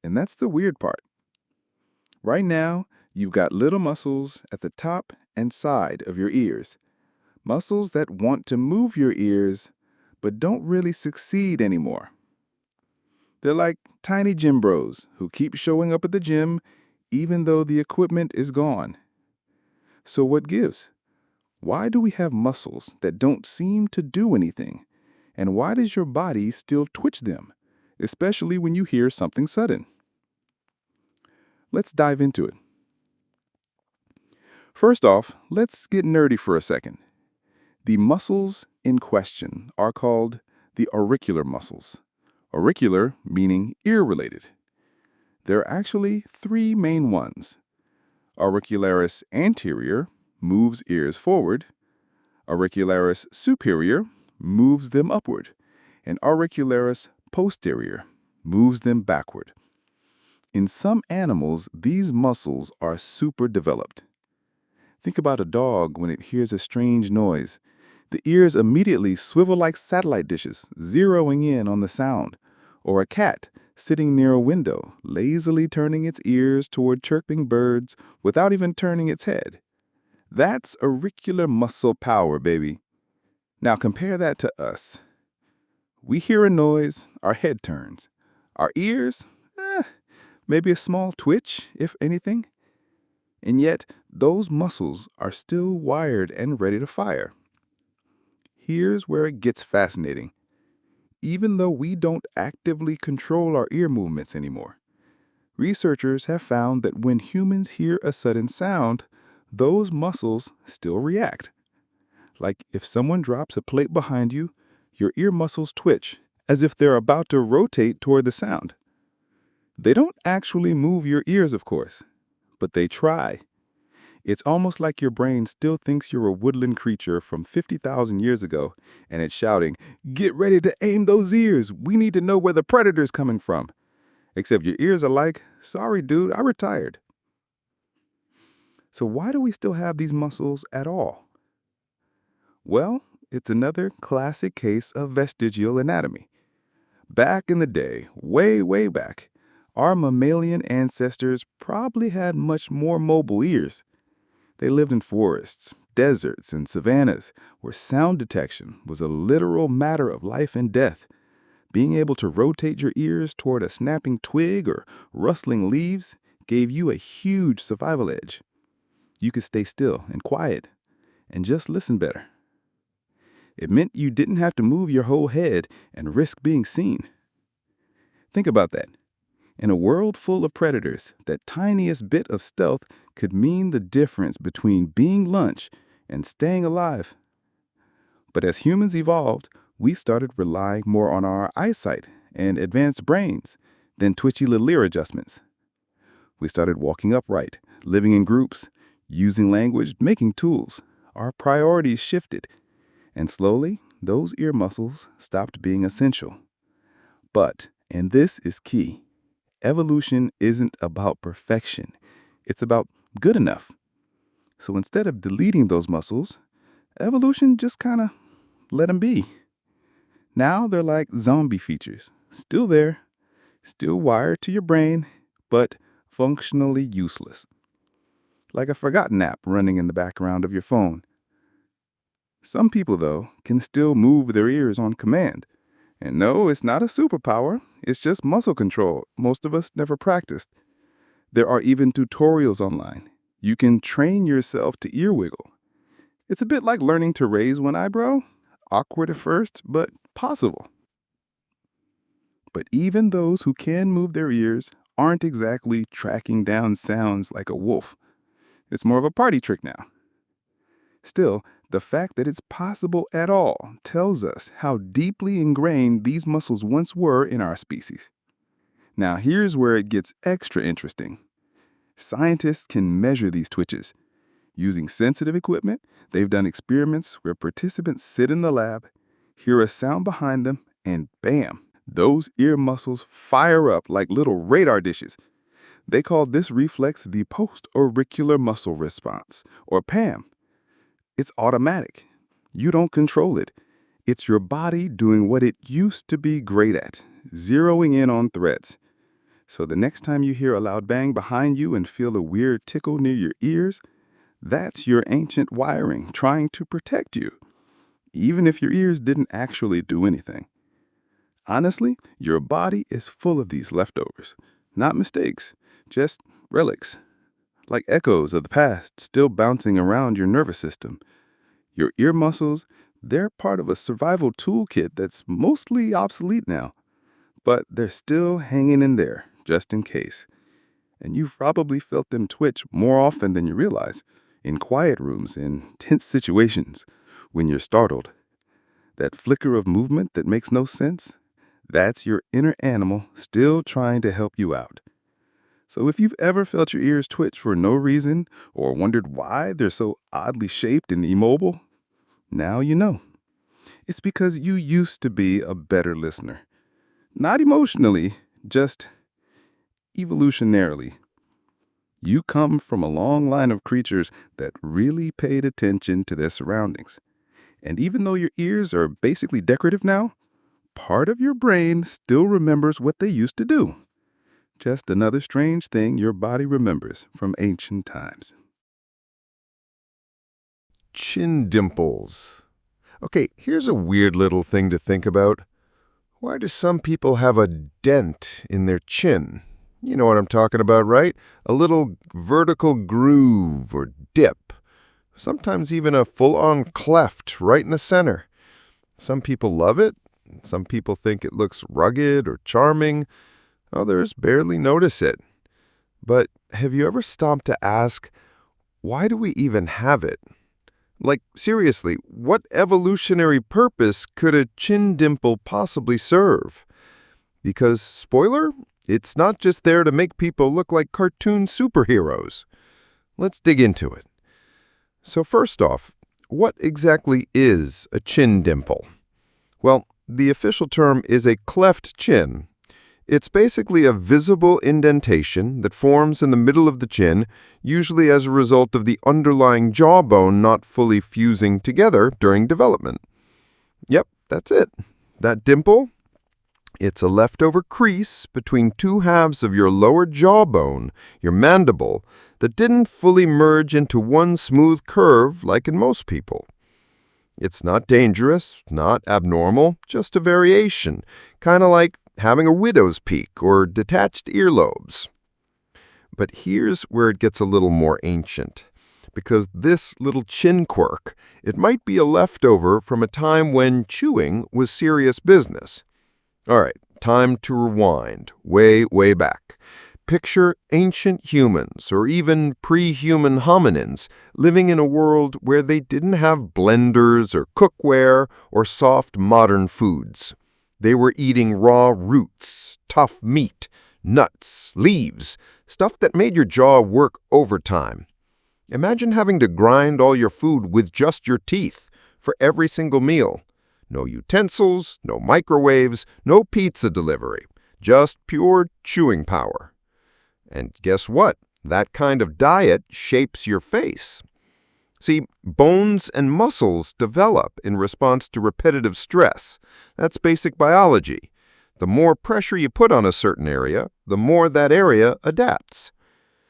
B: And that's the weird part. Right now, you've got little muscles at the top and side of your ears. Muscles that want to move your ears, but don't really succeed anymore. They're like tiny gym bros who keep showing up at the gym even though the equipment is gone. So what gives? Why do we have muscles that don't seem to do anything? And why does your body still twitch them, especially when you hear something sudden? Let's dive into it. First off, let's get nerdy for a second. The muscles in question are called the auricular muscles. Auricular meaning ear-related. There are actually three main ones. Auricularis anterior moves ears forward. Auricularis superior moves them upward. And auricularis posterior moves them backward. In some animals, these muscles are super developed. Think about a dog when it hears a strange noise. The ears immediately swivel like satellite dishes, zeroing in on the sound. Or a cat sitting near a window, lazily turning its ears toward chirping birds without even turning its head. That's auricular muscle power, baby. Now compare that to us. We hear a noise, our head turns. Our ears, maybe a small twitch, if anything. And yet, those muscles are still wired and ready to fire. Here's where it gets fascinating. Even though we don't actively control our ear movements anymore, researchers have found that when humans hear a sudden sound, those muscles still react. Like if someone drops a plate behind you, your ear muscles twitch as if they're about to rotate toward the sound. They don't actually move your ears, of course, but they try. It's almost like your brain still thinks you're a woodland creature from 50,000 years ago, and it's shouting, "Get ready to aim those ears. We need to know where the predator's coming from." Except your ears are like, "Sorry, dude, I retired." So why do we still have these muscles at all?
A: Well, it's another classic case of vestigial anatomy. Back in the day, way, way back, our mammalian ancestors probably had much more mobile ears. They lived in forests, deserts, and savannas where sound detection was a literal matter of life and death. Being able to rotate your ears toward a snapping twig or rustling leaves gave you a huge survival edge. You could stay still and quiet and just listen better. It meant you didn't have to move your whole head and risk being seen. Think about that. In a world full of predators, that tiniest bit of stealth could mean the difference between being lunch and staying alive. But as humans evolved, we started relying more on our eyesight and advanced brains than twitchy little ear adjustments. We started walking upright, living in groups, using language, making tools. Our priorities shifted, and slowly, those ear muscles stopped being essential. But, and this is key, evolution isn't about perfection. It's about good enough. So instead of deleting those muscles, evolution just kind of let them be. Now they're like zombie features, still there, still wired to your brain, but functionally useless. Like a forgotten app running in the background of your phone. Some people, though, can still move their ears on command. And no, it's not a superpower, it's just muscle control most of us never practiced. There are even tutorials online. You can train yourself to ear wiggle. It's a bit like learning to raise one eyebrow. Awkward at first, but possible. But even those who can move their ears aren't exactly tracking down sounds like a wolf. It's more of a party trick now. Still, the fact that it's possible at all tells us how deeply ingrained these muscles once were in our species. Now, here's where it gets extra interesting. Scientists can measure these twitches. Using sensitive equipment, they've done experiments where participants sit in the lab, hear a sound behind them, and bam, those ear muscles fire up like little radar dishes. They call this reflex the post-auricular muscle response, or PAM. It's automatic. You don't control it. It's your body doing what it used to be great at, zeroing in on threats. So the next time you hear a loud bang behind you and feel a weird tickle near your ears, that's your ancient wiring trying to protect you, even if your ears didn't actually do anything. Honestly, your body is full of these leftovers, not mistakes, just relics, like echoes of the past still bouncing around your nervous system. Your ear muscles, they're part of a survival toolkit that's mostly obsolete now, but they're still hanging in there, just in case. And you've probably felt them twitch more often than you realize, in quiet rooms, in tense situations, when you're startled. That flicker of movement that makes no sense, that's your inner animal still trying to help you out. So if you've ever felt your ears twitch for no reason or wondered why they're so oddly shaped and immobile, now you know. It's because you used to be a better listener. Not emotionally, just evolutionarily. You come from a long line of creatures that really paid attention to their surroundings. And even though your ears are basically decorative now, part of your brain still remembers what they used to do. Just another strange thing your body remembers from ancient times.
E: Chin dimples. Okay, here's a weird little thing to think about. Why do some people have a dent in their chin? You know what I'm talking about, right? A little vertical groove or dip. Sometimes even a full-on cleft right in the center. Some people love it. Some people think it looks rugged or charming. Others barely notice it. But have you ever stopped to ask, why do we even have it? Like, seriously, what evolutionary purpose could a chin dimple possibly serve? Because, spoiler, it's not just there to make people look like cartoon superheroes. Let's dig into it. So first off, what exactly is a chin dimple? Well, the official term is a cleft chin. It's basically a visible indentation that forms in the middle of the chin, usually as a result of the underlying jawbone not fully fusing together during development. Yep, that's it. That dimple? It's a leftover crease between two halves of your lower jawbone, your mandible, that didn't fully merge into one smooth curve like in most people. It's not dangerous, not abnormal, just a variation, kind of like having a widow's peak or detached earlobes. But here's where it gets a little more ancient, because this little chin quirk, it might be a leftover from a time when chewing was serious business. All right, time to rewind, way, way back. Picture ancient humans, or even pre-human hominins, living in a world where they didn't have blenders or cookware or soft modern foods. They were eating raw roots, tough meat, nuts, leaves, stuff that made your jaw work overtime. Imagine having to grind all your food with just your teeth for every single meal. No utensils, no microwaves, no pizza delivery, just pure chewing power. And guess what? That kind of diet shapes your face. See, bones and muscles develop in response to repetitive stress. That's basic biology. The more pressure you put on a certain area, the more that area adapts.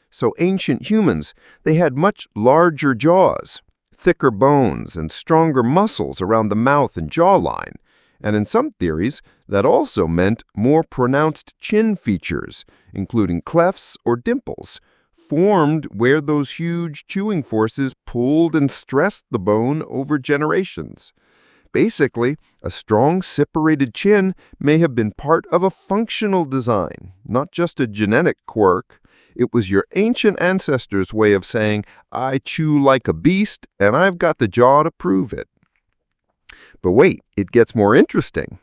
E: So ancient humans, they had much larger jaws, thicker bones, and stronger muscles around the mouth and jawline. And in some theories, that also meant more pronounced chin features, including clefts or dimples, formed where those huge chewing forces pulled and stressed the bone over generations. Basically, a strong separated chin may have been part of a functional design, not just a genetic quirk. It was your ancient ancestors' way of saying, I chew like a beast, and I've got the jaw to prove it. But wait, it gets more interesting,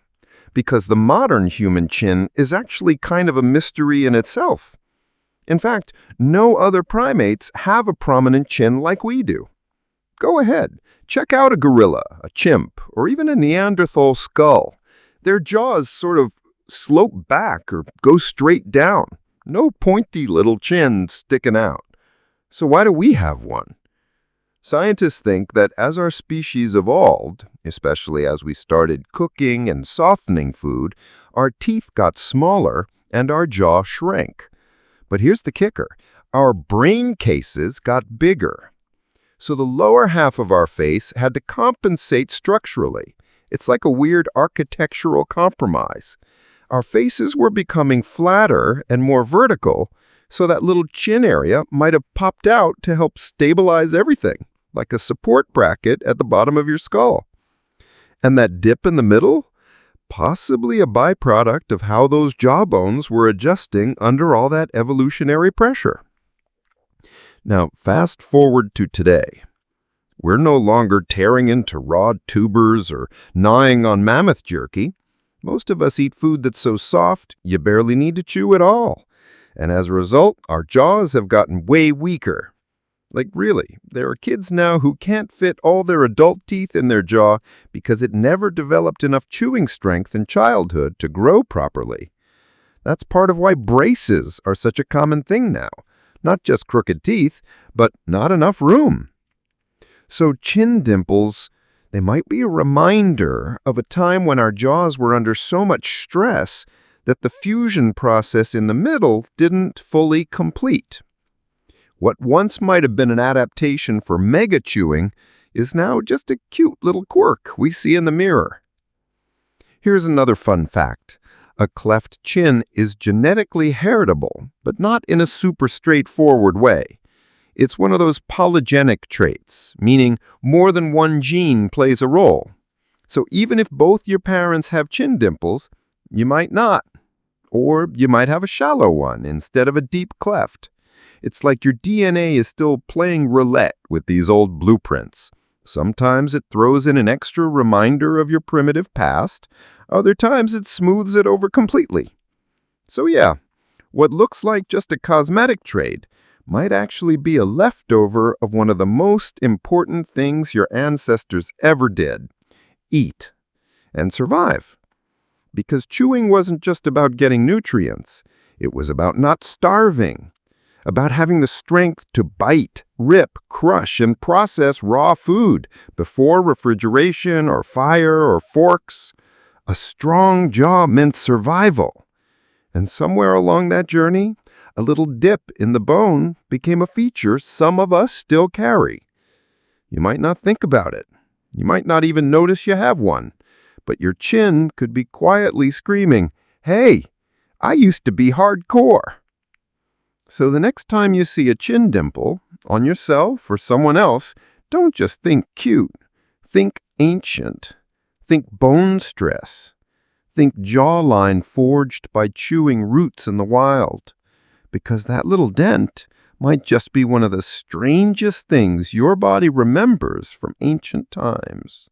E: because the modern human chin is actually kind of a mystery in itself. In fact, no other primates have a prominent chin like we do. Go ahead, check out a gorilla, a chimp, or even a Neanderthal skull. Their jaws sort of slope back or go straight down. No pointy little chin sticking out. So why do we have one? Scientists think that as our species evolved, especially as we started cooking and softening food, our teeth got smaller and our jaw shrank. But here's the kicker. Our brain cases got bigger. So the lower half of our face had to compensate structurally. It's like a weird architectural compromise. Our faces were becoming flatter and more vertical, so that little chin area might have popped out to help stabilize everything, like a support bracket at the bottom of your skull. And that dip in the middle? Possibly a byproduct of how those jawbones were adjusting under all that evolutionary pressure. Now, fast forward to today. We're no longer tearing into raw tubers or gnawing on mammoth jerky. Most of us eat food that's so soft, you barely need to chew at all. And as a result, our jaws have gotten way weaker. Like really, there are kids now who can't fit all their adult teeth in their jaw because it never developed enough chewing strength in childhood to grow properly. That's part of why braces are such a common thing now. Not just crooked teeth, but not enough room. So chin dimples, they might be a reminder of a time when our jaws were under so much stress that the fusion process in the middle didn't fully complete. What once might have been an adaptation for mega chewing is now just a cute little quirk we see in the mirror. Here's another fun fact. A cleft chin is genetically heritable, but not in a super straightforward way. It's one of those polygenic traits, meaning more than one gene plays a role. So even if both your parents have chin dimples, you might not. Or you might have a shallow one instead of a deep cleft. It's like your DNA is still playing roulette with these old blueprints. Sometimes it throws in an extra reminder of your primitive past. Other times it smooths it over completely. So yeah, what looks like just a cosmetic trait might actually be a leftover of one of the most important things your ancestors ever did: eat and survive.
D: because chewing wasn't just about getting nutrients. It was about not starving, about having the strength to bite, rip, crush, and process raw food before refrigeration or fire or forks. A strong jaw meant survival. And somewhere along that journey, a little dip in the bone became a feature some of us still carry. You might not think about it. You might not even notice you have one. But your chin could be quietly screaming, "Hey, I used to be hardcore." So the next time you see a chin dimple on yourself or someone else, don't just think cute. Think ancient. Think bone stress. Think jawline forged by chewing roots in the wild. Because that little dent might just be one of the strangest things your body remembers from ancient times.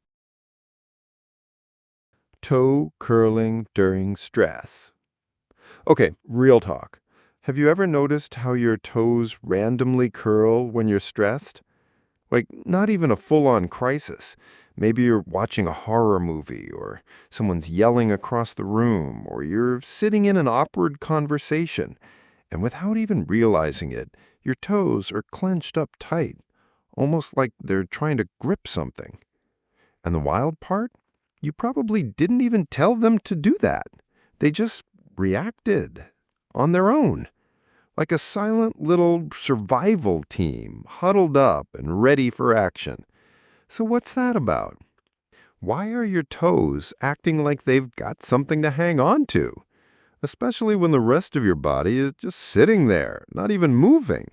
F: Toe curling during stress. Okay, real talk. Have you ever noticed how your toes randomly curl when you're stressed? Like, not even a full-on crisis. Maybe you're watching a horror movie, or someone's yelling across the room, or you're sitting in an awkward conversation, and without even realizing it, your toes are clenched up tight, almost like they're trying to grip something. And the wild part? You probably didn't even tell them to do that. They just reacted on their own, like a silent little survival team, huddled up and ready for action. So what's that about? Why are your toes acting like they've got something to hang on to? Especially when the rest of your body is just sitting there, not even moving.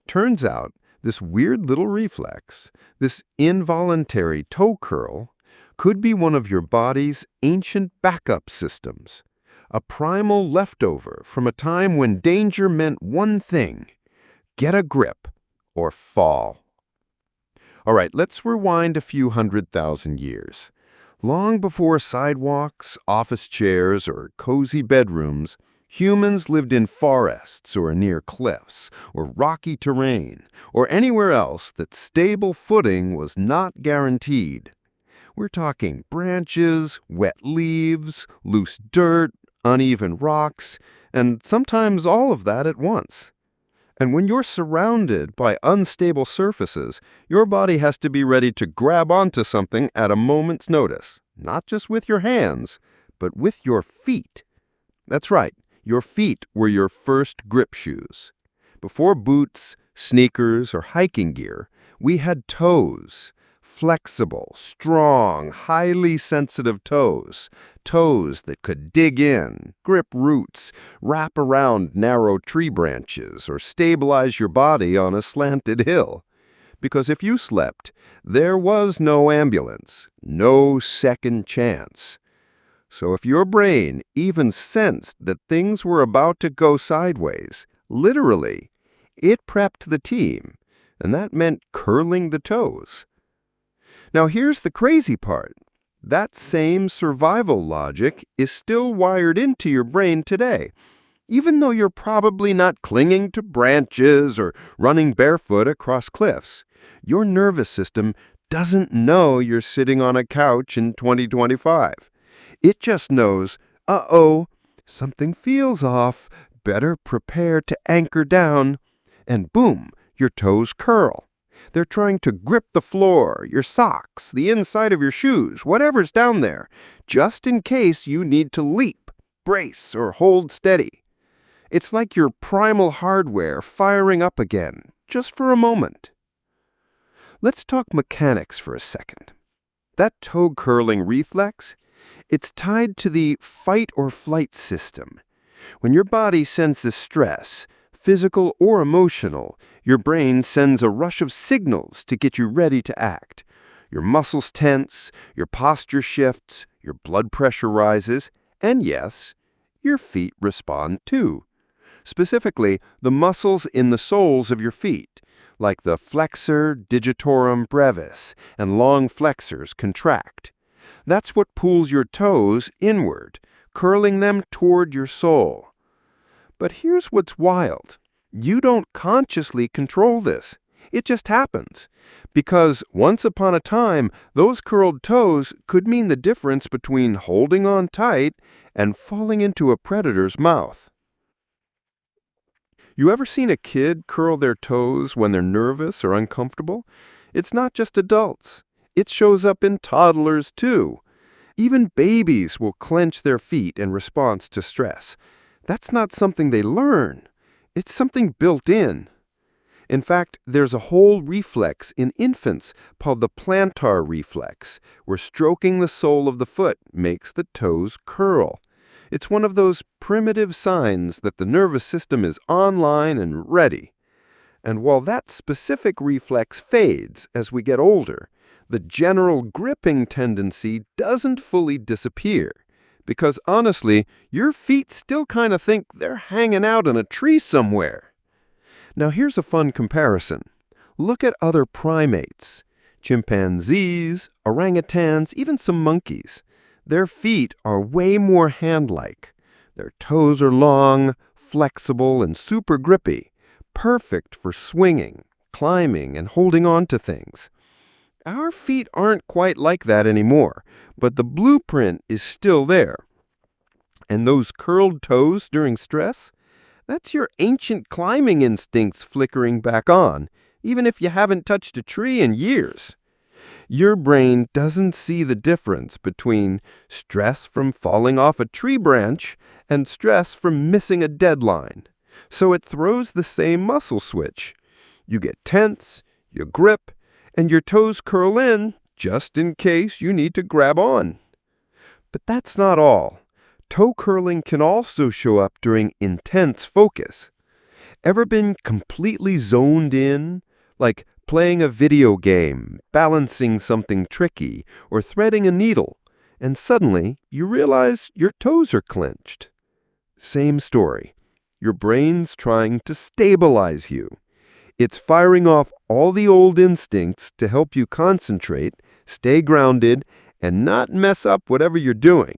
F: Turns out, this weird little reflex, this involuntary toe curl, could be one of your body's ancient backup systems, a primal leftover from a time when danger meant one thing: get a grip or fall. All right, let's rewind a few 100,000 years. Long before sidewalks, office chairs, or cozy bedrooms, humans lived in forests or near cliffs or rocky terrain or anywhere else that stable footing was not guaranteed. We're talking branches, wet leaves, loose dirt, uneven rocks, and sometimes all of that at once. And when you're surrounded by unstable surfaces, your body has to be ready to grab onto something at a moment's notice, not just with your hands, but with your feet. That's right, your feet were your first grip shoes. Before boots, sneakers, or hiking gear, we had toes. Flexible, strong, highly sensitive toes. Toes that could dig in, grip roots, wrap around narrow tree branches, or stabilize your body on a slanted hill. Because if you slept, there was no ambulance, no second chance. So if your brain even sensed that things were about to go sideways, literally, it prepped the team, and that meant curling the toes. Now here's the crazy part. That same survival logic is still wired into your brain today, even though you're probably not clinging to branches or running barefoot across cliffs. Your nervous system doesn't know you're sitting on a couch in 2025. It just knows, uh-oh, something feels off, better prepare to anchor down, and boom, your toes curl. They're trying to grip the floor, your socks, the inside of your shoes, whatever's down there, just in case you need to leap, brace, or hold steady. It's like your primal hardware firing up again, just for a moment. Let's talk mechanics for a second. That toe-curling reflex, it's tied to the fight or flight system. When your body senses stress, physical or emotional, your brain sends a rush of signals to get you ready to act. Your muscles tense, your posture shifts, your blood pressure rises, and yes, your feet respond too. Specifically, the muscles in the soles of your feet, like the flexor digitorum brevis and long flexors, contract. That's what pulls your toes inward, curling them toward your sole. But here's what's wild. You don't consciously control this. It just happens. Because once upon a time, those curled toes could mean the difference between holding on tight and falling into a predator's mouth. You ever seen a kid curl their toes when they're nervous or uncomfortable? It's not just adults. It shows up in toddlers, too. Even babies will clench their feet in response to stress. That's not something they learn. It's something built in. In fact, there's a whole reflex in infants called the plantar reflex, where stroking the sole of the foot makes the toes curl. It's one of those primitive signs that the nervous system is online and ready. And while that specific reflex fades as we get older, the general gripping tendency doesn't fully disappear. Because honestly, your feet still kind of think they're hanging out in a tree somewhere. Now here's a fun comparison. Look at other primates. Chimpanzees, orangutans, even some monkeys. Their feet are way more hand-like. Their toes are long, flexible, and super grippy, perfect for swinging, climbing, and holding on to things. Our feet aren't quite like that anymore, but the blueprint is still there. And those curled toes during stress? That's your ancient climbing instincts flickering back on, even if you haven't touched a tree in years. Your brain doesn't see the difference between stress from falling off a tree branch and stress from missing a deadline. So it throws the same muscle switch. You get tense, you grip, and your toes curl in just in case you need to grab on. But that's not all. Toe curling can also show up during intense focus. Ever been completely zoned in, like playing a video game, balancing something tricky, or threading a needle, and suddenly you realize your toes are clenched? Same story. Your brain's trying to stabilize you. It's firing off all the old instincts to help you concentrate, stay grounded, and not mess up whatever you're doing.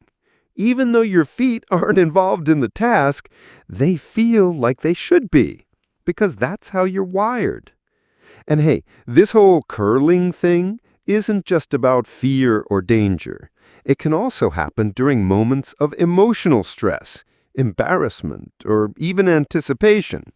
F: Even though your feet aren't involved in the task, they feel like they should be, because that's how you're wired. And hey, this whole curling thing isn't just about fear or danger. It can also happen during moments of emotional stress, embarrassment, or even anticipation.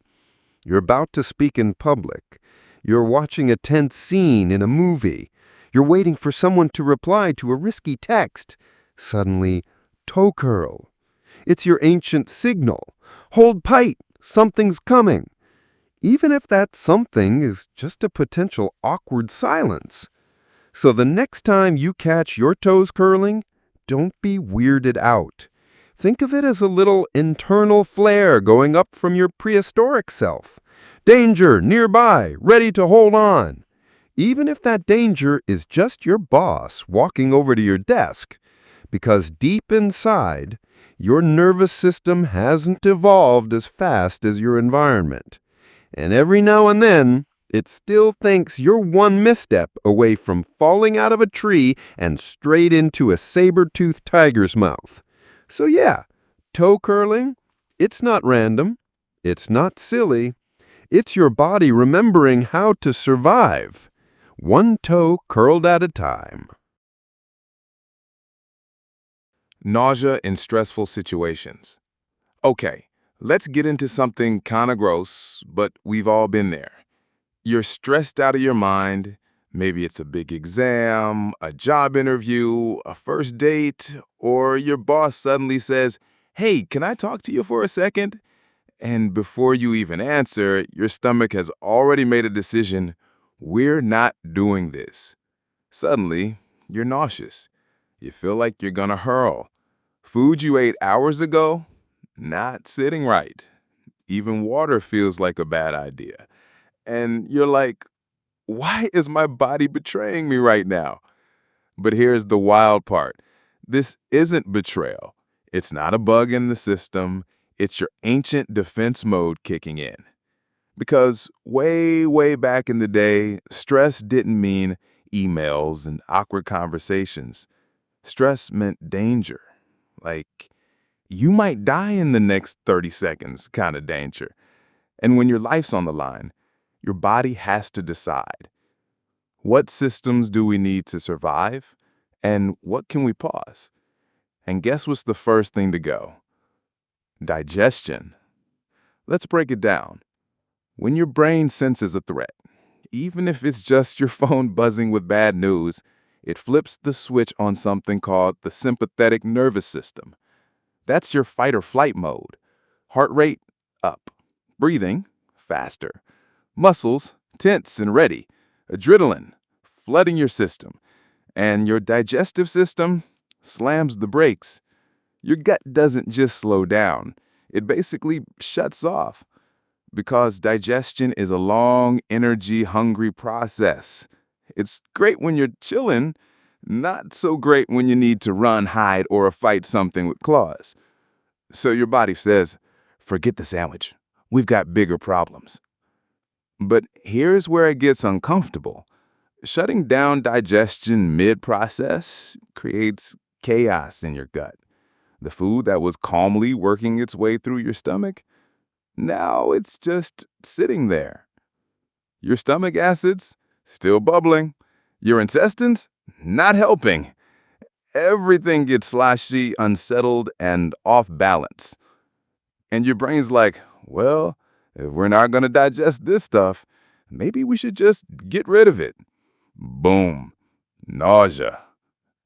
F: You're about to speak in public. You're watching a tense scene in a movie. You're waiting for someone to reply to a risky text. Suddenly, toe curl. It's your ancient signal. Hold tight, something's coming. Even if that something is just a potential awkward silence. So the next time you catch your toes curling, don't be weirded out. Think of it as a little internal flare going up from your prehistoric self. Danger nearby, ready to hold on. Even if that danger is just your boss walking over to your desk. Because deep inside, your nervous system hasn't evolved as fast as your environment. And every now and then, it still thinks you're one misstep away from falling out of a tree and straight into a saber-toothed tiger's mouth. So yeah, toe curling, it's not random, it's not silly, it's your body remembering how to survive, one toe curled at a time.
A: Nausea in stressful situations. Okay, let's get into something kind of gross, but we've all been there. You're stressed out of your mind. Maybe it's a big exam, a job interview, a first date, or your boss suddenly says, "Hey, can I talk to you for a second?" And before you even answer, your stomach has already made a decision. We're not doing this. Suddenly, you're nauseous. You feel like you're gonna hurl. Food you ate hours ago? Not sitting right. Even water feels like a bad idea. And you're like, why is my body betraying me right now? But here's the wild part. This isn't betrayal. It's not a bug in the system. It's your ancient defense mode kicking in. Because way, way back in the day, stress didn't mean emails and awkward conversations. Stress meant danger. Like, you might die in the next 30 seconds kind of danger. And when your life's on the line,
B: your body has to decide. What systems do we need to survive? And what can we pause? And guess what's the first thing to go? Digestion. Let's break it down. When your brain senses a threat, even if it's just your phone buzzing with bad news, it flips the switch on something called the sympathetic nervous system. That's your fight or flight mode. Heart rate up. Breathing faster. Muscles tense and ready. Adrenaline flooding your system. And your digestive system slams the brakes. Your gut doesn't just slow down. It basically shuts off. Because digestion is a long, energy-hungry process. It's great when you're chilling, not so great when you need to run, hide, or fight something with claws. So your body says, forget the sandwich. We've got bigger problems. But here's where it gets uncomfortable. Shutting down digestion mid-process creates chaos in your gut. The food that was calmly working its way through your stomach, now it's just sitting there. Your stomach acids still bubbling. Your intestines not helping. Everything gets sloshy, unsettled, and off balance. And your brain's like, well, if we're not going to digest this stuff, maybe we should just get rid of it. Boom. Nausea.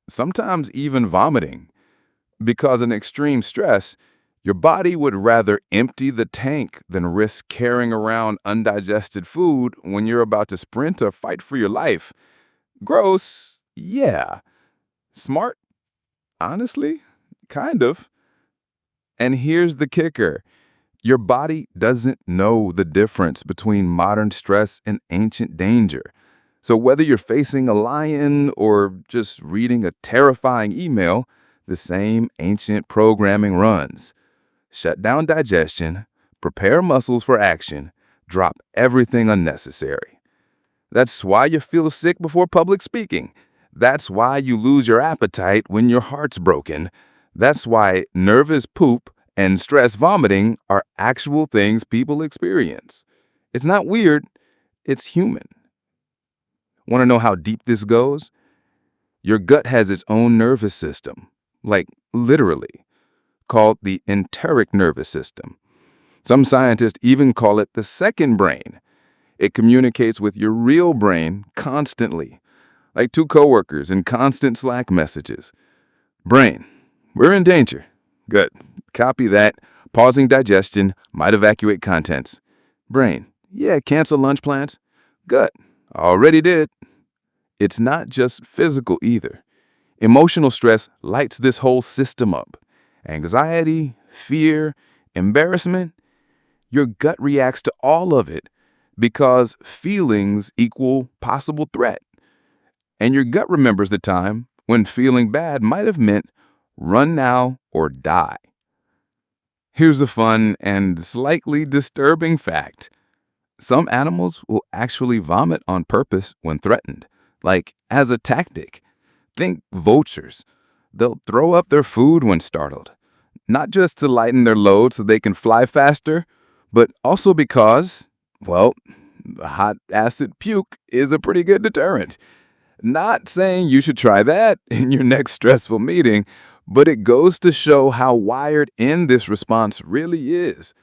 B: Sometimes even vomiting. Because in extreme stress, your body would rather empty the tank than risk carrying around undigested food when you're about to sprint or fight for your life. Gross, yeah. Smart? Honestly, kind of. And here's the kicker. Your body doesn't know the difference between modern stress and ancient danger. So whether you're facing a lion or just reading a terrifying email, the same ancient programming runs. Shut down digestion, prepare muscles for action, drop everything unnecessary. That's why you feel sick before public speaking. That's why you lose your appetite when your heart's broken. That's why nervous poop and stress vomiting are actual things people experience. It's not weird, it's human. Want to know how deep this goes? Your gut has its own nervous system, like literally, called the enteric nervous system. Some scientists even call it the second brain. It communicates with your real brain constantly, like two coworkers in constant Slack messages. Brain, we're in danger. Good. Copy that. Pausing digestion, might evacuate contents. Brain, yeah, cancel lunch plans. Gut, already did. It's not just physical either. Emotional stress lights this whole system up. Anxiety, fear, embarrassment. Your gut reacts to all of it because feelings equal possible threat. And your gut remembers the time when feeling bad might have meant run now or die. Here's a fun and slightly disturbing fact. Some animals will actually vomit on purpose when threatened, like as a tactic. Think vultures. They'll throw up their food when startled, not just to lighten their load so they can fly faster, but also because, well, hot acid puke is a pretty good deterrent. Not saying you should try that in your next stressful meeting, but it goes to show how wired in this response really is.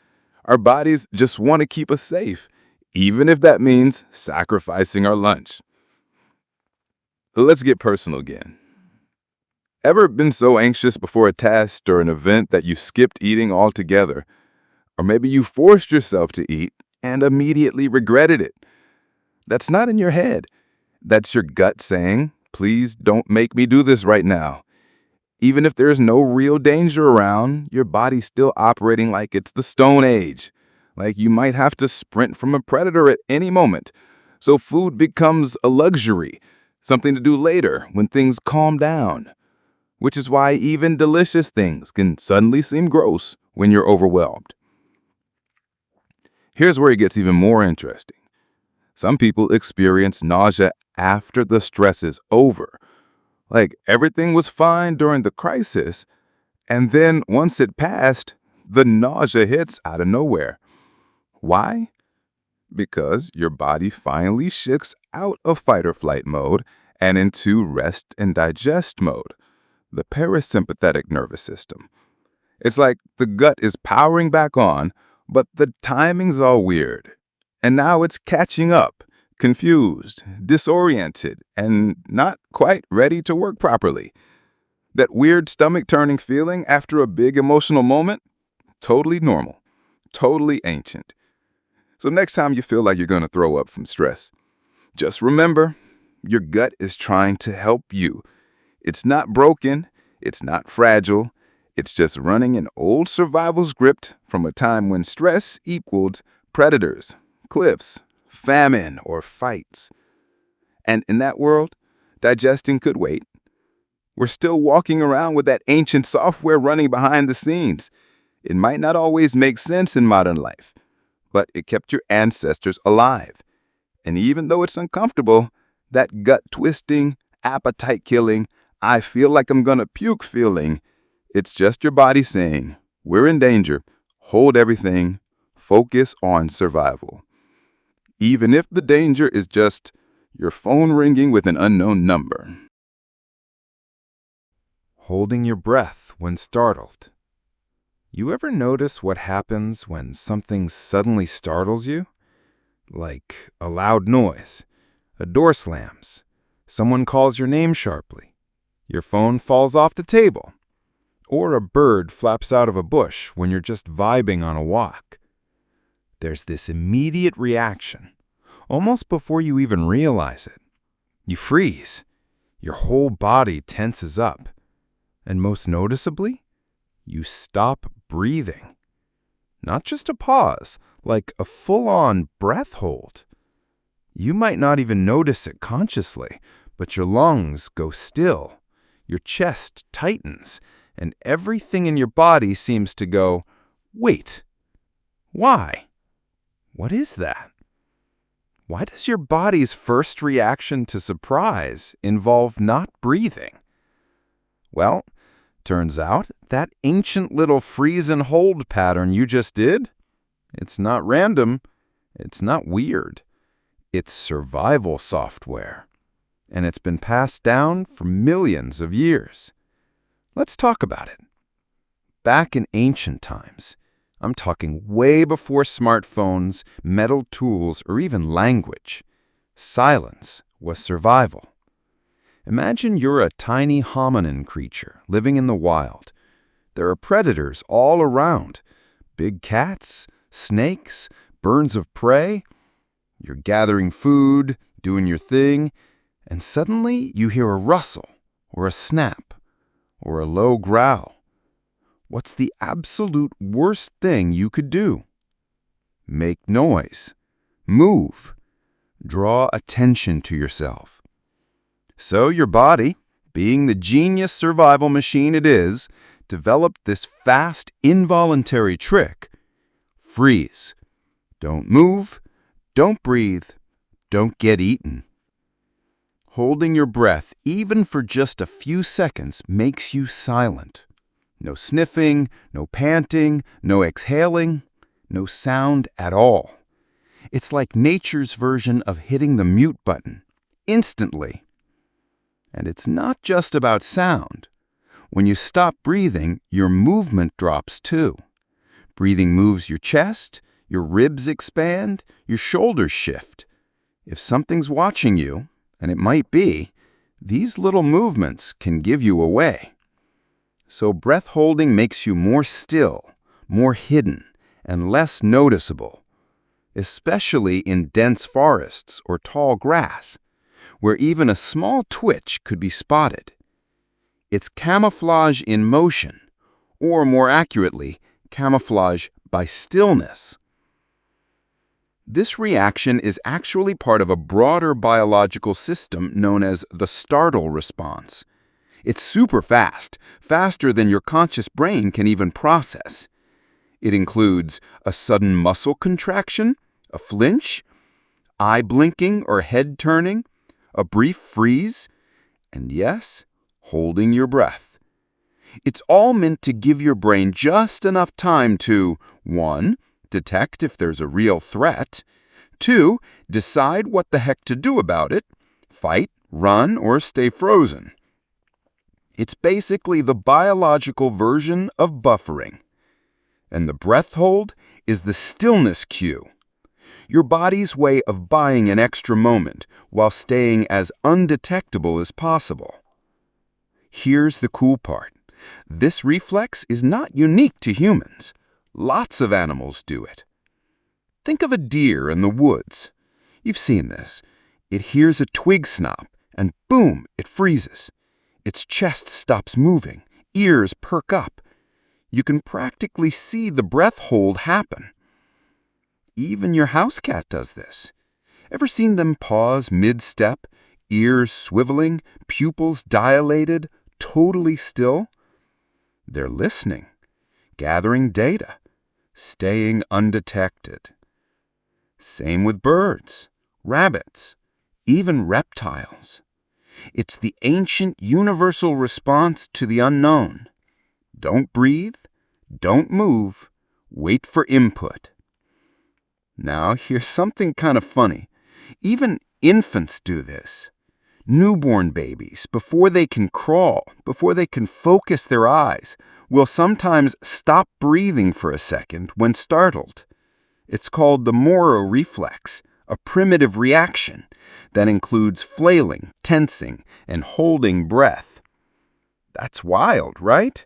B: Our bodies just want to keep us safe, even if that means sacrificing our lunch. Let's get personal again. Ever been so anxious before a test or an event that you skipped eating altogether? Or maybe you forced yourself to eat and immediately regretted it. That's not in your head. That's your gut saying, please don't make me do this right now. Even if there's no real danger around, your body's still operating like it's the Stone Age. Like you might have to sprint from a predator at any moment. So food becomes a luxury, something to do later when things calm down. Which is why even delicious things can suddenly seem gross when you're overwhelmed. Here's where it gets even more interesting. Some people experience nausea after the stress is over. Like everything was fine during the crisis, and then once it passed, the nausea hits out of nowhere. Why? Because your body finally shifts out of fight or flight mode and into rest and digest mode, the parasympathetic nervous system. It's like the gut is powering back on, but the timing's all weird. And now it's catching up, confused, disoriented, and not quite ready to work properly. That weird stomach-turning feeling after a big emotional moment? Totally normal, totally ancient. So next time you feel like you're going to throw up from stress, just remember, your gut is trying to help you. It's not broken, it's not fragile, it's just running an old survival script from a time when stress equaled predators, cliffs, famine, or fights. And in that world, digesting could wait. We're still walking around with that ancient software running behind the scenes. It might not always make sense in modern life, but it kept your ancestors alive. And even though it's uncomfortable, that gut-twisting, appetite-killing, I feel like I'm gonna puke feeling, it's just your body saying, we're in danger, hold everything, focus on survival. Even if the danger is just your phone ringing with an unknown number.
D: Holding your breath when startled. You ever notice what happens when something suddenly startles you? Like a loud noise, a door slams, someone calls your name sharply, your phone falls off the table, or a bird flaps out of a bush when you're just vibing on a walk. There's this immediate reaction, almost before you even realize it. You freeze, your whole body tenses up, and most noticeably, you stop breathing. Not just a pause, like a full-on breath hold. You might not even notice it consciously, but your lungs go still, your chest tightens, and everything in your body seems to go, wait, why? What is that? Why does your body's first reaction to surprise involve not breathing? Well, turns out that ancient little freeze and hold pattern you just did, it's not random, it's not weird. It's survival software, and it's been passed down for millions of years. Let's talk about it. Back in ancient times, I'm talking way before smartphones, metal tools, or even language, silence was survival. Imagine you're a tiny hominin creature living in the wild. There are predators all around, big cats, snakes, birds of prey. You're gathering food, doing your thing, and suddenly you hear a rustle, or a snap, or a low growl. What's the absolute worst thing you could do? Make noise, move, draw attention to yourself. So your body, being the genius survival machine it is, developed this fast, involuntary trick. Freeze. Don't move, don't breathe, don't get eaten. Holding your breath, even for just a few seconds, makes you silent. No sniffing, no panting, no exhaling, no sound at all. It's like nature's version of hitting the mute button, instantly. And it's not just about sound. When you stop breathing, your movement drops too. Breathing moves your chest, your ribs expand, your shoulders shift. If something's watching you, and it might be, these little movements can give you away. So breath holding makes you more still, more hidden, and less noticeable, especially in dense forests or tall grass, where even a small twitch could be spotted. It's camouflage in motion, or more accurately, camouflage by stillness. This reaction is actually part of a broader biological system known as the startle response. It's super fast, faster than your conscious brain can even process. It includes a sudden muscle contraction, a flinch, eye blinking or head turning, a brief freeze, and yes, holding your breath. It's all meant to give your brain just enough time to, 1, detect if there's a real threat, 2, decide what the heck to do about it. Fight, run, or stay frozen. It's basically the biological version of buffering. And the breath hold is the stillness cue. Your body's way of buying an extra moment while staying as undetectable as possible. Here's the cool part. This reflex is not unique to humans. Lots of animals do it. Think of a deer in the woods. You've seen this. It hears a twig snap, and boom, it freezes. Its chest stops moving, ears perk up. You can practically see the breath hold happen. Even your house cat does this. Ever seen them pause mid-step, ears swiveling, pupils dilated, totally still? They're listening, gathering data, staying undetected. Same with birds, rabbits, even reptiles. It's the ancient universal response to the unknown. Don't breathe, don't move, wait for input. Now, here's something kind of funny. Even infants do this. Newborn babies, before they can crawl, before they can focus their eyes, will sometimes stop breathing for a second when startled. It's called the Moro reflex, a primitive reaction that includes flailing, tensing, and holding breath. That's wild, right?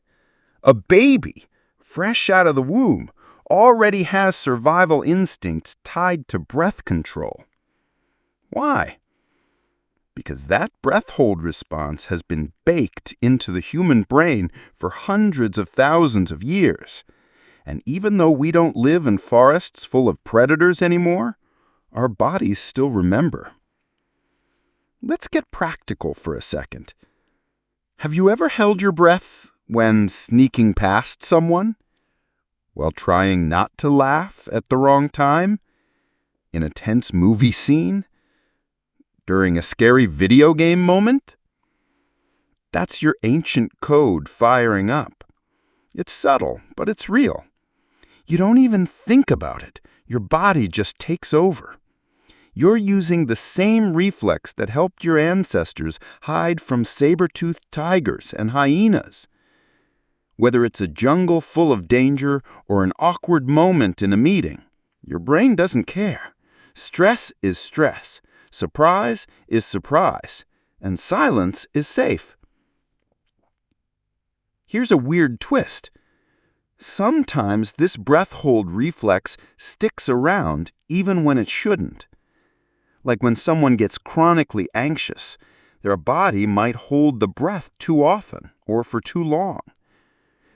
D: A baby, fresh out of the womb, already has survival instincts tied to breath control. Why? Because that breath hold response has been baked into the human brain for hundreds of thousands of years. And even though we don't live in forests full of predators anymore, our bodies still remember. Let's get practical for a second. Have you ever held your breath when sneaking past someone? While trying not to laugh at the wrong time? In a tense movie scene? During a scary video game moment? That's your ancient code firing up. It's subtle, but it's real. You don't even think about it. Your body just takes over. You're using the same reflex that helped your ancestors hide from saber-toothed tigers and hyenas. Whether it's a jungle full of danger or an awkward moment in a meeting, your brain doesn't care. Stress is stress. Surprise is surprise. And silence is safe. Here's a weird twist. Sometimes this breath hold reflex sticks around even when it shouldn't. Like when someone gets chronically anxious, their body might hold the breath too often or for too long.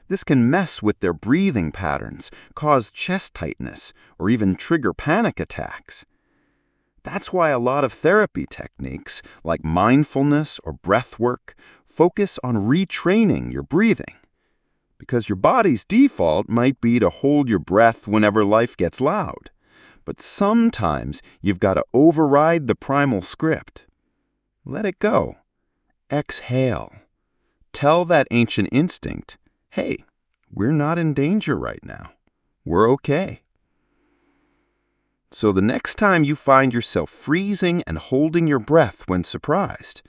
D: This can mess with their breathing patterns, cause chest tightness, or even trigger panic attacks. That's why a lot of therapy techniques, like mindfulness or breath work, focus on retraining your breathing. Because your body's default might be to hold your breath whenever life gets loud. But sometimes you've got to override the primal script. Let it go. Exhale. Tell that ancient instinct, hey, we're not in danger right now. We're okay. So the next time you find yourself freezing and holding your breath when surprised,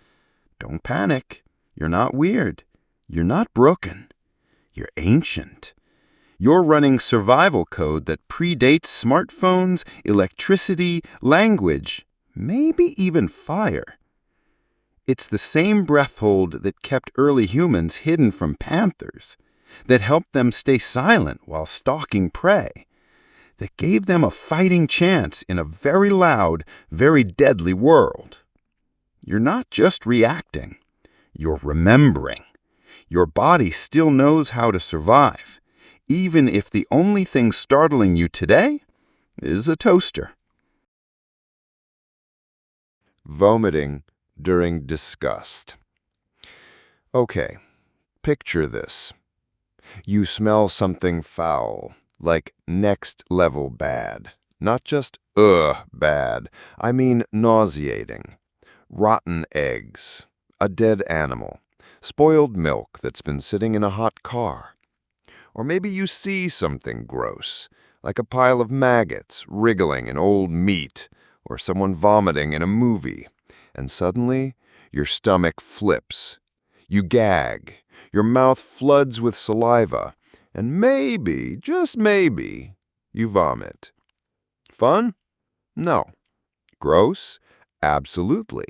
D: don't panic. You're not weird. You're not broken. You're ancient. You're running survival code that predates smartphones, electricity, language, maybe even fire. It's the same breath hold that kept early humans hidden from panthers, that helped them stay silent while stalking prey, that gave them a fighting chance in a very loud, very deadly world. You're not just reacting, you're remembering. Your body still knows how to survive, even if the only thing startling you today is a toaster.
E: Vomiting during disgust. Okay, picture this. You smell something foul, like next level bad. Not just bad. I mean nauseating. Rotten eggs, a dead animal, spoiled milk that's been sitting in a hot car. Or maybe you see something gross, like a pile of maggots wriggling in old meat,
F: or someone vomiting in a movie, and suddenly your stomach flips. You gag, your mouth floods with saliva, and maybe, just maybe, you vomit. Fun? No. Gross? Absolutely.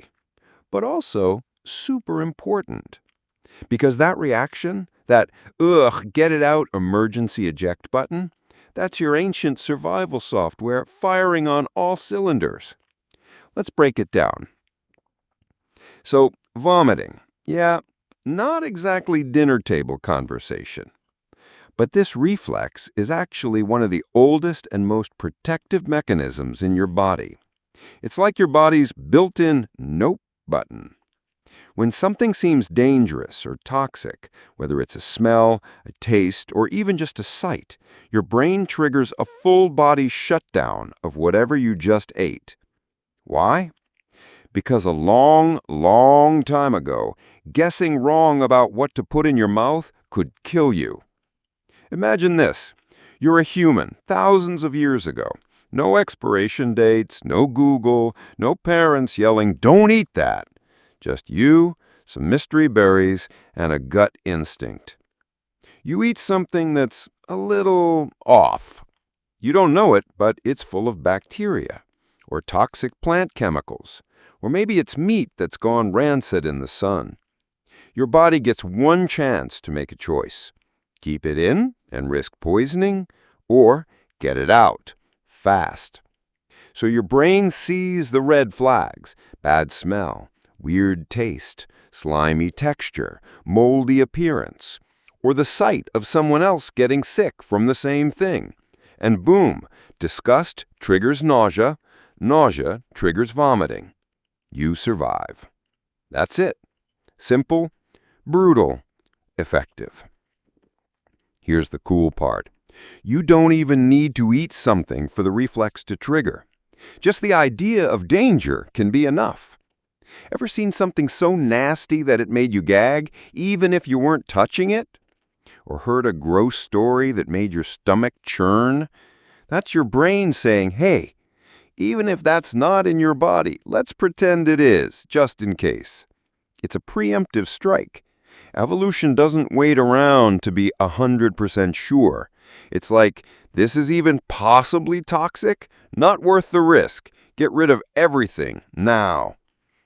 F: But also super important. Because that reaction, that ugh, get it out, emergency eject button, that's your ancient survival software firing on all cylinders. Let's break it down. So, vomiting. Yeah, not exactly dinner table conversation. But this reflex is actually one of the oldest and most protective mechanisms in your body. It's like your body's built-in nope button. When something seems dangerous or toxic, whether it's a smell, a taste, or even just a sight, your brain triggers a full-body shutdown of whatever you just ate. Why? Because a long, long time ago, guessing wrong about what to put in your mouth could kill you. Imagine this. You're a human, thousands of years ago. No expiration dates, no Google, no parents yelling, "Don't eat that." Just you, some mystery berries, and a gut instinct. You eat something that's a little off. You don't know it, but it's full of bacteria, or toxic plant chemicals, or maybe it's meat that's gone rancid in the sun. Your body gets one chance to make a choice. Keep it in and risk poisoning, or get it out, fast. So your brain sees the red flags, bad smell, weird taste, slimy texture, moldy appearance, or the sight of someone else getting sick from the same thing. And boom, disgust triggers nausea, nausea triggers vomiting. You survive. That's it. Simple, brutal, effective. Here's the cool part. You don't even need to eat something for the reflex to trigger. Just the idea of danger can be enough. Ever seen something so nasty that it made you gag, even if you weren't touching it? Or heard a gross story that made your stomach churn? That's your brain saying, hey, even if that's not in your body, let's pretend it is, just in case. It's a preemptive strike. Evolution doesn't wait around to be 100% sure. It's like, this is even possibly toxic? Not worth the risk. Get rid of everything now.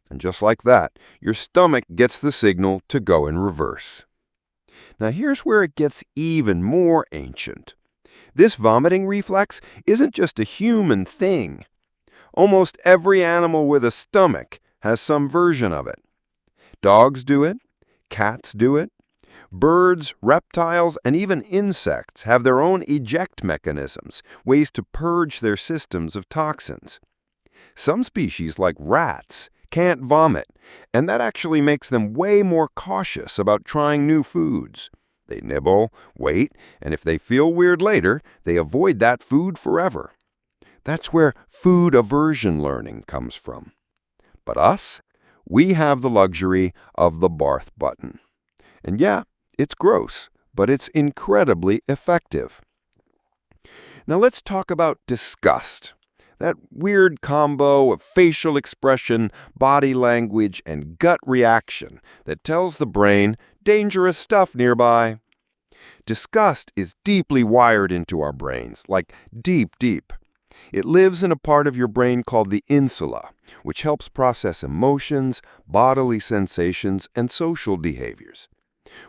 F: And just like that, your stomach gets the signal to go in reverse. Now here's where it gets even more ancient. This vomiting reflex isn't just a human thing. Almost every animal with a stomach has some version of it. Dogs do it. Cats do it. Birds, reptiles, and even insects have their own eject mechanisms, ways to purge their systems of toxins. Some species, like rats, can't vomit, and that actually makes them way more cautious about trying new foods. They nibble, wait, and if they feel weird later, they avoid that food forever. That's where food aversion learning comes from. But us? We have the luxury of the barf button. And yeah, it's gross, but it's incredibly effective. Now let's talk about disgust. That weird combo of facial expression, body language, and gut reaction that tells the brain dangerous stuff nearby. Disgust is deeply wired into our brains, like deep, deep. It lives in a part of your brain called the insula, which helps process emotions, bodily sensations, and social behaviors.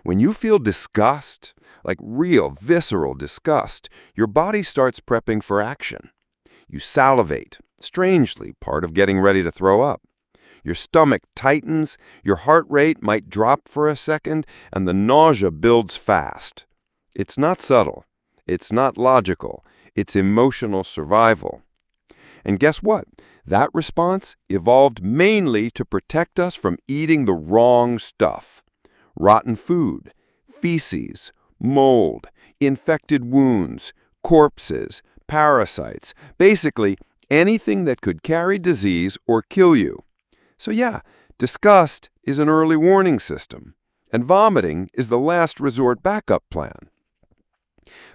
F: When you feel disgust, like real visceral disgust, your body starts prepping for action. You salivate, strangely part of getting ready to throw up. Your stomach tightens, your heart rate might drop for a second, and the nausea builds fast. It's not subtle. It's not logical. It's emotional survival. And guess what? That response evolved mainly to protect us from eating the wrong stuff. Rotten food, feces, mold, infected wounds, corpses, parasites, basically anything that could carry disease or kill you. So yeah, disgust is an early warning system, and vomiting is the last resort backup plan.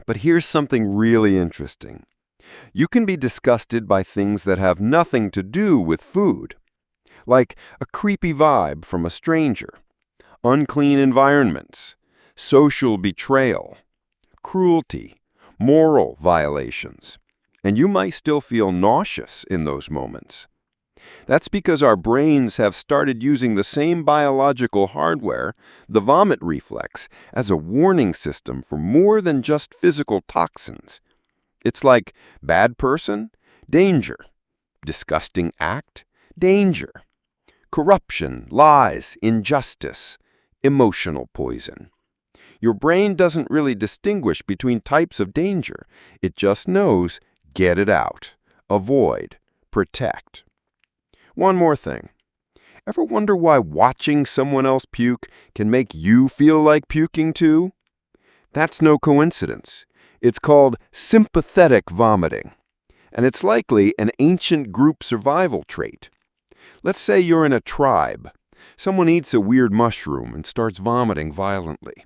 F: But here's something really interesting. You can be disgusted by things that have nothing to do with food, like a creepy vibe from a stranger, unclean environments, social betrayal, cruelty, moral violations, and you might still feel nauseous in those moments. That's because our brains have started using the same biological hardware, the vomit reflex, as a warning system for more than just physical toxins. It's like bad person, danger. Disgusting act, danger. Corruption, lies, injustice, emotional poison. Your brain doesn't really distinguish between types of danger. It just knows, get it out, avoid, protect. One more thing. Ever wonder why watching someone else puke can make you feel like puking too? That's no coincidence. It's called sympathetic vomiting, and it's likely an ancient group survival trait. Let's say you're in a tribe. Someone eats a weird mushroom and starts vomiting violently.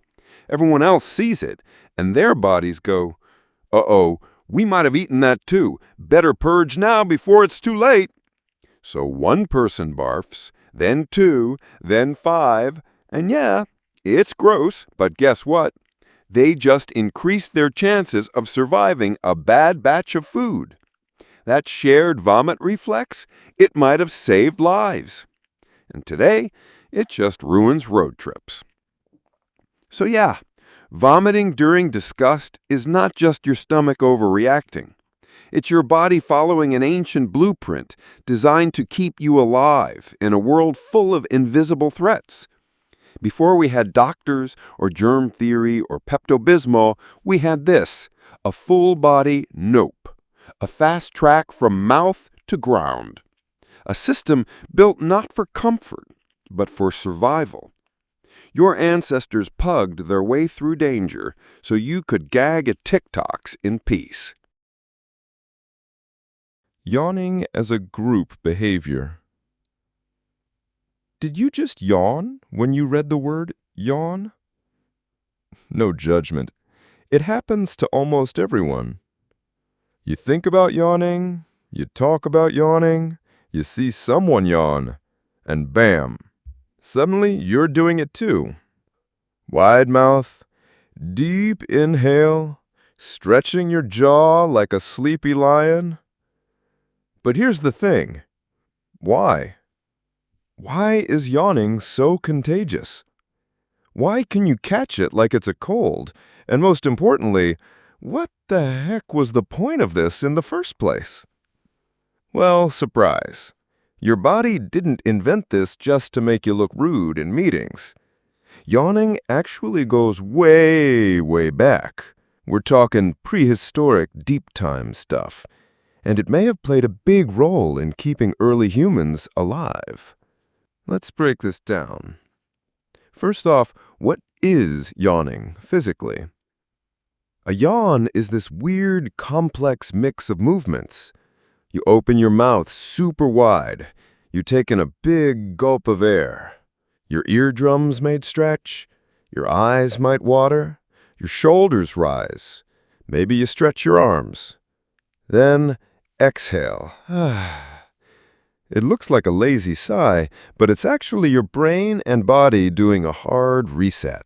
F: Everyone else sees it, and their bodies go, "Uh-oh, we might have eaten that too. Better purge now before it's too late." So one person barfs, then two, then five, and yeah, it's gross, but guess what? They just increased their chances of surviving a bad batch of food. That shared vomit reflex, it might have saved lives. And today, it just ruins road trips. So yeah, vomiting during disgust is not just your stomach overreacting. It's your body following an ancient blueprint designed to keep you alive in a world full of invisible threats. Before we had doctors or germ theory or Pepto-Bismol, we had this, a full-body nope, a fast track from mouth to ground. A system built not for comfort, but for survival. Your ancestors pugged their way through danger so you could gag at TikToks in peace.
B: Yawning as a group behavior. Did you just yawn when you read the word yawn? No judgment. It happens to almost everyone. You think about yawning, you talk about yawning, you see someone yawn, and bam, suddenly you're doing it too. Wide mouth, deep inhale, stretching your jaw like a sleepy lion. But here's the thing. Why? Why is yawning so contagious? Why can you catch it like it's a cold? And most importantly, what the heck was the point of this in the first place? Well, surprise. Your body didn't invent this just to make you look rude in meetings. Yawning actually goes way, way back. We're talking prehistoric, deep-time stuff. And it may have played a big role in keeping early humans alive. Let's break this down. First off, what is yawning physically? A yawn is this weird, complex mix of movements. You open your mouth super wide. You take in a big gulp of air. Your eardrums might stretch. Your eyes might water. Your shoulders rise. Maybe you stretch your arms. Then exhale. It looks like a lazy sigh, but it's actually your brain and body doing a hard reset.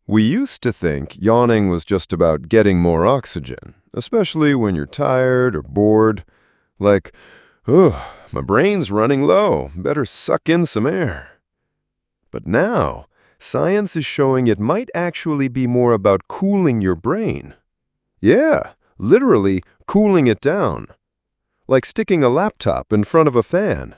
B: We used to think yawning was just about getting more oxygen, especially when you're tired or bored. Like, oh, my brain's running low, better suck in some air. But now, science is showing it might actually be more about cooling your brain. Yeah, literally cooling it down. Like sticking a laptop in front of a fan.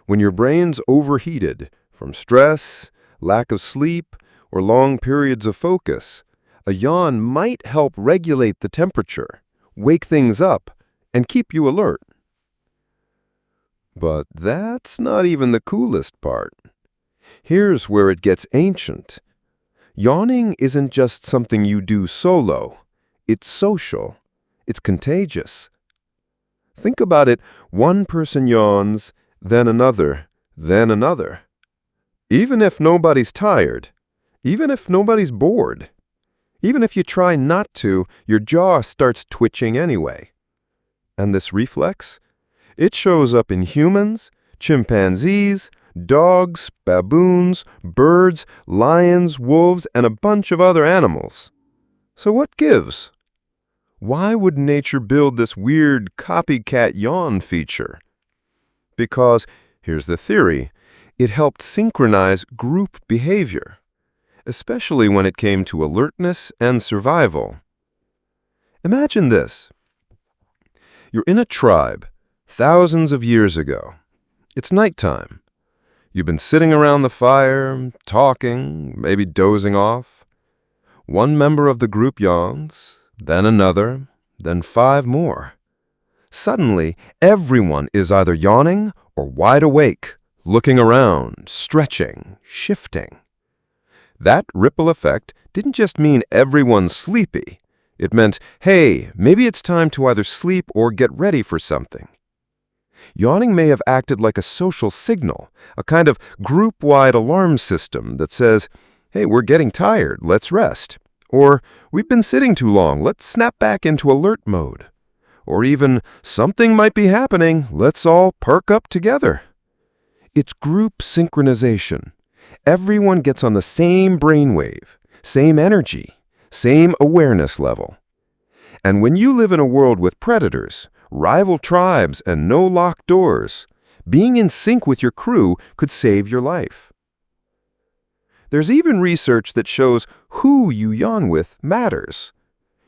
B: When your brain's overheated from stress, lack of sleep, or long periods of focus, a yawn might help regulate the temperature, wake things up, and keep you alert. But that's not even the coolest part. Here's where it gets ancient. Yawning isn't just something you do solo. It's social. It's contagious. Think about it. One person yawns, then another, then another. Even if nobody's tired, even if nobody's bored,
F: Even if you try not to, your jaw starts twitching anyway. And this reflex? It shows up in humans, chimpanzees, dogs, baboons, birds, lions, wolves, and a bunch of other animals. So what gives? Why would nature build this weird copycat yawn feature? Because, here's the theory, it helped synchronize group behavior, especially when it came to alertness and survival. Imagine this. You're in a tribe, thousands of years ago. It's nighttime. You've been sitting around the fire, talking, maybe dozing off. One member of the group yawns, then another, then 5 more. Suddenly, everyone is either yawning or wide awake, looking around, stretching, shifting. That ripple effect didn't just mean everyone's sleepy. It meant, hey, maybe it's time to either sleep or get ready for something. Yawning may have acted like a social signal, a kind of group-wide alarm system that says, hey, we're getting tired, let's rest. Or, we've been sitting too long, let's snap back into alert mode. Or even, something might be happening, let's all perk up together. It's group synchronization. Everyone gets on the same brainwave, same energy, same awareness level. And when you live in a world with predators, rival tribes, and no locked doors, being in sync with your crew could save your life. There's even research that shows who you yawn with matters.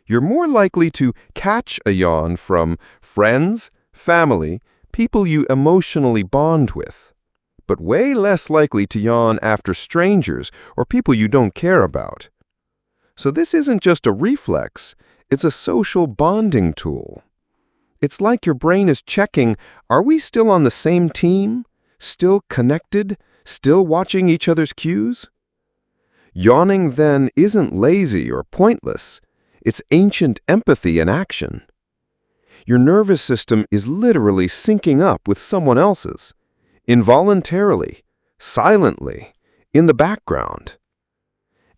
F: You're more likely to catch a yawn from friends, family, people you emotionally bond with, but way less likely to yawn after strangers or people you don't care about. So this isn't just a reflex, it's a social bonding tool. It's like your brain is checking, are we still on the same team? Still connected? Still watching each other's cues? Yawning, then, isn't lazy or pointless. It's ancient empathy in action. Your nervous system is literally syncing up with someone else's, involuntarily, silently, in the background.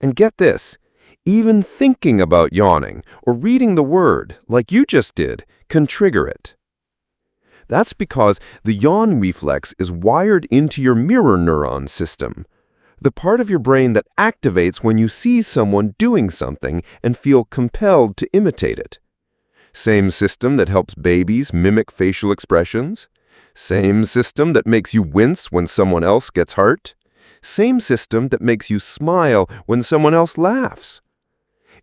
F: And get this, even thinking about yawning or reading the word, like you just did, can trigger it. That's because the yawn reflex is wired into your mirror neuron system, the part of your brain that activates when you see someone doing something and feel compelled to imitate it. Same system that helps babies mimic facial expressions. Same system that makes you wince when someone else gets hurt. Same system that makes you smile when someone else laughs.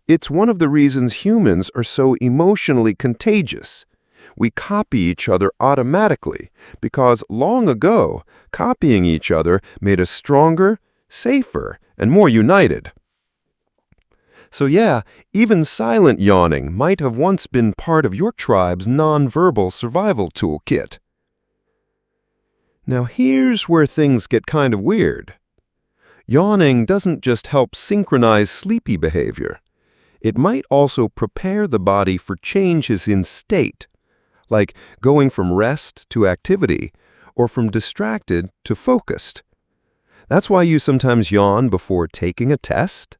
F: It's one of the reasons humans are so emotionally contagious. We copy each other automatically because long ago, copying each other made us stronger, safer, and more united. So yeah, even silent yawning might have once been part of your tribe's nonverbal survival toolkit. Now here's where things get kind of weird. Yawning doesn't just help synchronize sleepy behavior. It might also prepare the body for changes in state, like going from rest to activity, or from distracted to focused. That's why you sometimes yawn before taking a test,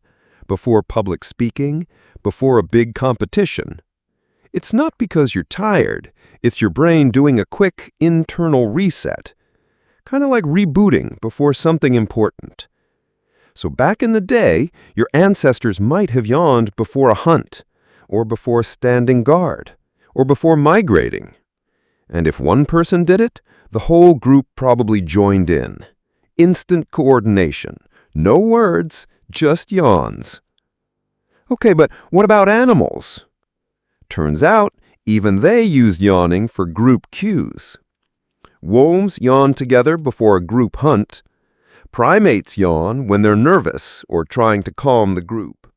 F: before public speaking, before a big competition. It's not because you're tired, it's your brain doing a quick internal reset, kind of like rebooting before something important. So back in the day, your ancestors might have yawned before a hunt, or before standing guard, or before migrating. And if one person did it, the whole group probably joined in. Instant coordination. No words, just yawns. Okay, but what about animals? Turns out, even they use yawning for group cues. Wolves yawn together before a group hunt. Primates yawn when they're nervous or trying to calm the group.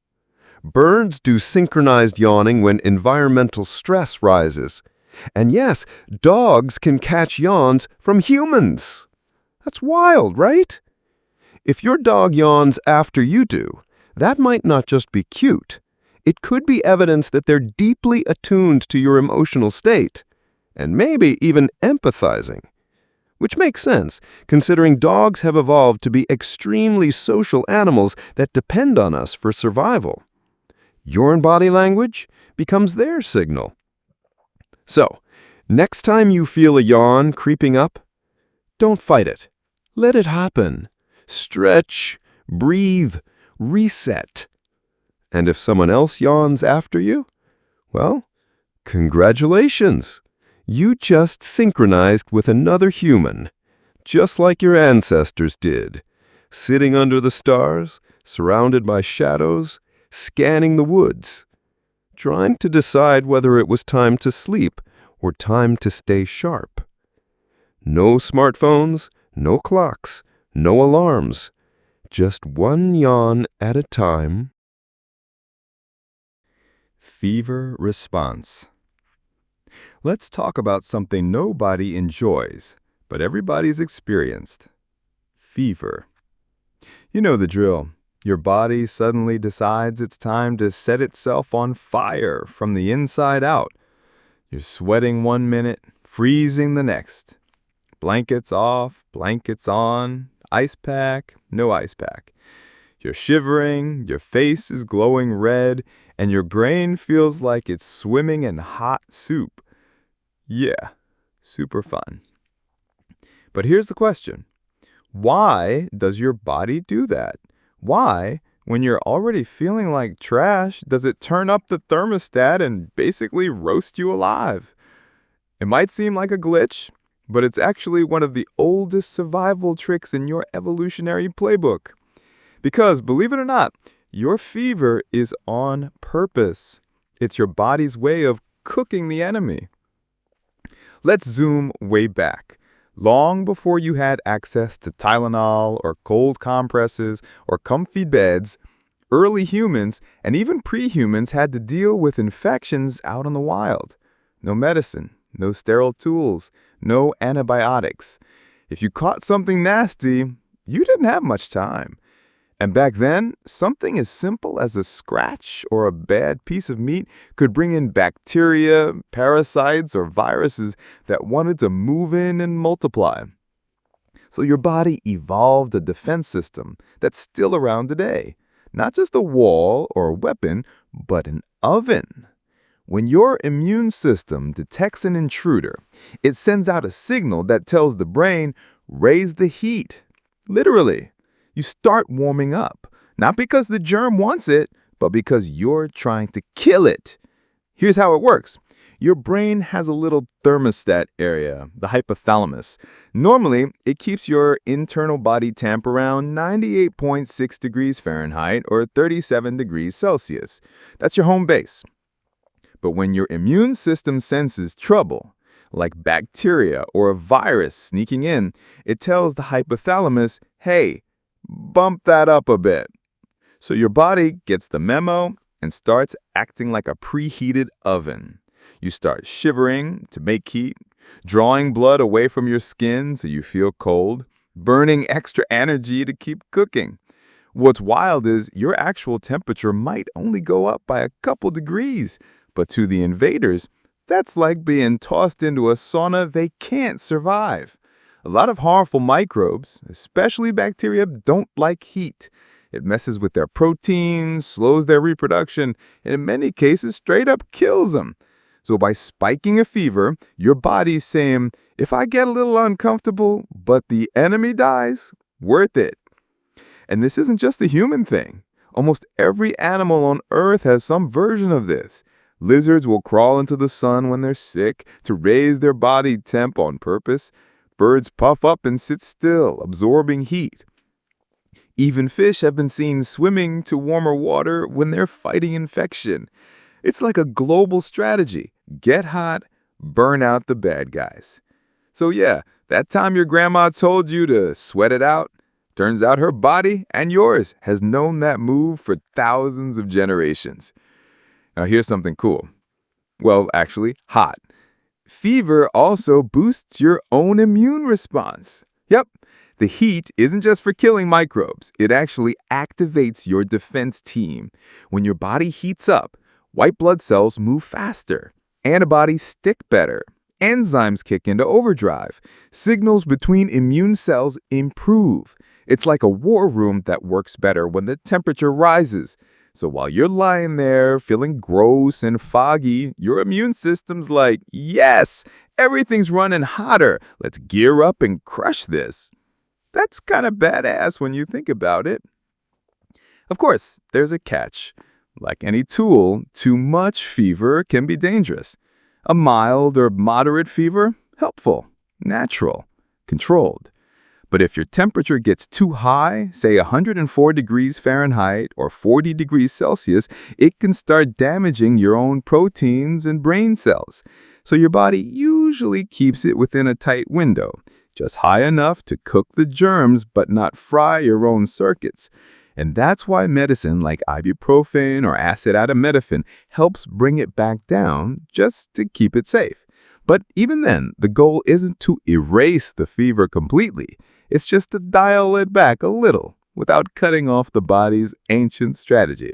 F: Birds do synchronized yawning when environmental stress rises. And yes, dogs can catch yawns from humans. That's wild, right? If your dog yawns after you do, that might not just be cute. It could be evidence that they're deeply attuned to your emotional state, and maybe even empathizing. Which makes sense, considering dogs have evolved to be extremely social animals that depend on us for survival. Your body language becomes their signal. So, next time you feel a yawn creeping up, don't fight it. Let it happen. Stretch, breathe, reset. And if someone else yawns after you, well, congratulations. You just synchronized with another human, just like your ancestors did, sitting under the stars, surrounded by shadows, scanning the woods, trying to decide whether it was time to sleep or time to stay sharp. No smartphones, no clocks, no alarms, just one yawn at a time.
A: Fever response. Let's talk about something nobody enjoys, but everybody's experienced. Fever. You know the drill. Your body suddenly decides it's time to set itself on fire from the inside out. You're sweating 1 minute, freezing the next. Blankets off, blankets on, ice pack, no ice pack. You're shivering, your face is glowing red, and your brain feels like it's swimming in hot soup. Yeah, super fun. But here's the question. Why does your body do that? Why, when you're already feeling like trash, does it turn up the thermostat and basically roast you alive? It might seem like a glitch, but it's actually one of the oldest survival tricks in your evolutionary playbook. Because, believe it or not, your fever is on purpose. It's your body's way of cooking the enemy. Let's zoom way back. Long before you had access to Tylenol or cold compresses or comfy beds, early humans and even pre-humans had to deal with infections out in the wild. No medicine, no sterile tools, no antibiotics. If you caught something nasty, you didn't have much time. And back then, something as simple as a scratch or a bad piece of meat could bring in bacteria, parasites, or viruses that wanted to move in and multiply. So your body evolved a defense system that's still around today. Not just a wall or a weapon, but an oven. When your immune system detects an intruder, it sends out a signal that tells the brain, raise the heat. Literally. You start warming up, not because the germ wants it, but because you're trying to kill it. Here's how it works. Your brain has a little thermostat area, the hypothalamus. Normally, it keeps your internal body temp around 98.6 degrees Fahrenheit or 37 degrees Celsius. That's your home base. But when your immune system senses trouble, like bacteria or a virus sneaking in, it tells the hypothalamus, hey, bump that up a bit. So your body gets the memo and starts acting like a preheated oven. You start shivering to make heat, drawing blood away from your skin so you feel cold, burning extra energy to keep cooking. What's wild is your actual temperature might only go up by a couple degrees, but to the invaders, that's like being tossed into a sauna they can't survive. A lot of harmful microbes, especially bacteria, don't like heat. It messes with their proteins, slows their reproduction, and in many cases straight up kills them. So by spiking a fever, your body's saying, if I get a little uncomfortable, but the enemy dies, worth it. And this isn't just a human thing. Almost every animal on Earth has some version of this. Lizards will crawl into the sun when they're sick to raise their body temp on purpose. Birds puff up and sit still, absorbing heat. Even fish have been seen swimming to warmer water when they're fighting infection. It's like a global strategy. Get hot, burn out the bad guys. So yeah, that time your grandma told you to sweat it out, turns out her body and yours has known that move for thousands of generations. Now here's something cool. Well, actually, hot. Fever also boosts your own immune response. Yep, the heat isn't just for killing microbes. It actually activates your defense team. When your body heats up, white blood cells move faster. Antibodies stick better. Enzymes kick into overdrive. Signals between immune cells improve. It's like a war room that works better when the temperature rises.
B: So while you're lying there feeling gross and foggy, your immune system's like, yes, everything's running hotter. Let's gear up and crush this. That's kind of badass when you think about it. Of course, there's a catch. Like any tool, too much fever can be dangerous. A mild or moderate fever, helpful, natural, controlled. But if your temperature gets too high, say 104 degrees Fahrenheit or 40 degrees Celsius, it can start damaging your own proteins and brain cells. So your body usually keeps it within a tight window, just high enough to cook the germs but not fry your own circuits. And that's why medicine like ibuprofen or acetaminophen helps bring it back down just to keep it safe. But even then, the goal isn't to erase the fever completely. It's just to dial it back a little without cutting off the body's ancient strategy.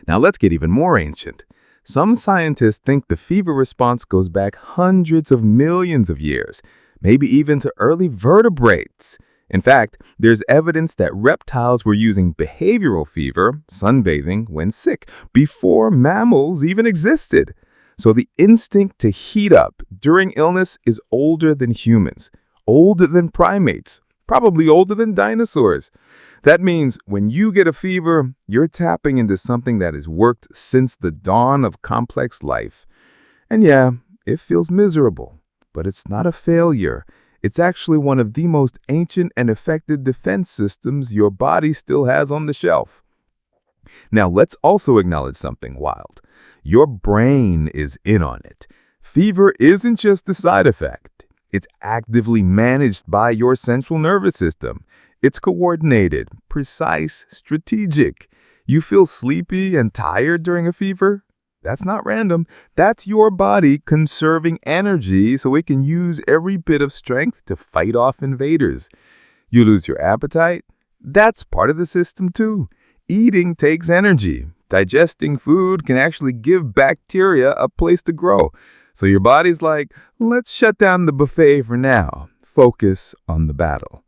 B: Now let's get even more ancient. Some scientists think the fever response goes back hundreds of millions of years, maybe even to early vertebrates. In fact, there's evidence that reptiles were using behavioral fever, sunbathing, when sick, before mammals even existed. So the instinct to heat up during illness is older than humans, older than primates, probably older than dinosaurs. That means when you get a fever, you're tapping into something that has worked since the dawn of complex life. And yeah, it feels miserable, but it's not a failure. It's actually one of the most ancient and effective defense systems your body still has on the shelf. Now, let's also acknowledge something wild. Your brain is in on it. Fever isn't just a side effect. It's actively managed by your central nervous system. It's coordinated, precise, strategic. You feel sleepy and tired during a fever? That's not random. That's your body conserving energy so it can use every bit of strength to fight off invaders. You lose your appetite? That's part of the system too. Eating takes energy. Digesting food can actually give bacteria a place to grow. So your body's like, let's shut down the buffet for now. Focus on the battle.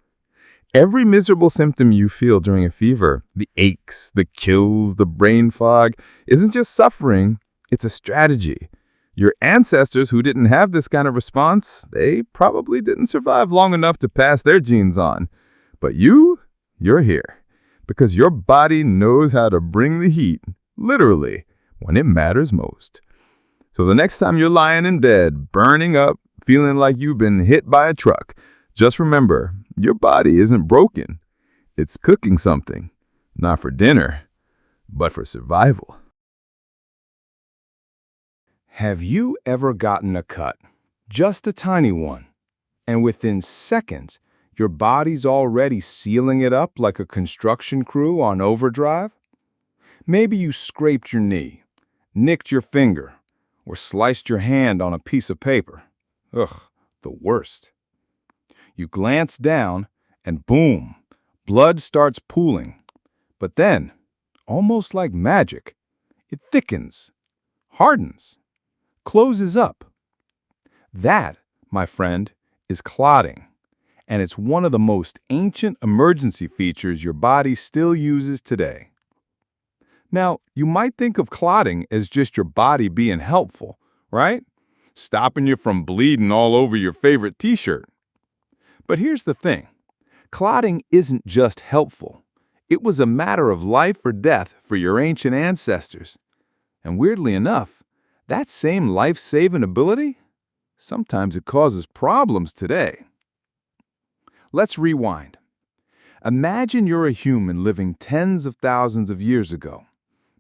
B: Every miserable symptom you feel during a fever, the aches, the chills, the brain fog, isn't just suffering. It's a strategy. Your ancestors who didn't have this kind of response, they probably didn't survive long enough to pass their genes on. But you're here. Because your body knows how to bring the heat, literally, when it matters most. So the next time you're lying in bed, burning up, feeling like you've been hit by a truck, just remember, your body isn't broken. It's cooking something, not for dinner, but for survival.
G: Have you ever gotten a cut? Just a tiny one. And within seconds, your body's already sealing it up like a construction crew on overdrive? Maybe you scraped your knee, nicked your finger, or sliced your hand on a piece of paper. Ugh, the worst. You glance down, and boom, blood starts pooling. But then, almost like magic, it thickens, hardens, closes up. That, my friend, is clotting. And it's one of the most ancient emergency features your body still uses today. Now, you might think of clotting as just your body being helpful, right? Stopping you from bleeding all over your favorite t-shirt. But here's the thing. Clotting isn't just helpful. It was a matter of life or death for your ancient ancestors. And weirdly enough, that same life-saving ability, sometimes it causes problems today. Let's rewind. Imagine you're a human living tens of thousands of years ago.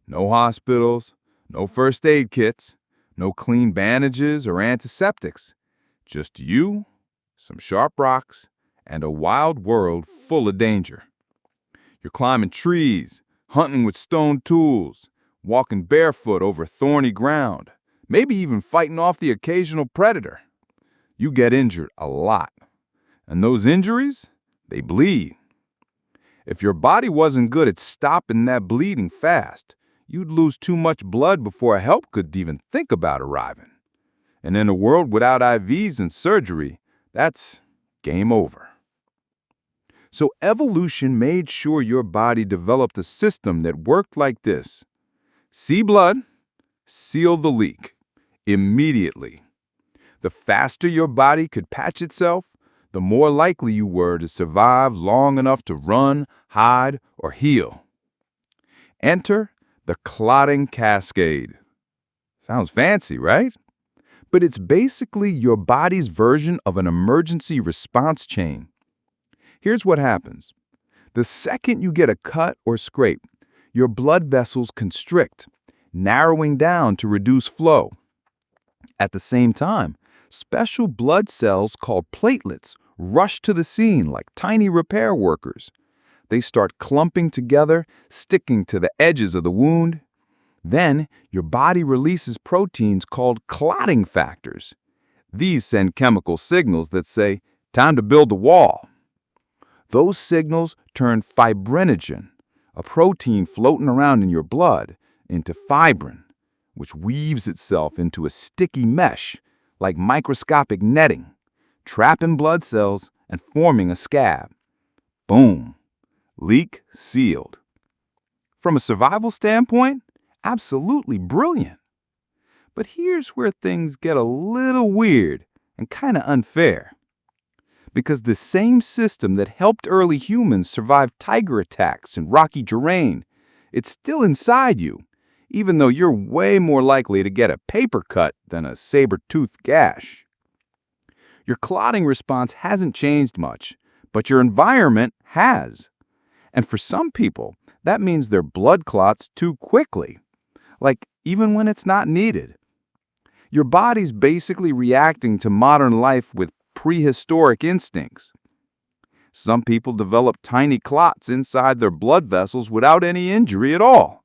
G: No hospitals, no first aid kits, no clean bandages or antiseptics. Just you, some sharp rocks, and a wild world full of danger. You're climbing trees, hunting with stone tools, walking barefoot over thorny ground, maybe even fighting off the occasional predator. You get injured a lot. And those injuries, they bleed. If your body wasn't good at stopping that bleeding fast, you'd lose too much blood before help could even think about arriving. And in a world without IVs and surgery, that's game over.
A: So evolution made sure your body developed a system that worked like this. See blood, seal the leak immediately. The faster your body could patch itself, the more likely you were to survive long enough to run, hide, or heal. Enter the clotting cascade. Sounds fancy, right? But it's basically your body's version of an emergency response chain. Here's what happens. The second you get a cut or scrape, your blood vessels constrict, narrowing down to reduce flow. At the same time, special blood cells called platelets rush to the scene like tiny repair workers. They start clumping together, sticking to the edges of the wound. Then, your body releases proteins called clotting factors. These send chemical signals that say, time to build a wall. Those signals turn fibrinogen, a protein floating around in your blood, into fibrin, which weaves itself into a sticky mesh like microscopic netting, trapping blood cells and forming a scab. Boom. Leak sealed. From a survival standpoint, absolutely brilliant. But here's where things get a little weird and kind of unfair. Because the same system that helped early humans survive tiger attacks and rocky terrain, it's still inside you, even though you're way more likely to get a paper cut than a saber-toothed gash. Your clotting response hasn't changed much, but your environment has. And for some people, that means their blood clots too quickly, like even when it's not needed. Your body's basically reacting to modern life with prehistoric instincts. Some people develop tiny clots inside their blood vessels without any injury at all.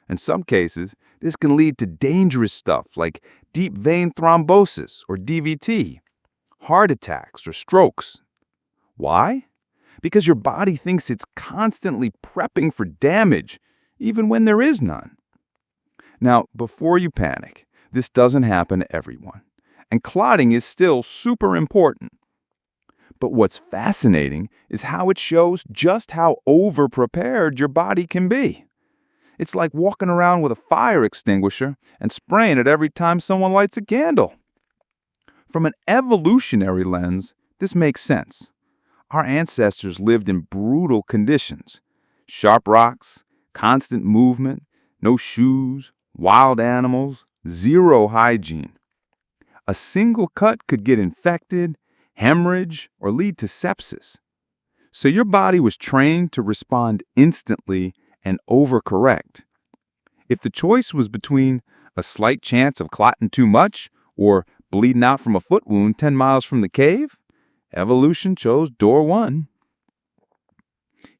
A: In some cases, this can lead to dangerous stuff like deep vein thrombosis or DVT, heart attacks or strokes. Why? Because your body thinks it's constantly prepping for damage, even when there is none. Now, before you panic, this doesn't happen to everyone, and clotting is still super important. But what's fascinating is how it shows just how over-prepared your body can be. It's like walking around with a fire extinguisher and spraying it every time someone lights a candle. From an evolutionary lens, this makes sense. Our ancestors lived in brutal conditions. Sharp rocks, constant movement, no shoes, wild animals, zero hygiene. A single cut could get infected, hemorrhage, or lead to sepsis. So your body was trained to respond instantly and overcorrect. If the choice was between a slight chance of clotting too much or bleeding out from a foot wound 10 miles from the cave, evolution chose door one.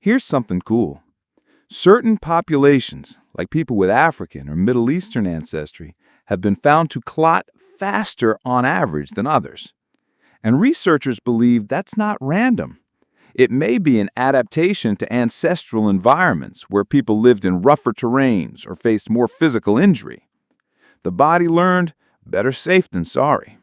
A: Here's something cool. Certain populations, like people with African or Middle Eastern ancestry, have been found to clot faster on average than others. And researchers believe that's not random. It may be an adaptation to ancestral environments where people lived in rougher terrains or faced more physical injury. The body learned better safe than sorry.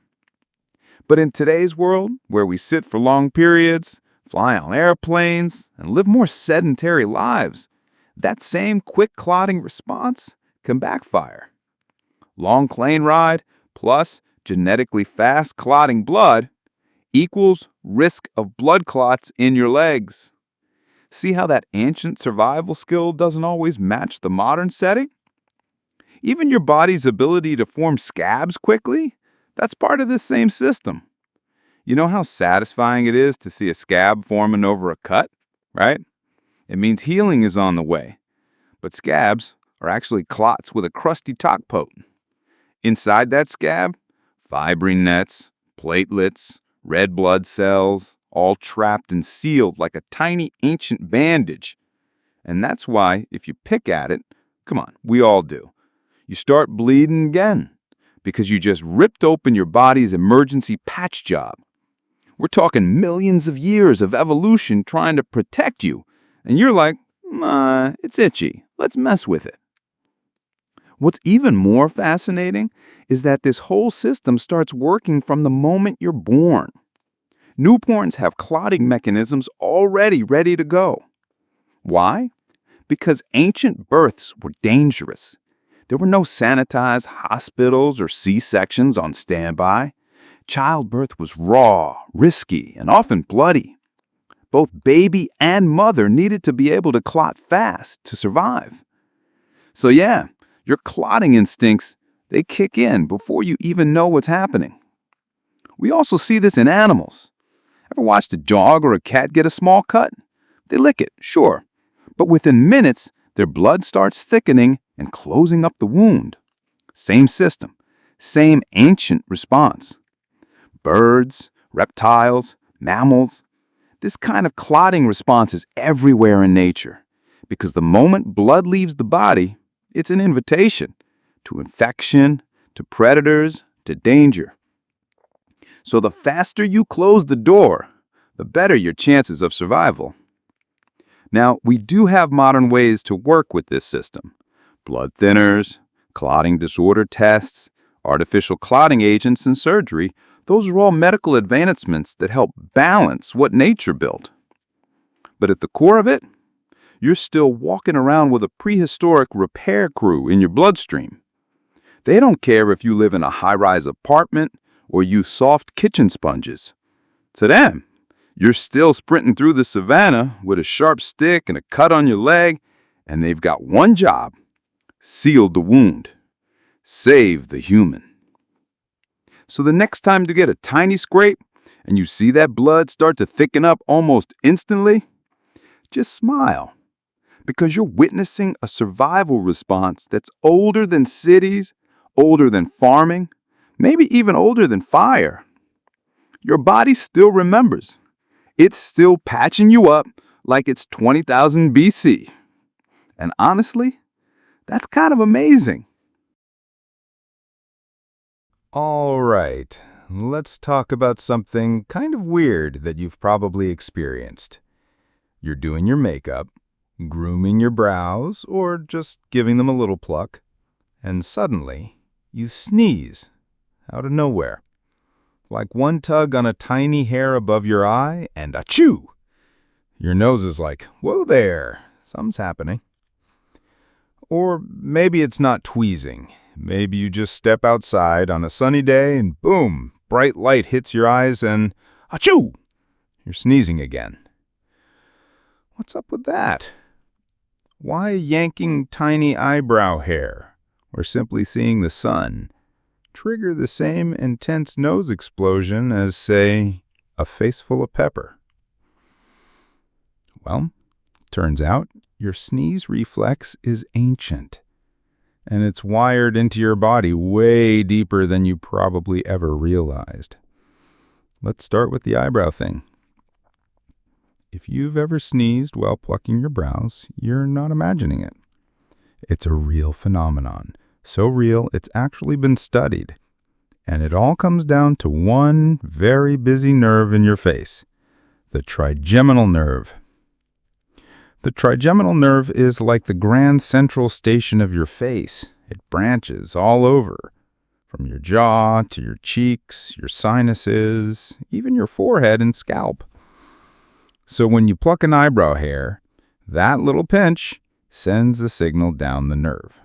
A: But in today's world, where we sit for long periods, fly on airplanes, and live more sedentary lives, that same quick clotting response can backfire. Long plane ride plus genetically fast clotting blood equals risk of blood clots in your legs. See how that ancient survival skill doesn't always match the modern setting? Even your body's ability to form scabs quickly, that's part of this same system. You know how satisfying it is to see a scab forming over a cut, right? It means healing is on the way. But scabs are actually clots with a crusty top coat. Inside that scab, fibrin nets, platelets, red blood cells, all trapped and sealed like a tiny ancient bandage. And that's why, if you pick at it, come on, we all do, you start bleeding again because you just ripped open your body's emergency patch job. We're talking millions of years of evolution trying to protect you, and you're like, it's itchy, let's mess with it. What's even more fascinating is that this whole system starts working from the moment you're born.
D: Newborns have clotting mechanisms already ready to go. Why? Because ancient births were dangerous. There were no sanitized hospitals or C-sections on standby. Childbirth was raw, risky, and often bloody. Both baby and mother needed to be able to clot fast to survive. So yeah, your clotting instincts, they kick in before you even know what's happening. We also see this in animals. Ever watched a dog or a cat get a small cut? They lick it, sure, but within minutes, their blood starts thickening and closing up the wound. Same system, same ancient response. Birds, reptiles, mammals, this kind of clotting response is everywhere in nature, because the moment blood leaves the body, it's an invitation to infection, to predators, to danger. So the faster you close the door, the better your chances of survival. Now, we do have modern ways to work with this system. Blood thinners, clotting disorder tests, artificial clotting agents, and surgery. Those are all medical advancements that help balance what nature built. But at the core of it, you're still walking around with a prehistoric repair crew in your bloodstream. They don't care if you live in a high-rise apartment or use soft kitchen sponges. To them, you're still sprinting through the savannah with a sharp stick and a cut on your leg, and they've got one job: seal the wound, save the human. So the next time you get a tiny scrape and you see that blood start to thicken up almost instantly, just smile, because you're witnessing a survival response that's older than cities, older than farming, maybe even older than fire. Your body still remembers. It's still patching you up like it's 20,000 BC. And honestly, that's kind of amazing.
A: All right, let's talk about something kind of weird that you've probably experienced. You're doing your makeup, grooming your brows, or just giving them a little pluck, and suddenly you sneeze out of nowhere. Like one tug on a tiny hair above your eye, and achoo! Your nose is like, whoa there, something's happening. Or maybe it's not tweezing. Maybe you just step outside on a sunny day and boom, bright light hits your eyes and achoo! You're sneezing again. What's up with that? Why yanking tiny eyebrow hair or simply seeing the sun trigger the same intense nose explosion as, say, a face full of pepper? Well, turns out your sneeze reflex is ancient, and it's wired into your body way deeper than you probably ever realized. Let's start with the eyebrow thing. If you've ever sneezed while plucking your brows, you're not imagining it. It's a real phenomenon. So real, it's actually been studied. And it all comes down to one very busy nerve in your face, the trigeminal nerve. The trigeminal nerve is like the grand central station of your face. It branches all over, from your jaw to your cheeks, your sinuses, even your forehead and scalp. So when you pluck an eyebrow hair, that little pinch sends a signal down the nerve.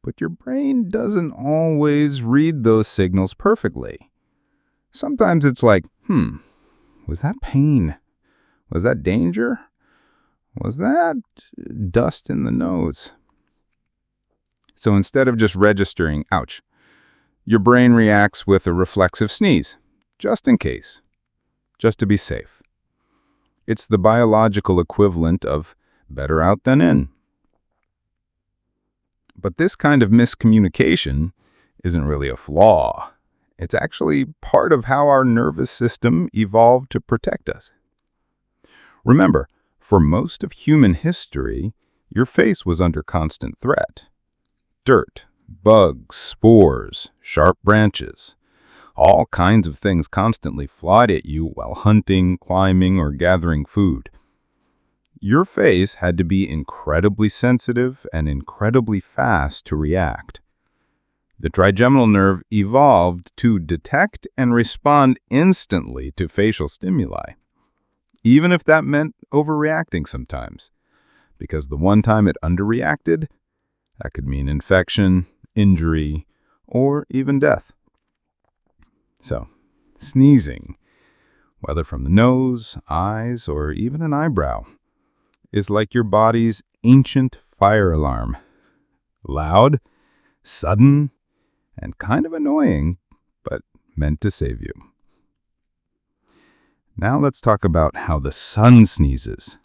A: But your brain doesn't always read those signals perfectly. Sometimes it's like, was that pain? Was that danger? Was that dust in the nose? So instead of just registering, ouch, your brain reacts with a reflexive sneeze, just in case, just to be safe. It's the biological equivalent of better out than in. But this kind of miscommunication isn't really a flaw. It's actually part of how our nervous system evolved to protect us. Remember, for most of human history, your face was under constant threat. Dirt, bugs, spores, sharp branches, all kinds of things constantly flied at you while hunting, climbing, or gathering food. Your face had to be incredibly sensitive and incredibly fast to react.
B: The trigeminal nerve evolved to detect and respond instantly to facial stimuli, even if that meant overreacting sometimes, because the one time it underreacted, that could mean infection, injury, or even death. So, sneezing, whether from the nose, eyes, or even an eyebrow, is like your body's ancient fire alarm. Loud, sudden, and kind of annoying, but meant to save you. Now let's talk about how the sun sneezes.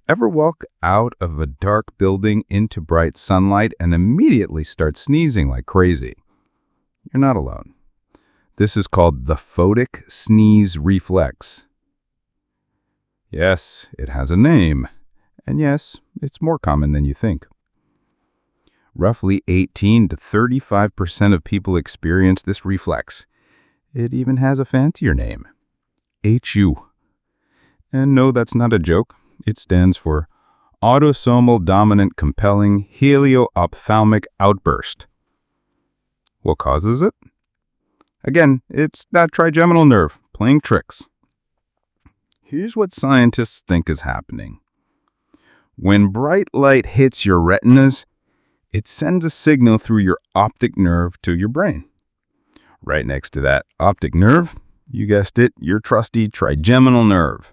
B: Ever walk out of a dark building into bright sunlight and immediately start sneezing like crazy? You're not alone. This is called the photic sneeze reflex. Yes, it has a name. And yes, it's more common than you think. Roughly 18 to 35% of people experience this reflex. It even has a fancier name, HU. And no, that's not a joke. It stands for autosomal dominant compelling helio-ophthalmic outburst. What causes it? Again, it's that trigeminal nerve playing tricks. Here's what scientists think is happening. When bright light hits your retinas, it sends a signal through your optic nerve to your brain. Right next to that optic nerve, you guessed it, your trusty trigeminal nerve.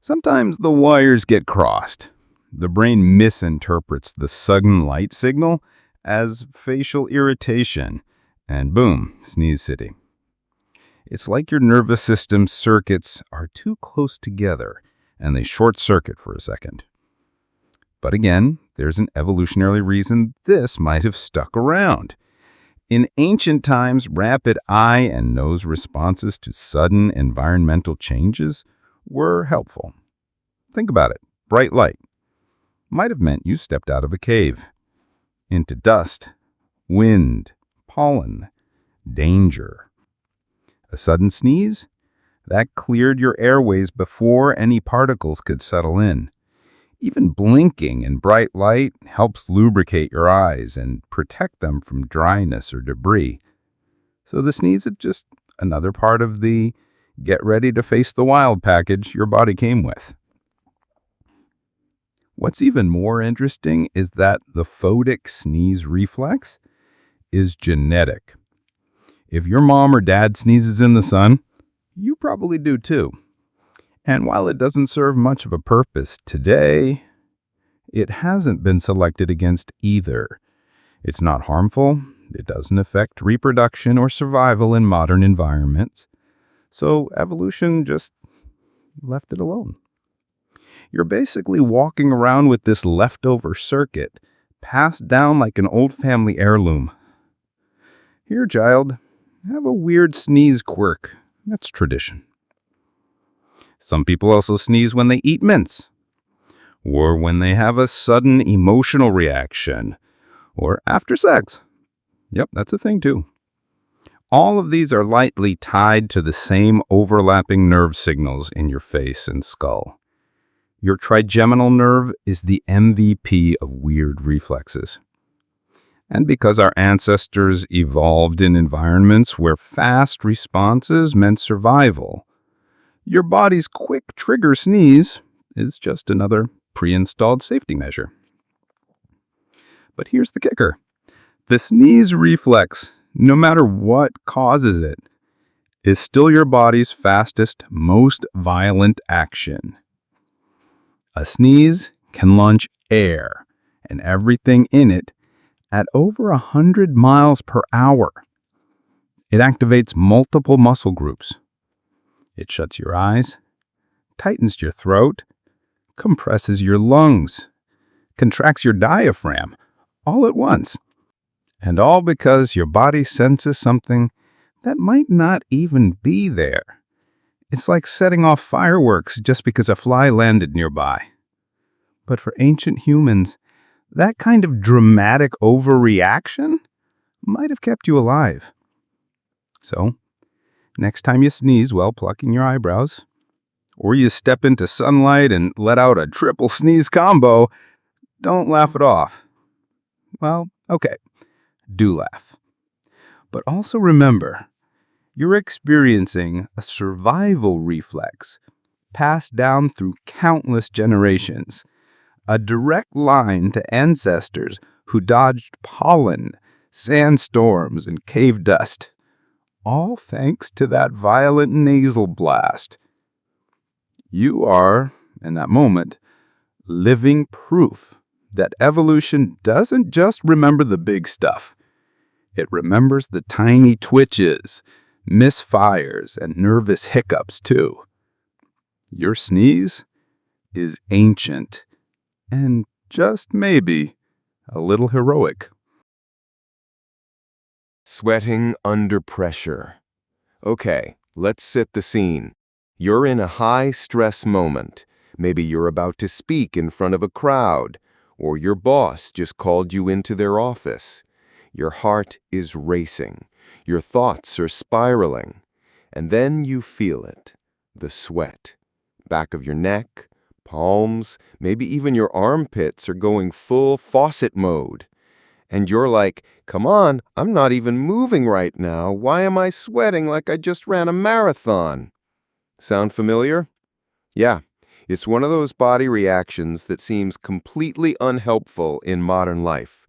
B: Sometimes the wires get crossed. The brain misinterprets the sudden light signal as facial irritation, and boom, sneeze city. It's like your nervous system circuits are too close together, and they short circuit for a second. But again, there's an evolutionary reason this might have stuck around. In ancient times, rapid eye and nose responses to sudden environmental changes were helpful. Think about it. Bright light might have meant you stepped out of a cave into dust, wind, pollen, danger. A sudden sneeze? That cleared your airways before any particles could settle in. Even blinking in bright light helps lubricate your eyes and protect them from dryness or debris. So the sneeze is just another part of the get ready to face the wild package your body came with. What's even more interesting is that the photic sneeze reflex is genetic. If your mom or dad sneezes in the sun, you probably do too. And while it doesn't serve much of a purpose today, it hasn't been selected against either. It's not harmful, it doesn't affect reproduction or survival in modern environments, so evolution just left it alone. You're basically walking around with this leftover circuit, passed down like an old family heirloom. Here, child, have a weird sneeze quirk. That's tradition. Some people also sneeze when they eat mints, or when they have a sudden emotional reaction, or after sex. Yep, that's a thing too. All of these are lightly tied to the same overlapping nerve signals in your face and skull. Your trigeminal nerve is the MVP of weird reflexes. And because our ancestors evolved in environments where fast responses meant survival, your body's quick trigger sneeze is just another pre-installed safety measure. But here's the kicker. The sneeze reflex, no matter what causes it, is still your body's fastest, most violent action. A sneeze can launch air and everything in it at over 100 miles per hour. It activates multiple muscle groups. It shuts your eyes, tightens your throat, compresses your lungs, contracts your diaphragm, all at once. And all because your body senses something that might not even be there. It's like setting off fireworks just because a fly landed nearby. But for ancient humans, that kind of dramatic overreaction might have kept you alive. So, next time you sneeze while plucking your eyebrows, or you step into sunlight and let out a triple sneeze combo, don't laugh it off. Well, okay.
H: do laugh. But also remember, you're experiencing a survival reflex passed down through countless generations, a direct line to ancestors who dodged pollen, sandstorms, and cave dust, all thanks to that violent nasal blast. You are, in that moment, living proof that evolution doesn't just remember the big stuff. It remembers the tiny twitches, misfires, and nervous hiccups, too. Your sneeze is ancient and just maybe a little heroic.
E: Sweating under pressure. Okay, let's set the scene. You're in a high-stress moment. Maybe you're about to speak in front of a crowd, or your boss just called you into their office. Your heart is racing. Your thoughts are spiraling. And then you feel it, the sweat. Back of your neck, palms, maybe even your armpits are going full faucet mode. And you're like, come on, I'm not even moving right now. Why am I sweating like I just ran a marathon? Sound familiar? Yeah, it's one of those body reactions that seems completely unhelpful in modern life.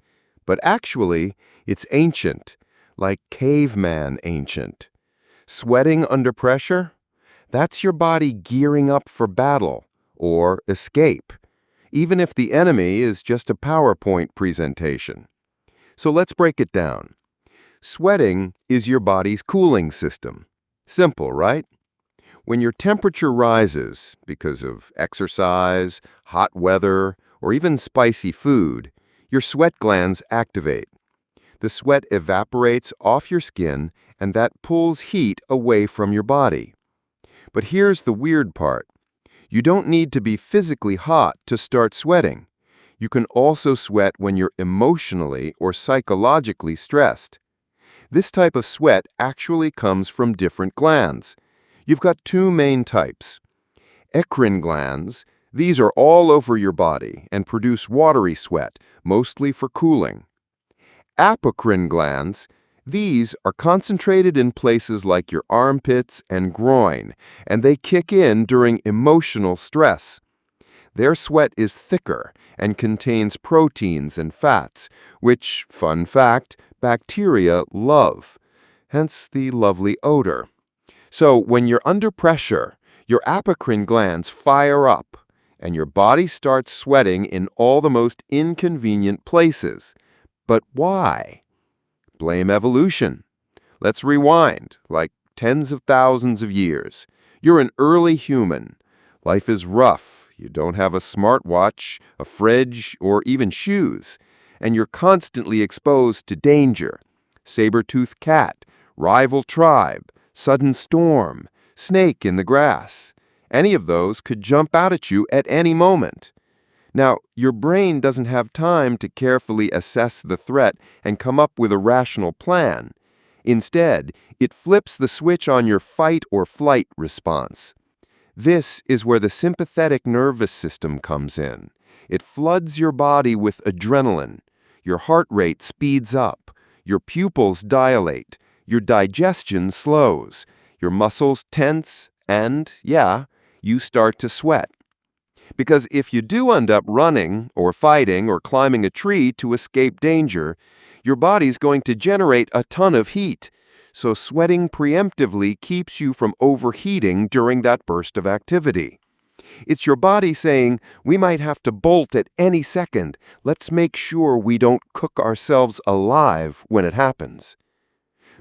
E: But actually, it's ancient, like caveman ancient. Sweating under pressure? That's your body gearing up for battle or escape, even if the enemy is just a PowerPoint presentation. So let's break it down. Sweating is your body's cooling system. Simple, right? When your temperature rises because of exercise, hot weather, or even spicy food, your sweat glands activate. The sweat evaporates off your skin, and that pulls heat away from your body. But here's the weird part. You don't need to be physically hot to start sweating. You can also sweat when you're emotionally or psychologically stressed. This type of sweat actually comes from different glands. You've got two main types. Eccrine glands, these are all over your body and produce watery sweat, mostly for cooling. Apocrine glands, these are concentrated in places like your armpits and groin, and they kick in during emotional stress. Their sweat is thicker and contains proteins and fats, which, fun fact, bacteria love, hence the lovely odor. So when you're under pressure, your apocrine glands fire up, and your body starts sweating in all the most inconvenient places. But why? Blame evolution. Let's rewind, like tens of thousands of years. You're an early human. Life is rough. You don't have a smartwatch, a fridge, or even shoes. And you're constantly exposed to danger. Saber-toothed cat, rival tribe, sudden storm, snake in the grass. Any of those could jump out at you at any moment. Now, your brain doesn't have time to carefully assess the threat and come up with a rational plan. Instead, it flips the switch on your fight or flight response. This is where the sympathetic nervous system comes in. It floods your body with adrenaline. Your heart rate speeds up. Your pupils dilate. Your digestion slows. Your muscles tense, and, yeah, you start to sweat. Because if you do end up running or fighting or climbing a tree to escape danger, your body's going to generate a ton of heat. So sweating preemptively keeps you from overheating during that burst of activity. It's your body saying, we might have to bolt at any second. Let's make sure we don't cook ourselves alive when it happens.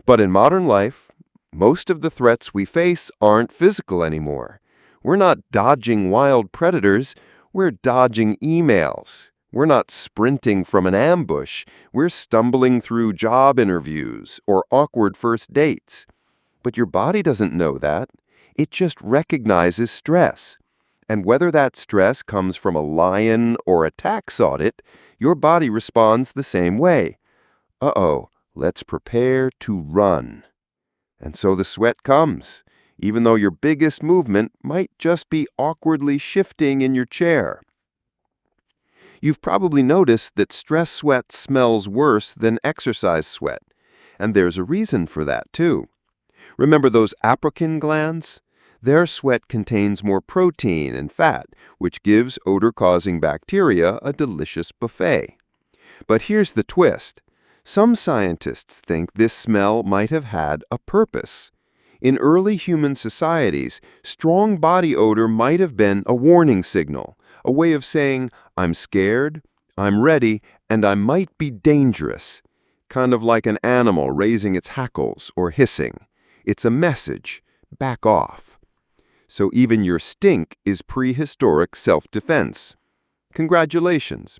E: But in modern life, most of the threats we face aren't physical anymore. We're not dodging wild predators, we're dodging emails. We're not sprinting from an ambush, we're stumbling through job interviews or awkward first dates. But your body doesn't know that. It just recognizes stress. And whether that stress comes from a lion or a tax audit, your body responds the same way. Uh-oh, let's prepare to run. And so the sweat comes, even though your biggest movement might just be awkwardly shifting in your chair.
F: You've probably noticed that stress sweat smells worse than exercise sweat, and there's a reason for that, too. Remember those apocrine glands? Their sweat contains more protein and fat, which gives odor-causing bacteria a delicious buffet. But here's the twist. Some scientists think this smell might have had a purpose. In early human societies, strong body odor might have been a warning signal, a way of saying, I'm scared, I'm ready, and I might be dangerous. Kind of like an animal raising its hackles or hissing. It's a message. Back off. So even your stink is prehistoric self-defense. Congratulations.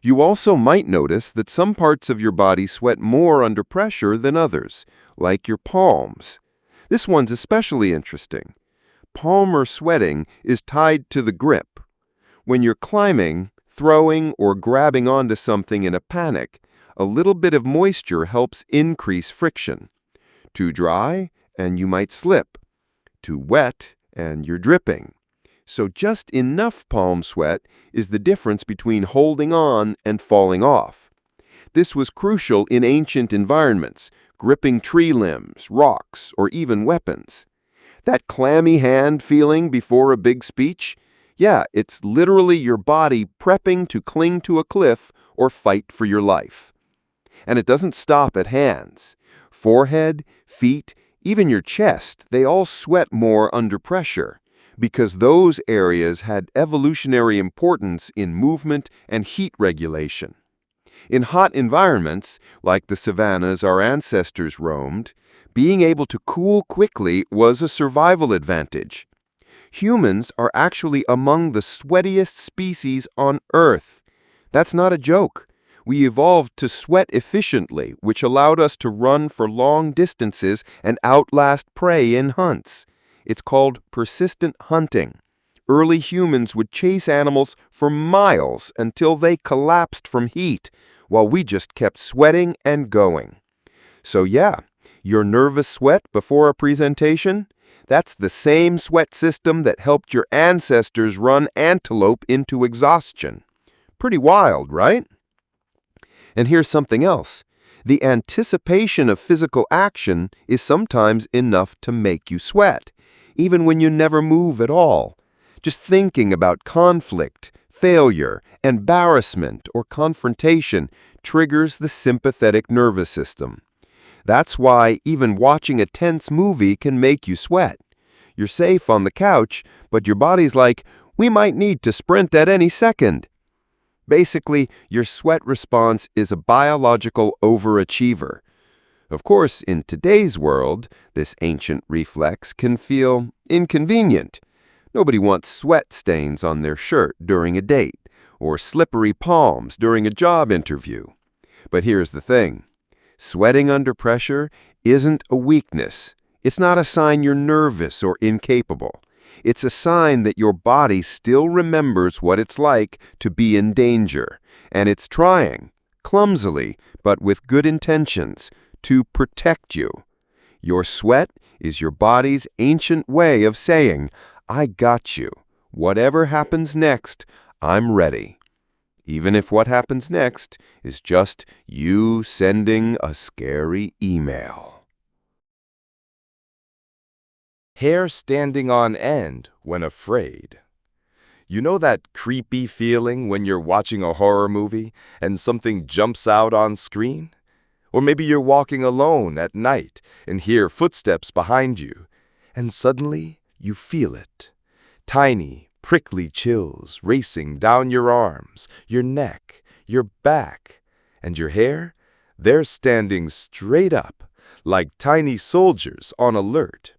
F: You also might notice that some parts of your body sweat more under pressure than others, like your palms. This one's especially interesting. Palmar sweating is tied to the grip. When you're climbing, throwing, or grabbing onto something in a panic, a little bit of moisture helps increase friction. Too dry, and you might slip. Too wet, and you're dripping. So just enough palm sweat is the difference between holding on and falling off. This was crucial in ancient environments, gripping tree limbs, rocks, or even weapons. That clammy hand feeling before a big speech? Yeah, it's literally your body prepping to cling to a cliff or fight for your life. And it doesn't stop at hands. Forehead, feet, even your chest, they all sweat more under pressure, because those areas had evolutionary importance in movement and heat regulation. In hot environments, like the savannas our ancestors roamed, being able to cool quickly was a survival advantage. Humans are actually among the sweatiest species on Earth. That's not a joke. We evolved to sweat efficiently, which allowed us to run for long distances and outlast prey in hunts. It's called persistent hunting. Early humans would chase animals for miles until they collapsed from heat, while we just kept sweating and going. So yeah, your nervous sweat before a presentation? That's the same sweat system that helped your ancestors run antelope into exhaustion. Pretty wild, right? And here's something else. The anticipation of physical action is sometimes enough to make you sweat, even when you never move at all. Just thinking about conflict, failure, embarrassment, or confrontation triggers the sympathetic nervous system. That's why even watching a tense movie can make you sweat. You're safe on the couch, but your body's like, we might need to sprint at any second. Basically, your sweat response is a biological overachiever. Of course, in today's world, this ancient reflex can feel inconvenient. Nobody wants sweat stains on their shirt during a date, or slippery palms during a job interview. But here's the thing. Sweating under pressure isn't a weakness. It's not a sign you're nervous or incapable. It's a sign that your body still remembers what it's like to be in danger, and it's trying, clumsily, but with good intentions, to protect you. Your sweat is your body's ancient way of saying, I got you. Whatever happens next, I'm ready. Even if what happens next is just you sending a scary email.
G: Hair standing on end when afraid. You know that creepy feeling when you're watching a horror movie and something jumps out on screen? Or maybe you're walking alone at night and hear footsteps behind you, and suddenly you feel it. Tiny, prickly chills racing down your arms, your neck, your back, and your hair, they're standing straight up, like tiny soldiers on alert.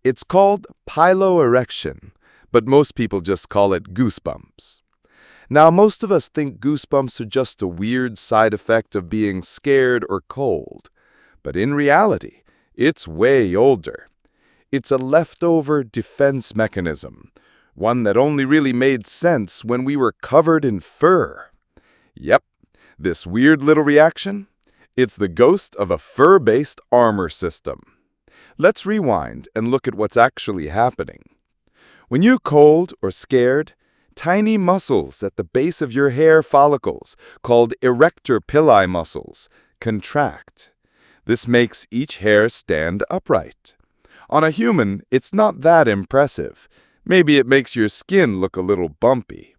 G: It's called piloerection, but most people just call it goosebumps. Now, most of us think goosebumps are just a weird side effect of being scared or cold, but in reality, it's way older. It's a leftover defense mechanism, one that only really made sense when we were covered in fur. Yep, this weird little reaction, it's the ghost of a fur-based armor system. Let's rewind and look at what's actually happening. When you're cold or scared,
B: tiny muscles at the base of your hair follicles, called erector pili muscles, contract. This makes each hair stand upright. On a human, it's not that impressive. Maybe it makes your skin look a little bumpy.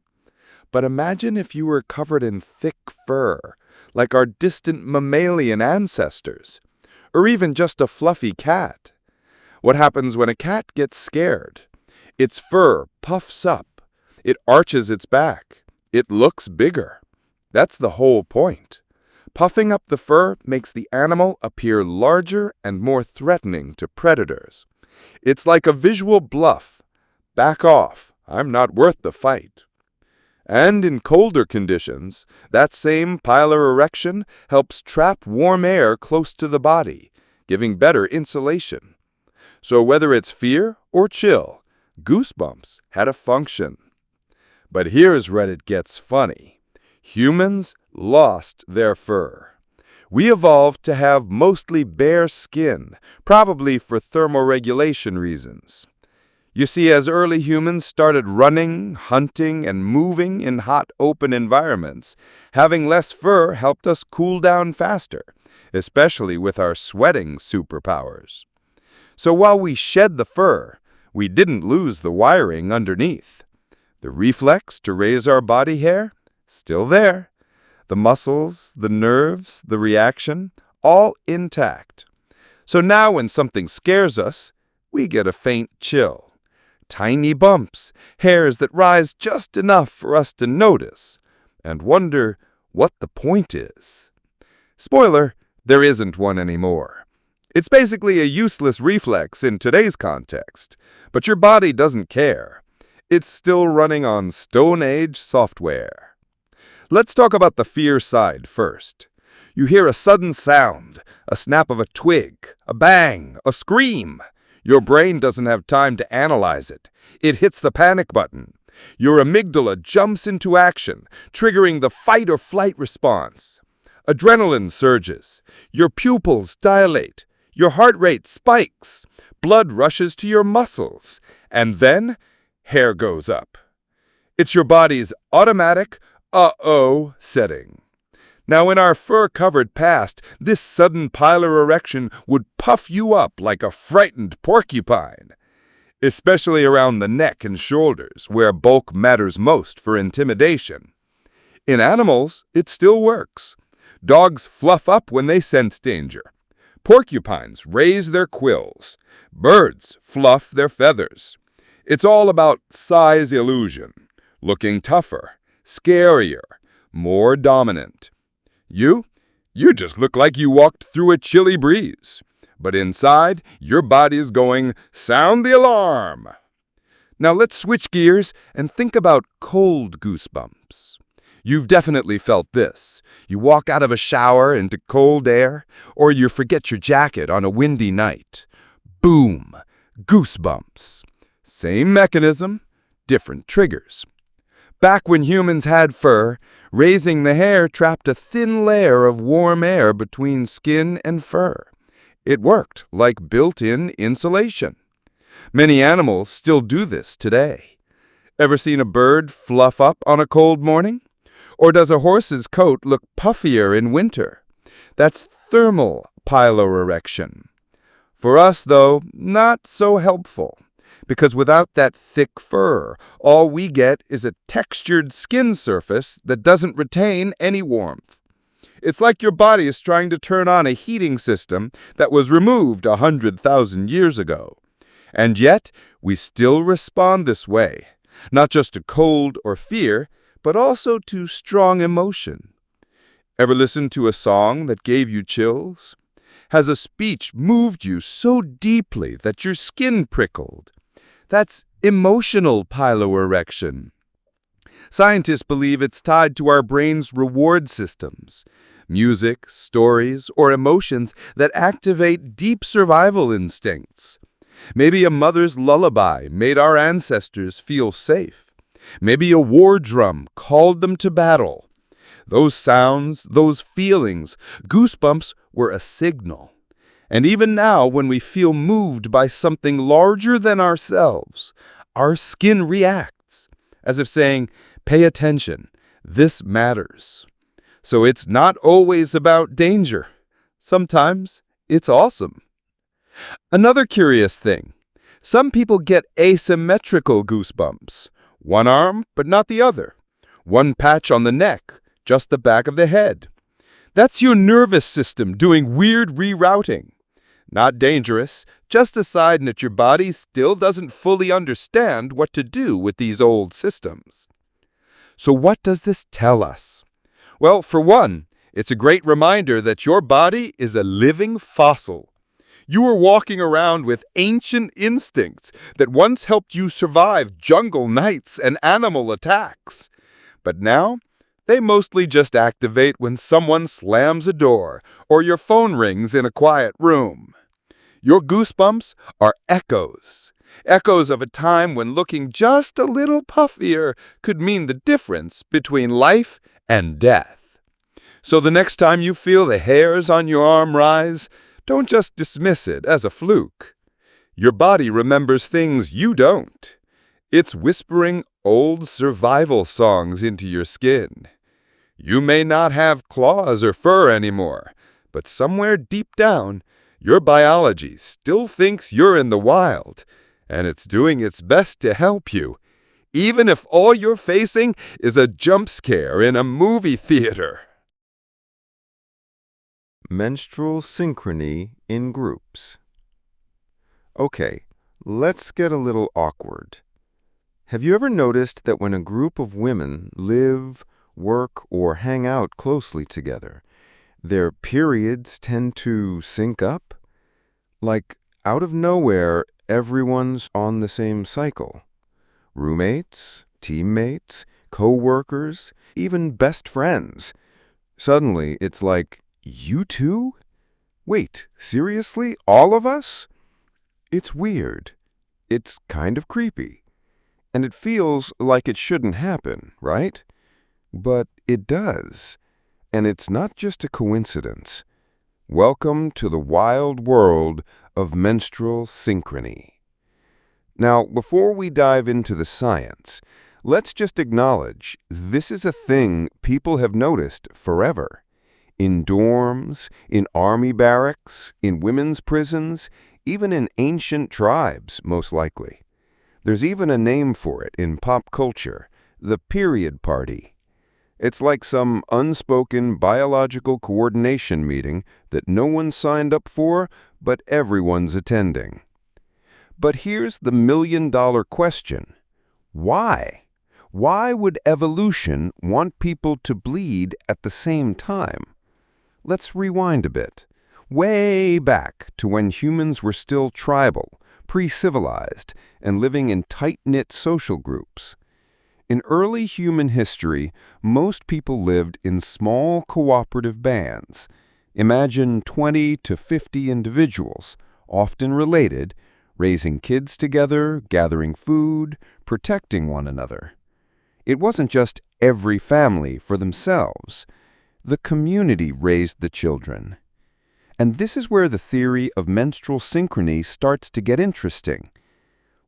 B: But imagine if you were covered in thick fur, like our distant mammalian ancestors, or even just a fluffy cat. What happens when a cat gets scared? Its fur puffs up. It arches its back. It looks bigger. That's the whole point. Puffing up the fur makes the animal appear larger and more threatening to predators. It's like a visual bluff. Back off. I'm not worth the fight. And in colder conditions, that same pilar erection helps trap warm air close to the body, giving better insulation. So whether it's fear or chill, Goosebumps had a function. But here's where it gets funny. Humans lost their fur. We evolved to have mostly bare skin, probably for thermoregulation reasons. You see, as early humans started running, hunting, and moving in hot, open environments, having less fur helped us cool down faster, especially with our sweating superpowers. So while we shed the fur, we didn't lose the wiring underneath. The reflex to raise our body hair, still there. The muscles, the nerves, the reaction, all intact. So now when something scares us, we get a faint chill. Tiny bumps, hairs that rise just enough for us to notice and wonder what the point is. Spoiler, there isn't one anymore. It's basically a useless reflex in today's context, but your body doesn't care. It's still running on Stone Age software. Let's talk about the fear side first. You hear a sudden sound, a snap of a twig, a bang, a scream. Your brain doesn't have time to analyze it. It hits the panic button. Your amygdala jumps into action, triggering the fight or flight response. Adrenaline surges. Your pupils dilate. Your heart rate spikes. Blood rushes to your muscles. And then, hair goes up. It's your body's automatic uh-oh setting. Now, in our fur-covered past, this sudden pilar erection would puff you up like a frightened porcupine, especially around the neck and shoulders, where bulk matters most for intimidation. In animals, it still works. Dogs fluff up when they sense danger. Porcupines raise their quills. Birds fluff their feathers. It's all about size illusion, looking tougher, scarier, more dominant. You just look like you walked through a chilly breeze. But inside, your body is going, sound the alarm. Now let's switch gears and think about cold goosebumps. You've definitely felt this. You walk out of a shower into cold air, or you forget your jacket on a windy night. Boom! Goosebumps. Same mechanism, different triggers. Back when humans had fur, raising the hair trapped a thin layer of warm air between skin and fur. It worked like built-in insulation. Many animals still do this today. Ever seen a bird fluff up on a cold morning? Or does a horse's coat look puffier in winter? That's thermal piloerection. For us, though, not so helpful. Because without that thick fur, all we get is a textured skin surface that doesn't retain any warmth. It's like your body is trying to turn on a heating system that was removed 100,000 years ago. And yet, we still respond this way, not just to cold or fear, but also to strong emotion. Ever listened to a song that gave you chills? Has a speech moved you so deeply that your skin prickled? That's emotional piloerection. Scientists believe it's tied to our brain's reward systems, music, stories, or emotions that activate deep survival instincts. Maybe a mother's lullaby made our ancestors feel safe. Maybe a war drum called them to battle. Those sounds, those feelings, goosebumps were a signal. And even now, when we feel moved by something larger than ourselves, our skin reacts. as if saying, "Pay attention, this matters." So it's not always about danger. Sometimes it's awesome. Another curious thing. Some people get asymmetrical goosebumps. One arm, but not the other. One patch on the neck, just the back of the head. That's your nervous system doing weird rerouting. Not dangerous, just a sign that your body still doesn't fully understand what to do with these old systems. So what does this tell us? Well, for one, it's a great reminder that your body is a living fossil. You are walking around with ancient instincts that once helped you survive jungle nights and animal attacks. But now, they mostly just activate when someone slams a door or your phone rings in a quiet room. Your goosebumps are echoes. Echoes of a time when looking just a little puffier could mean the difference between life and death. So the next time you feel the hairs on your arm rise, don't just dismiss it as a fluke. Your body remembers things you don't. It's whispering old survival songs into your skin. You may not have claws or fur anymore, but somewhere deep down, your biology still thinks you're in the wild, and it's doing its best to help you, even if all you're facing is a jump scare in a movie theater.
F: Menstrual synchrony in groups. Okay, let's get a little awkward. Have you ever noticed that when a group of women live, work, or hang out closely together, their periods tend to sync up? Like, out of nowhere, everyone's on the same cycle. Roommates, teammates, co-workers, even best friends. Suddenly, it's like, you too? Wait, seriously? All of us? It's weird. It's kind of creepy. And it feels like it shouldn't happen, right? But it does. And it's not just a coincidence. Welcome to the wild world of menstrual synchrony. Now, before we dive into the science, let's just acknowledge this is a thing people have noticed forever. In dorms, in army barracks, in women's prisons, even in ancient tribes, most likely. There's even a name for it in pop culture, the period party. It's like some unspoken biological coordination meeting that no one signed up for, but everyone's attending. But here's the million-dollar question. Why? Why would evolution want people to bleed at the same time? Let's rewind a bit, way back to when humans were still tribal, pre-civilized, and living in tight-knit social groups. In early human history, most people lived in small cooperative bands. Imagine 20 to 50 individuals, often related, raising kids together, gathering food, protecting one another. It wasn't just every family for themselves. The community raised the children. And this is where the theory of menstrual synchrony starts to get interesting.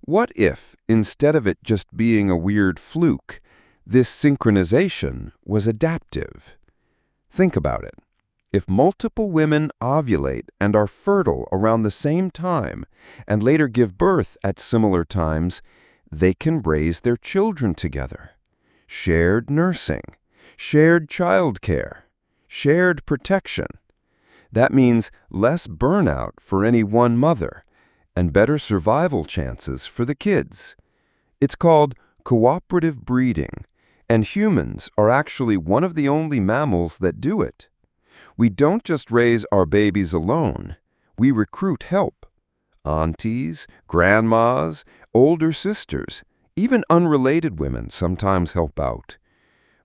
F: What if, instead of it just being a weird fluke, this synchronization was adaptive? Think about it. If multiple women ovulate and are fertile around the same time and later give birth at similar times, they can raise their children together. Shared nursing, shared childcare, shared protection. That means less burnout for any one mother and better survival chances for the kids. It's called cooperative breeding, and humans are actually one of the only mammals that do it. We don't just raise our babies alone. We recruit help. Aunties, grandmas, older sisters, even unrelated women sometimes help out.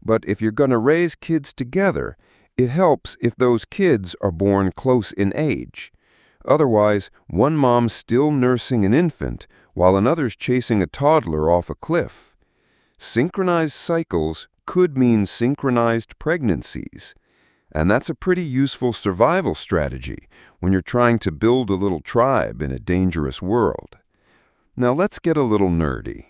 F: But if you're going to raise kids together, it helps if those kids are born close in age. Otherwise, one mom's still nursing an infant while another's chasing a toddler off a cliff. Synchronized cycles could mean synchronized pregnancies. And that's a pretty useful survival strategy when you're trying to build a little tribe in a dangerous world. Now let's get a little nerdy.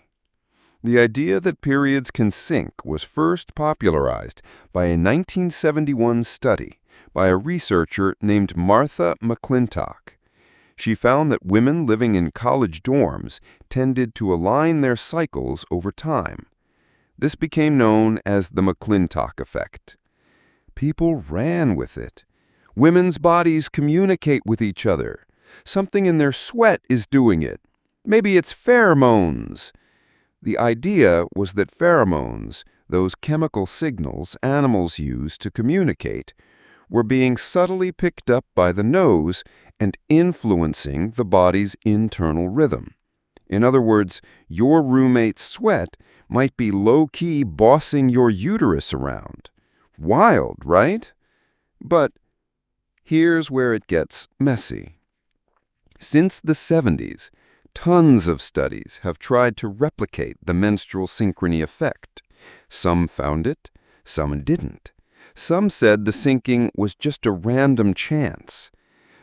F: The idea that periods can sync was first popularized by a 1971 study by a researcher named Martha McClintock. She found that women living in college dorms tended to align their cycles over time. This became known as the McClintock effect. People ran with it. Women's bodies communicate with each other. Something in their sweat is doing it. Maybe it's pheromones. The idea was that pheromones, those chemical signals animals use to communicate, were being subtly picked up by the nose and influencing the body's internal rhythm. In other words, your roommate's sweat might be low-key bossing your uterus around. Wild, right? But here's where it gets messy. Since the 70s, tons of studies have tried to replicate the menstrual synchrony effect. Some found it, some didn't. Some said the syncing was just a random chance.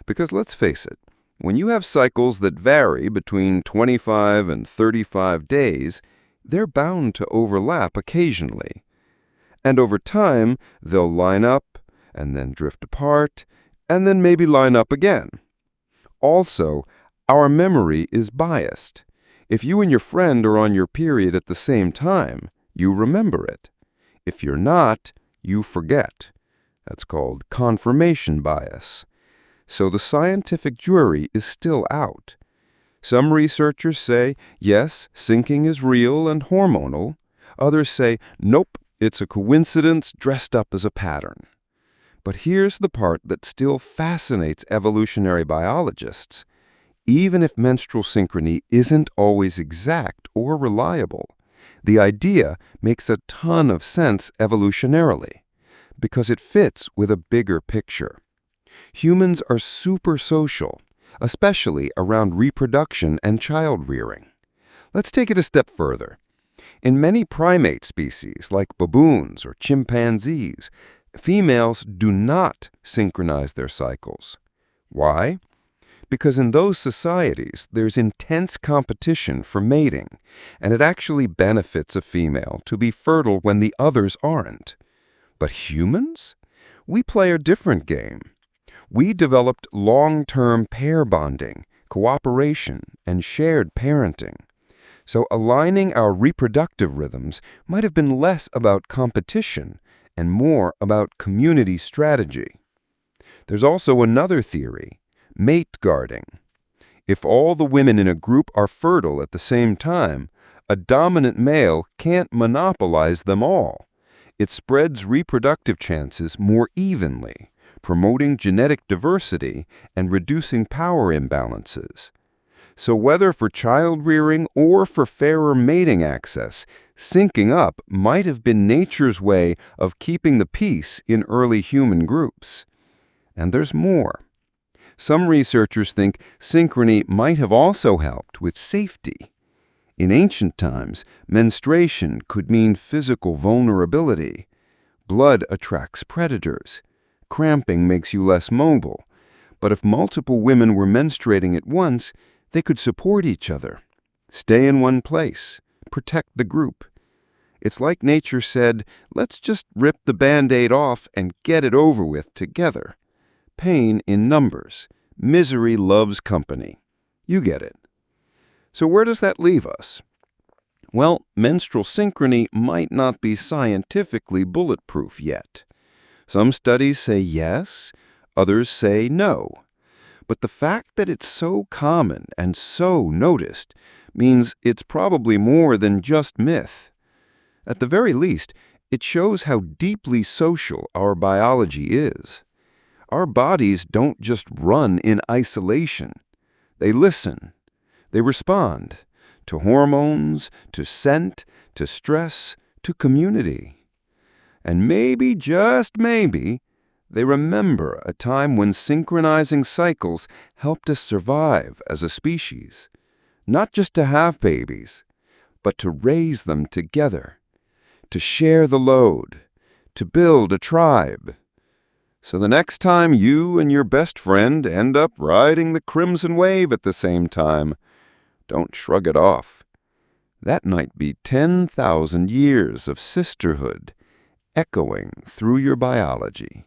F: Because let's face it, when you have cycles that vary between 25 and 35 days, they're bound to overlap occasionally. And over time, they'll line up, and then drift apart, and then maybe line up again. Also, our memory is biased. If you and your friend are on your period at the same time, you remember it. If you're not, you forget. That's called confirmation bias. So the scientific jury is still out. Some researchers say, yes, syncing is real and hormonal. Others say, nope, it's a coincidence dressed up as a pattern. But here's the part that still fascinates evolutionary biologists. Even if menstrual synchrony isn't always exact or reliable, the idea makes a ton of sense evolutionarily because it fits with a bigger picture. Humans are super social, especially around reproduction and child rearing. Let's take it a step further. In many primate species, like baboons or chimpanzees, females do not synchronize their cycles. Why? Because in those societies, there's intense competition for mating, and it actually benefits a female to be fertile when the others aren't. But humans? We play a different game. We developed long-term pair bonding, cooperation, and shared parenting. So aligning our reproductive rhythms might have been less about competition and more about community strategy. There's also another theory, mate guarding. If all the women in a group are fertile at the same time, a dominant male can't monopolize them all. It spreads reproductive chances more evenly, promoting genetic diversity and reducing power imbalances. So whether for child rearing or for fairer mating access, syncing up might have been nature's way of keeping the peace in early human groups. And there's more. Some researchers think synchrony might have also helped with safety. In ancient times, menstruation could mean physical vulnerability. Blood attracts predators. Cramping makes you less mobile. But if multiple women were menstruating at once, they could support each other. Stay in one place. Protect the group. It's like nature said, let's just rip the Band-Aid off and get it over with together. Pain in numbers. Misery loves company. You get it. So where does that leave us? Well, menstrual synchrony might not be scientifically bulletproof yet. Some studies say yes, others say no. But the fact that it's so common and so noticed means it's probably more than just myth. At the very least, it shows how deeply social our biology is. Our bodies don't just run in isolation. They listen. They respond to hormones, to scent, to stress, to community. And maybe, just maybe, they remember a time when synchronizing cycles helped us survive as a species. Not just to have babies, but to raise them together, to share the load, to build a tribe. So the next time you and your best friend end up riding the crimson wave at the same time, don't shrug it off.
I: That might be 10,000 years of sisterhood echoing through your biology.